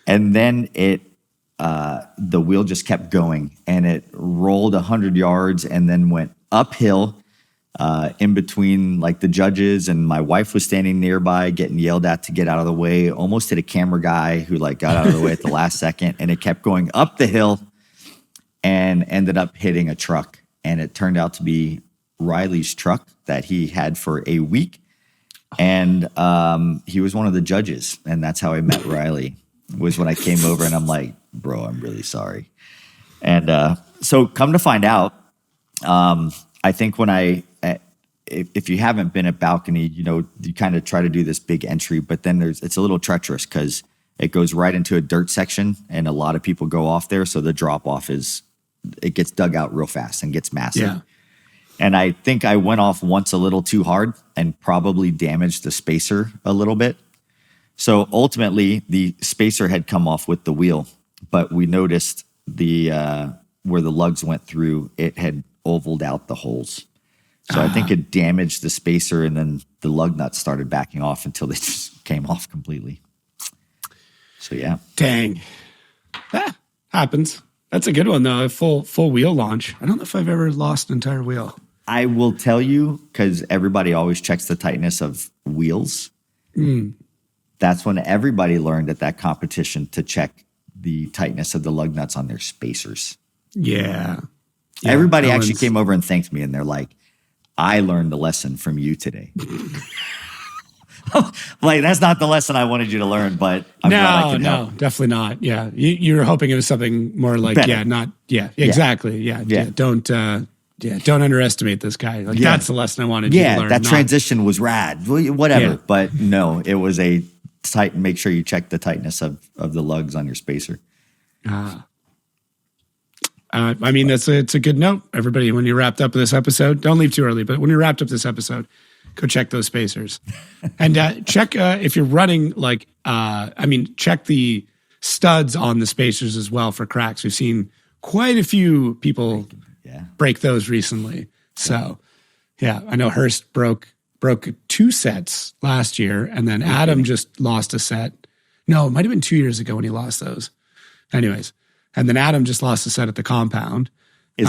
and then the wheel just kept going, and it rolled 100 yards and then went uphill in between like the judges, and my wife was standing nearby getting yelled at to get out of the way. Almost hit a camera guy who like got out of the way at the last second, and it kept going up the hill and ended up hitting a truck. And it turned out to be Riley's truck that he had for a week. And he was one of the judges, and that's how I met Riley, was when I came over, and I'm like, bro, I'm really sorry. And so come to find out, I think when if you haven't been at Balcony, you kind of try to do this big entry, but then it's a little treacherous because it goes right into a dirt section, and a lot of people go off there. So the drop off it gets dug out real fast and gets massive. Yeah. And I think I went off once a little too hard and probably damaged the spacer a little bit. So ultimately, the spacer had come off with the wheel, but we noticed where the lugs went through, it had ovaled out the holes. So I think it damaged the spacer, and then the lug nuts started backing off until they just came off completely. So yeah. Dang. Happens. That's a good one though. A full wheel launch. I don't know if I've ever lost an entire wheel. I will tell you, because everybody always checks the tightness of wheels. That's when everybody learned at that competition to check the tightness of the lug nuts on their spacers. Yeah. Everybody actually came over and thanked me, and they're like, I learned the lesson from you today. Like, that's not the lesson I wanted you to learn, but I'm glad I can help. Definitely not. Yeah. You were hoping it was something more like, Better. Exactly. Yeah. Don't underestimate this guy. Like, that's the lesson I wanted you to learn. That transition was rad, whatever. Yeah. But no, it was a tight, make sure you check the tightness of the lugs on your spacer. I mean, it's a good note. Everybody, when you wrapped up this episode, don't leave too early, but when you wrapped up this episode, go check those spacers. And check if you're running, check the studs on the spacers as well for cracks. We've seen quite a few people break those recently. So, I know Hurst broke 2 sets last year, and then Adam just lost a set. No, it might have been 2 years ago when he lost those. Anyways. And then Adam just lost a set at the compound. Is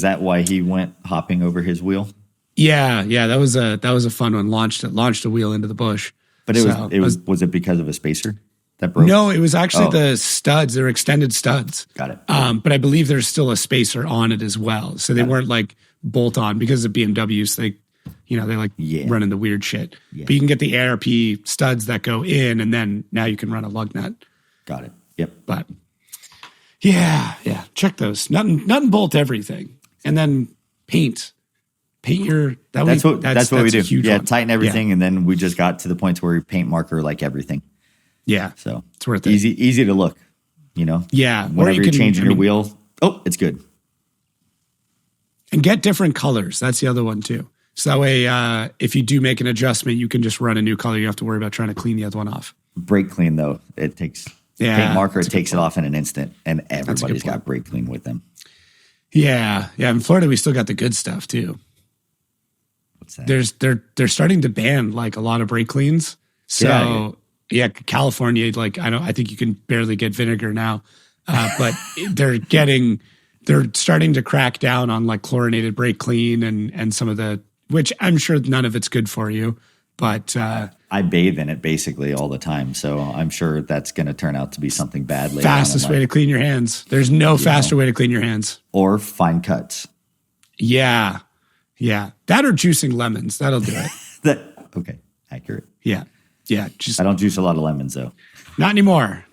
that why he went hopping over his wheel? Yeah, that was a fun one. Launched a wheel into the bush. But was it because of a spacer that broke? No, it was actually the studs. They're extended studs. Got it. But I believe there's still a spacer on it as well. So they weren't like bolt on because of BMWs. They running the weird shit. Yeah. But you can get the ARP studs that go in, and then now you can run a lug nut. Got it. Yep. But yeah. Check those. Nothing bolt everything, and then paint your. That's what we do. Yeah, tighten everything, and then we just got to the point where we paint marker like everything. Yeah, so it's worth it. Easy to look. Yeah, whenever you're changing your wheel, it's good. And get different colors. That's the other one too. So that way, if you do make an adjustment, you can just run a new color. You don't have to worry about trying to clean the other one off. Brake clean though, it takes. Paint marker, it takes it off in an instant, and everybody's got brake clean with them. Yeah. In Florida, we still got the good stuff too. What's that? They're starting to ban like a lot of brake cleans. So California, I think you can barely get vinegar now, but they're starting to crack down on like chlorinated brake clean and some of the, which I'm sure none of it's good for you, but I bathe in it basically all the time, so I'm sure that's going to turn out to be something bad later. Fastest way to clean your hands. There's no faster way to clean your hands. Or fine cuts. Yeah. That or juicing lemons. That'll do it. Okay, accurate. Yeah. I don't juice a lot of lemons though. Not anymore.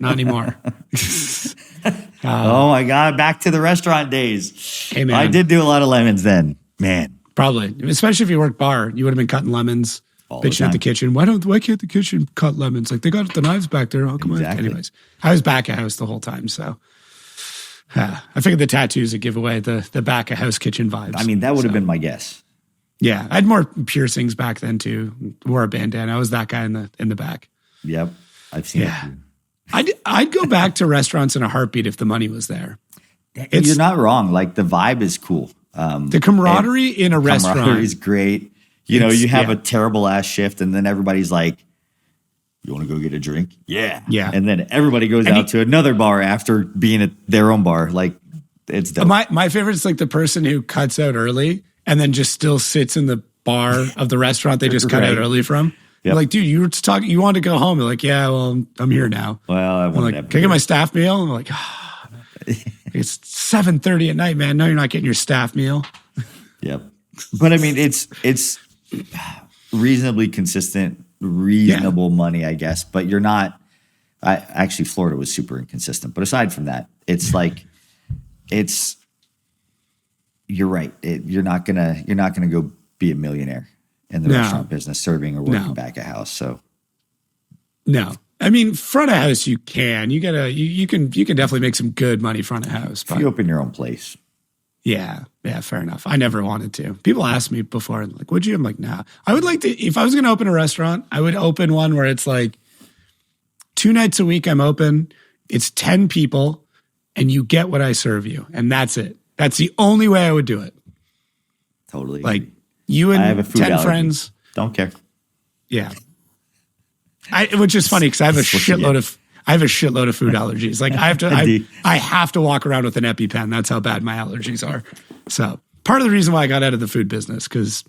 Oh my God, back to the restaurant days. Hey man, I did do a lot of lemons then, man. Probably, especially if you worked bar, you would have been cutting lemons. Bitching at the kitchen. Why can't the kitchen cut lemons? Like, they got the knives back there. Oh, come on. Anyways, I was back of house the whole time. So I figured the tattoos would give away the back of house kitchen vibes. I mean, that would have been my guess. Yeah. I had more piercings back then too. Wore a bandana. I was that guy in the back. Yep. I've seen it. I'd go back to restaurants in a heartbeat if the money was there. You're not wrong. Like, the vibe is cool. The camaraderie in a restaurant. Camaraderie is great. You have a terrible ass shift, and then everybody's like, you want to go get a drink? Yeah. And then everybody goes out to another bar after being at their own bar. Like, it's dope. My favorite is like the person who cuts out early and then just still sits in the bar of the restaurant they just cut out early from. Yep. Like, dude, you were talking, you wanted to go home. You're like, yeah, well, I'm here now. Well, I'm like, can I get my staff meal? I'm like, it's 7:30 at night, man. No, you're not getting your staff meal. Yep. But I mean, it's reasonably consistent, reasonable money, I guess. But you're not. Actually, Florida was super inconsistent. But aside from that, it's like, you're right. You're not gonna go be a millionaire in the restaurant business, serving or working back of house. So no. I mean, front of house, you can. You can definitely make some good money front of house. But if you open your own place. Yeah, fair enough. I never wanted to. People asked me before, like, would you? I'm like, nah. I would like to, if I was going to open a restaurant, I would open one where it's like 2 nights a week I'm open, it's 10 people, and you get what I serve you. And that's it. That's the only way I would do it. Totally. Like, you and I have a 10 friends. Don't care. Yeah. Which is funny because I have a shitload I have a shitload of food allergies. Like I have to walk around with an EpiPen. That's how bad my allergies are. So part of the reason why I got out of the food business, because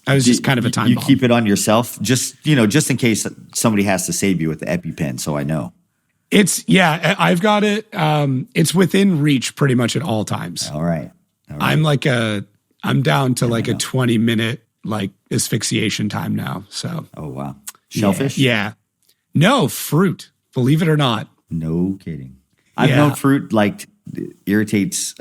I was just kind of a time bomb. You keep it on yourself, just in case somebody has to save you with the EpiPen. So I know. I've got it. It's within reach pretty much at all times. All right. I'm down to like a 20-minute like asphyxiation time now. So. Oh wow. Shellfish? Yeah. No, fruit. Believe it or not. No kidding. I've known fruit like irritates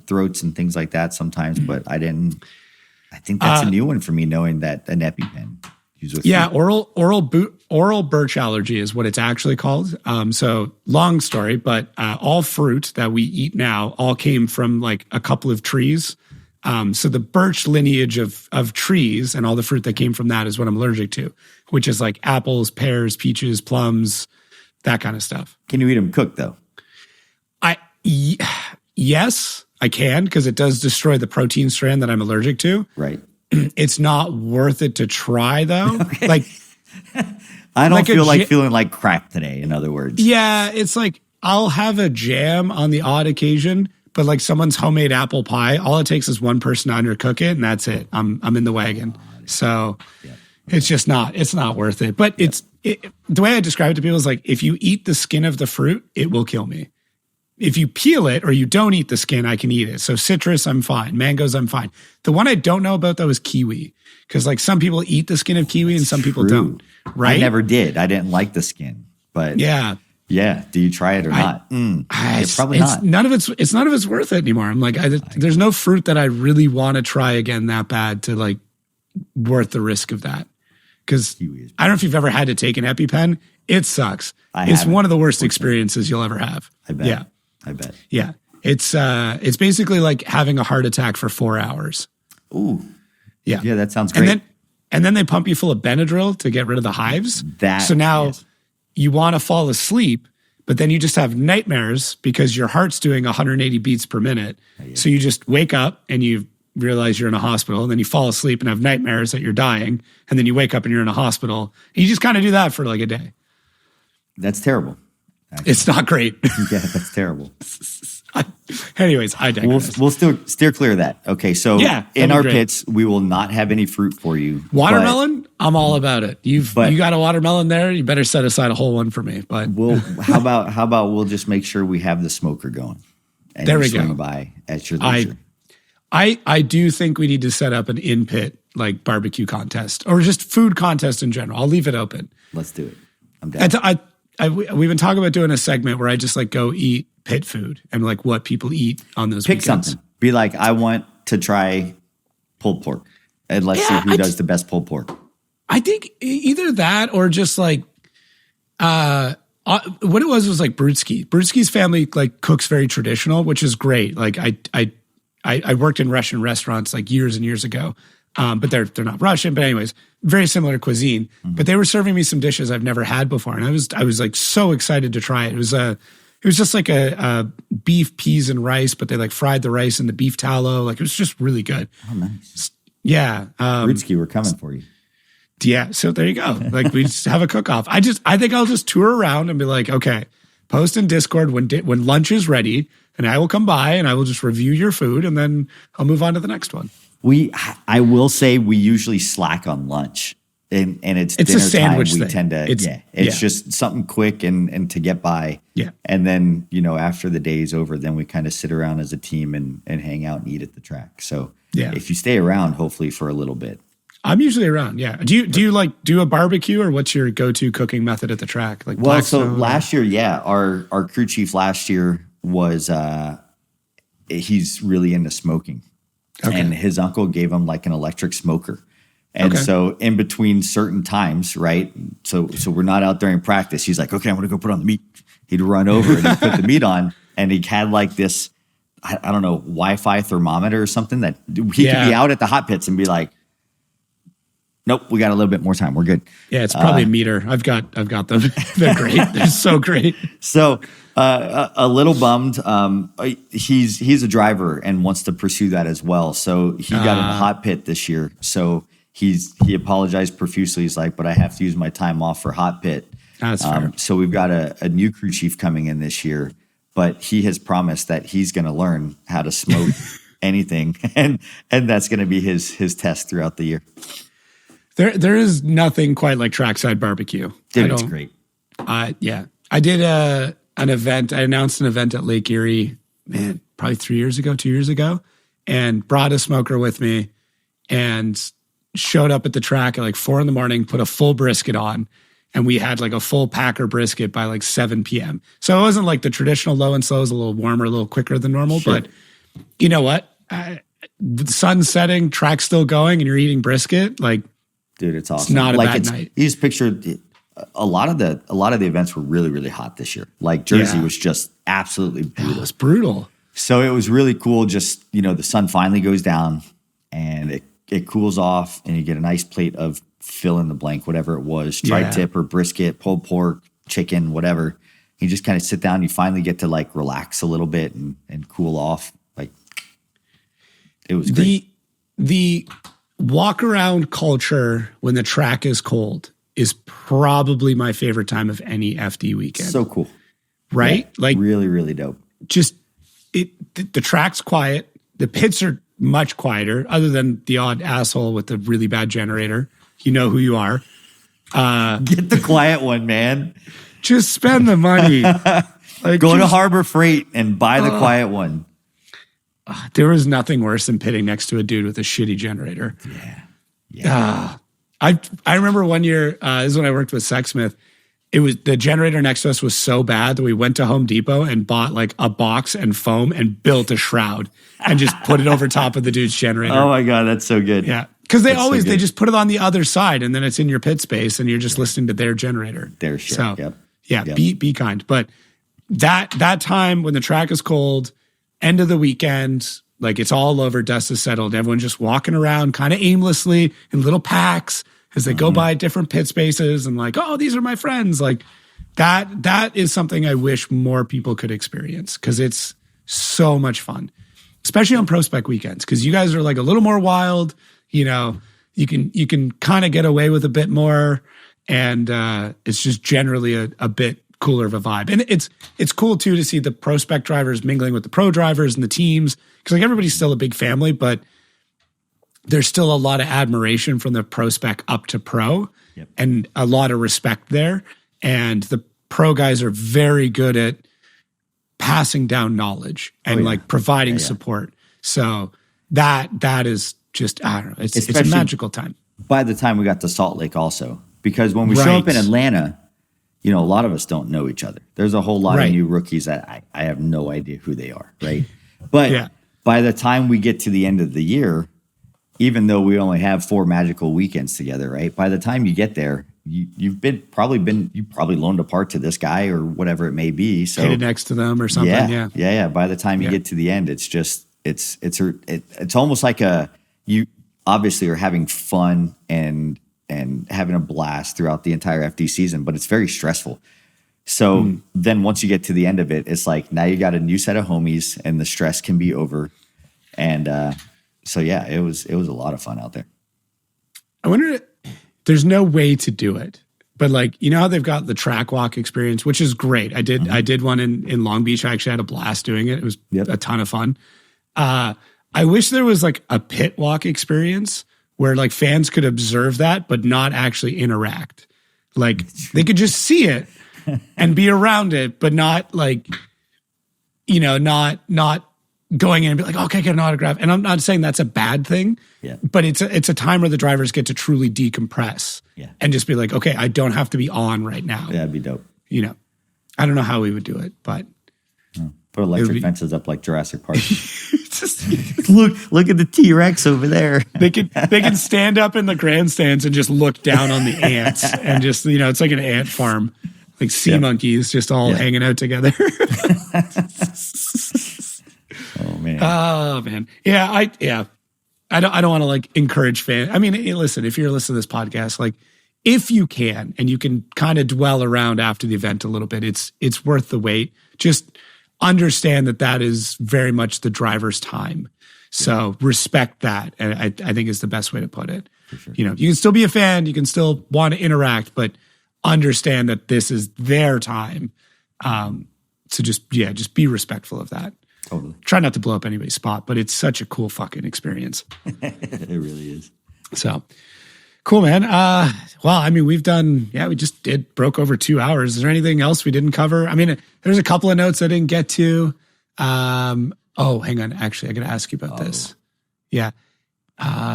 throats and things like that sometimes, but I think that's a new one for me, knowing that an EpiPen used with fruit. Oral birch allergy is what it's actually called. So long story, but all fruit that we eat now all came from like a couple of trees. So the birch lineage of trees and all the fruit that came from that is what I'm allergic to, which is like apples, pears, peaches, plums, that kind of stuff. Can you eat them cooked though? Yes, I can, because it does destroy the protein strand that I'm allergic to. Right. It's not worth it to try though. Okay. Like I don't feel like feeling like crap today, in other words. Yeah, it's like I'll have a jam on the odd occasion, but like someone's homemade apple pie, all it takes is one person to undercook it, and that's it. I'm in the wagon. So it's just not worth it. But the way I describe it to people is like, if you eat the skin of the fruit, it will kill me. If you peel it or you don't eat the skin, I can eat it. So citrus, I'm fine. Mangoes, I'm fine. The one I don't know about though is kiwi, because like some people eat the skin of kiwi and some people don't. Right? I never did. I didn't like the skin, but yeah. Do you try it or not? Probably not. None of it's worth it anymore. I'm like, there's no fruit that I really want to try again that bad to like worth the risk of that. Because I don't know if you've ever had to take an EpiPen. It sucks. It's one of the worst experiences you'll ever have. I bet. Yeah. I bet. Yeah. It's basically like having a heart attack for 4 hours. Ooh. Yeah. Yeah, that sounds great. And then they pump you full of Benadryl to get rid of the hives. So now you want to fall asleep, but then you just have nightmares because your heart's doing 180 beats per minute. So you just wake up and you realize you're in a hospital, and then you fall asleep and have nightmares that you're dying, and then you wake up and you're in a hospital. And you just kind of do that for like a day. That's terrible. Actually. It's not great. Yeah, that's terrible. Anyways, I digress. We'll still steer clear of that. Okay, so in our pits, we will not have any fruit for you. Watermelon, I'm all about it. You got a watermelon there, you better set aside a whole one for me. But how about we'll just make sure we have the smoker going. And there we go. Swing by at your leisure. I do think we need to set up an in-pit like barbecue contest or just food contest in general. I'll leave it open. Let's do it. I'm down. We've been talking about doing a segment where I just like go eat pit food and like what people eat on those Pick weekends. Something. Be like, I want to try pulled pork, and let's see who does the best pulled pork. I think either that or just like what it was like Brudski. Brudski's family like cooks very traditional, which is great. Like I worked in Russian restaurants like years and years ago. But they're not Russian. But anyways, very similar cuisine. Mm-hmm. But they were serving me some dishes I've never had before, and I was like so excited to try it. It was just like a beef, peas, and rice, but they like fried the rice in the beef tallow. Like it was just really good. Oh, nice. Yeah, Rutsky, we're coming for you. Yeah, so there you go. Like we just have a cook-off. I think I'll just tour around and be like, okay, post in Discord when lunch is ready, and I will come by and I will just review your food, and then I'll move on to the next one. I will say we usually slack on lunch, and it's dinner a sandwich time. We thing. tend to, it's just something quick and to get by. Yeah. And then, after the day is over, then we kind of sit around as a team and hang out and eat at the track. So if you stay around, hopefully for a little bit. I'm usually around. Yeah. Do you like do a barbecue, or what's your go-to cooking method at the track? Like, last year, our crew chief last year was, he's really into smoking. Okay. And his uncle gave him like an electric smoker. And so in between certain times, right? So we're not out during practice. He's like, okay, I'm going to go put on the meat. He'd run over and he'd put the meat on. And he had like this, I don't know, Wi-Fi thermometer or something that he could be out at the hot pits and be like, nope, we got a little bit more time. We're good. Yeah, it's probably a meter. I've got them. They're great. They're so great. So a little bummed. He's a driver and wants to pursue that as well. So he got in a hot pit this year. So he apologized profusely. He's like, but I have to use my time off for hot pit. That's fair. So we've got a new crew chief coming in this year, but he has promised that he's going to learn how to smoke anything, and that's going to be his test throughout the year. There is nothing quite like Trackside barbecue. Dude, it's great. Yeah. I did an event. I announced an event at Lake Erie, man, probably 2 years ago, and brought a smoker with me and showed up at the track at like 4 a.m, put a full brisket on, and we had like a full packer brisket by like 7 p.m. So it wasn't like the traditional low and slow. It was a little warmer, a little quicker than normal. Sure. But you know what? The sun's setting, track's still going, and you're eating brisket. Like, dude, it's awesome. It's not a bad night. You just picture a lot of the events were really, really hot this year. Like Jersey was just absolutely brutal. It was brutal. So it was really cool. Just, the sun finally goes down and it cools off, and you get a nice plate of fill in the blank, whatever it was, tri-tip or brisket, pulled pork, chicken, whatever. You just kind of sit down. You finally get to like relax a little bit and cool off. Like, it was great. The walk around culture when the track is cold is probably my favorite time of any FD weekend. So cool. Right? Yeah, like really, really dope. Just the track's quiet. The pits are much quieter, other than the odd asshole with the really bad generator. You know who you are. Get the quiet one, man. Just spend the money. Go to Harbor Freight and buy the quiet one. There was nothing worse than pitting next to a dude with a shitty generator. Yeah. I remember one year, this is when I worked with Sexsmith. It was the generator next to us was so bad that we went to Home Depot and bought like a box and foam and built a shroud and just put it over top of the dude's generator. Oh my God, that's so good. Yeah. Because they just put it on the other side, and then it's in your pit space and you're just listening to their generator. Their shit. So, yep. Be kind. But that time when the track is cold, end of the weekend, like it's all over, dust is settled. Everyone's just walking around kind of aimlessly in little packs as they go by different pit spaces and like, oh, these are my friends. Like that is something I wish more people could experience, because it's so much fun, especially on Prospec weekends, because you guys are like a little more wild. You can kind of get away with a bit more, and it's just generally a bit cooler of a vibe. And it's cool too to see the Prospec drivers mingling with the pro drivers and the teams, because like everybody's still a big family, but there's still a lot of admiration from the Prospec up to pro, and a lot of respect there. And the pro guys are very good at passing down knowledge and like providing support. So that is just, I don't know, it's a magical time. By the time we got to Salt Lake also, because when we show up in Atlanta, a lot of us don't know each other. There's a whole lot of new rookies that I have no idea who they are, right? But by the time we get to the end of the year, even though we only have 4 magical weekends together, right? By the time you get there, you've probably loaned a part to this guy or whatever it may be. So pitted next to them or something. Yeah. By the time you get to the end, it's just it's almost like you obviously are having fun and having a blast throughout the entire FD season, but it's very stressful. So then once you get to the end of it, it's like now you got a new set of homies and the stress can be over. And so yeah, it was a lot of fun out there. I wonder, there's no way to do it, but like, how they've got the track walk experience, which is great. I did one in Long Beach. I actually had a blast doing it. It was a ton of fun. I wish there was like a pit walk experience where like fans could observe that, but not actually interact. Like they could just see it and be around it, but not like, not going in and be like, okay, get an autograph. And I'm not saying that's a bad thing, but it's a time where the drivers get to truly decompress and just be like, okay, I don't have to be on right now. Yeah, that'd be dope. I don't know how we would do it, but put electric fences up like Jurassic Park. look at the T-Rex over there. They can stand up in the grandstands and just look down on the ants and just, it's like an ant farm, like sea monkeys just all hanging out together. Oh man. Yeah. I don't want to like encourage fans. I mean, listen, if you're listening to this podcast, like if you can, and you can kind of dwell around after the event a little bit, it's worth the wait. Just understand that is very much the driver's time. So respect that. And I think is the best way to put it. Sure. You can still be a fan, you can still want to interact, but understand that this is their time. So just be respectful of that. Totally. Try not to blow up anybody's spot, but it's such a cool fucking experience. It really is. So cool, man. Well, I mean, we just broke over 2 hours. Is there anything else we didn't cover? I mean, there's a couple of notes I didn't get to. Hang on. Actually, I got to ask you about this. Yeah.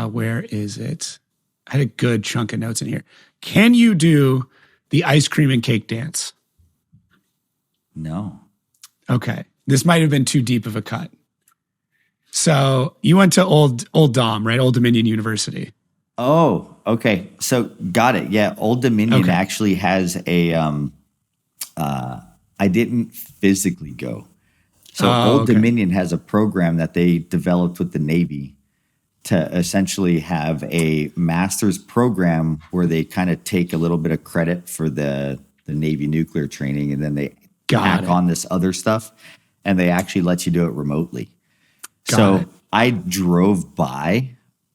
Where is it? I had a good chunk of notes in here. Can you do the ice cream and cake dance? No. Okay. This might have been too deep of a cut. So you went to Old Dom, right? Old Dominion University. Oh, okay. So got it. Yeah. Old Dominion actually has a, I didn't physically go. So Old Dominion has a program that they developed with the Navy to essentially have a master's program where they kind of take a little bit of credit for the Navy nuclear training, and then they tack on this other stuff, and they actually let you do it remotely. I drove by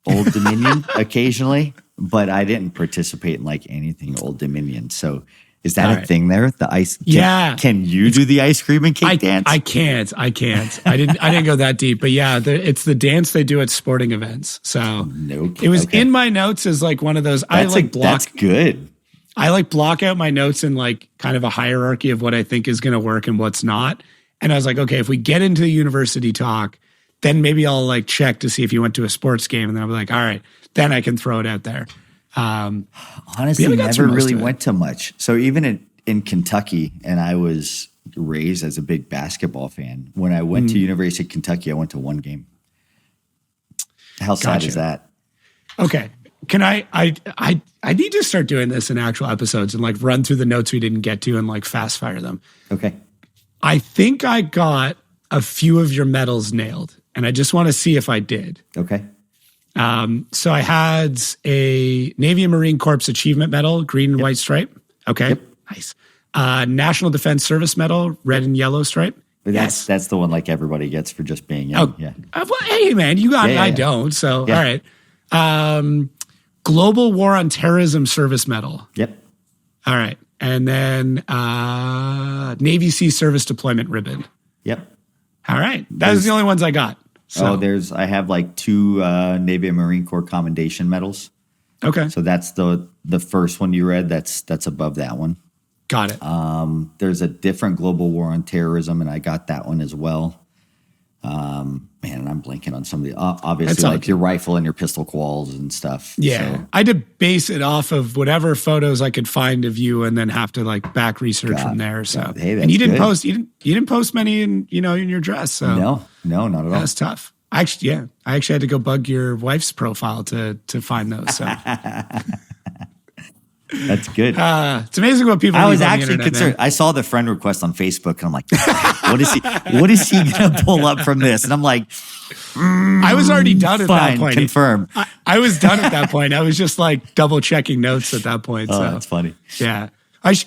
Old Dominion occasionally, but I didn't participate in like anything Old Dominion. So is that a thing there? The ice? Can you do the ice cream and cake dance? I can't. I didn't go that deep, but yeah, it's the dance they do at sporting events. So it was in my notes as like one of those. That's good. I like block out my notes in like kind of a hierarchy of what I think is going to work and what's not. And I was like, okay, if we get into the university talk, then maybe I'll like check to see if you went to a sports game, and then I'll be like, all right, then I can throw it out there. Honestly, never really went to much. So even in Kentucky, and I was raised as a big basketball fan. When I went to University of Kentucky, I went to one game. How sad is that? Okay. Can I need to start doing this in actual episodes and like run through the notes we didn't get to and like fast fire them. Okay. I think I got a few of your medals nailed, and I just want to see if I did. Okay. So I had a Navy and Marine Corps Achievement Medal, green and white stripe. Okay. Yep. Nice. National Defense Service Medal, red and yellow stripe. That's the one like everybody gets for just being young. Yeah. Well, hey man, you got it. I don't. So all right. Global War on Terrorism Service Medal. Yep. All right. And then Navy Sea Service Deployment Ribbon. Yep. All right. Those are the only ones I got. So. I have like 2 Navy and Marine Corps Commendation medals. Okay. So that's the first one you read. That's above that one. Got it. There's a different Global War on Terrorism, and I got that one as well. And I'm blanking on some of the obviously like your rifle and your pistol quals and stuff. Yeah, so. I had to base it off of whatever photos I could find of you, and then have to like back research from there. So hey, and you didn't post you didn't post many in your dress. So no, not at all. That's tough. I actually had to go bug your wife's profile to find those. So. That's good. It's amazing what people. I was actually concerned. I saw the friend request on Facebook, and I'm like, "What is he gonna pull up from this?" And I'm like, "I was already done at that point. Confirm." I was done at that point. I was just like double checking notes at that point. Oh, so. That's funny. Yeah,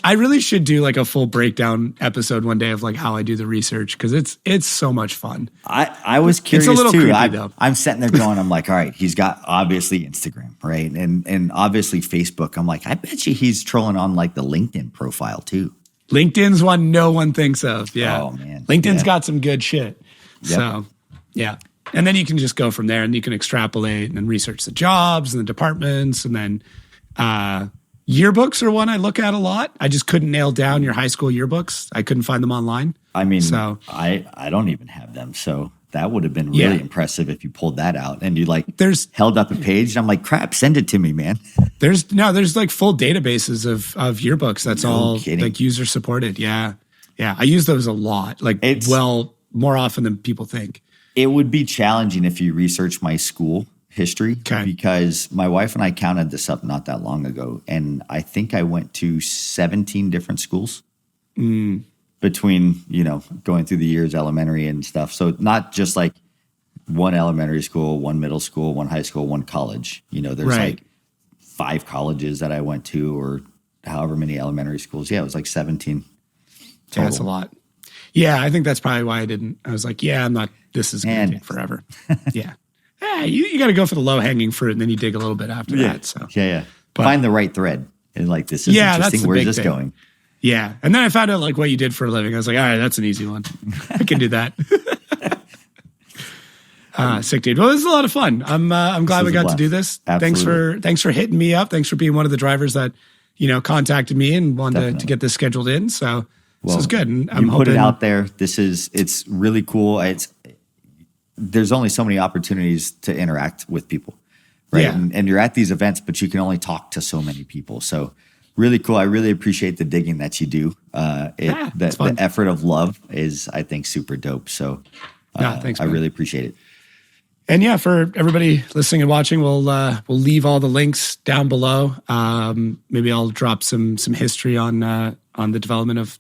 I really should do like a full breakdown episode one day of like how I do the research, because it's so much fun. I was curious it's a little too. Creepy, though. I'm sitting there going, I'm like, all right, he's got obviously Instagram, right? And obviously Facebook. I'm like, I bet you he's trolling on like the LinkedIn profile too. LinkedIn's one no one thinks of. Yeah. Oh man. LinkedIn's got some good shit. Yep. So yeah. And then you can just go from there, and you can extrapolate and research the jobs and the departments, and then yearbooks are one I look at a lot. I just couldn't nail down your high school yearbooks. I couldn't find them online. I mean, so I don't even have them. So that would have been really impressive if you pulled that out and you held up a page. And I'm like, crap, send it to me, man. There's like full databases of yearbooks. That's all kidding. Like user supported. Yeah. Yeah. I use those a lot. Like more often than people think. It would be challenging if you research my school history, because my wife and I counted this up not that long ago, and I think I went to 17 different schools between going through the years, elementary and stuff. So not just like one elementary school, one middle school, one high school, one college. There's like 5 colleges that I went to, or however many elementary schools. Yeah, it was like 17 total. Yeah, that's a lot. Yeah, I think that's probably why I was like, I'm not. This is going to take forever. Yeah. Yeah, you got to go for the low hanging fruit, and then you dig a little bit after that. So But find the right thread. And like, this is Yeah, that's interesting. the Where's big this thing. going? Yeah. And then I found out like what you did for a living. I was like, all right, that's an easy one. I can do that. Sick, dude. Well, this is a lot of fun. I'm glad we got to do this. Absolutely. Thanks for hitting me up. Thanks for being one of the drivers that, contacted me and wanted to get this scheduled in. So this is good. And I'm you hoping put it out there. It's really cool. There's only so many opportunities to interact with people, right? Yeah. And you're at these events, but you can only talk to so many people. So really cool. I really appreciate the digging that you do. The effort of love is, I think, super dope. So thanks, I man. really appreciate it. And yeah, for everybody listening and watching, we'll leave all the links down below. Maybe I'll drop some history on the development of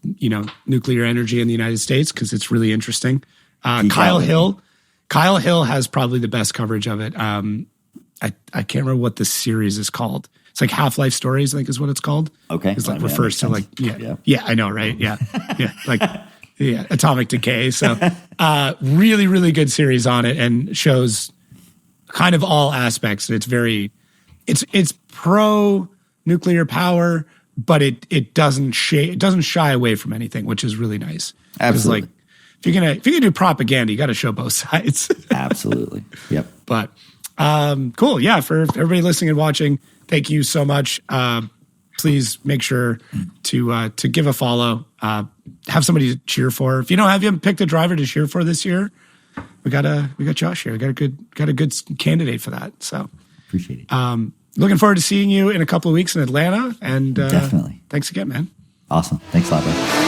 nuclear energy in the United States because it's really interesting. Kyle Hill has probably the best coverage of it. I can't remember what the series is called. It's like Half-Life Stories, I think is what it's called. Okay, it's like that refers to makes like sense. yeah, I know, right? Yeah, like. Yeah, Atomic Decay. So really, really good series on it and shows kind of all aspects. It's it's pro nuclear power, but it doesn't shy away from anything, which is really nice. Absolutely. Like if you're gonna do propaganda, you got to show both sides. Absolutely. Yep. But cool. Yeah, for everybody listening and watching, thank you so much. Please make sure to give a follow. Have somebody to cheer for. If you haven't picked a driver to cheer for this year, we got Josh here. We got a good candidate for that. So Appreciate it. Looking forward to seeing you in a couple of weeks in Atlanta. And Definitely. Thanks again, man. Awesome. Thanks a lot, bro.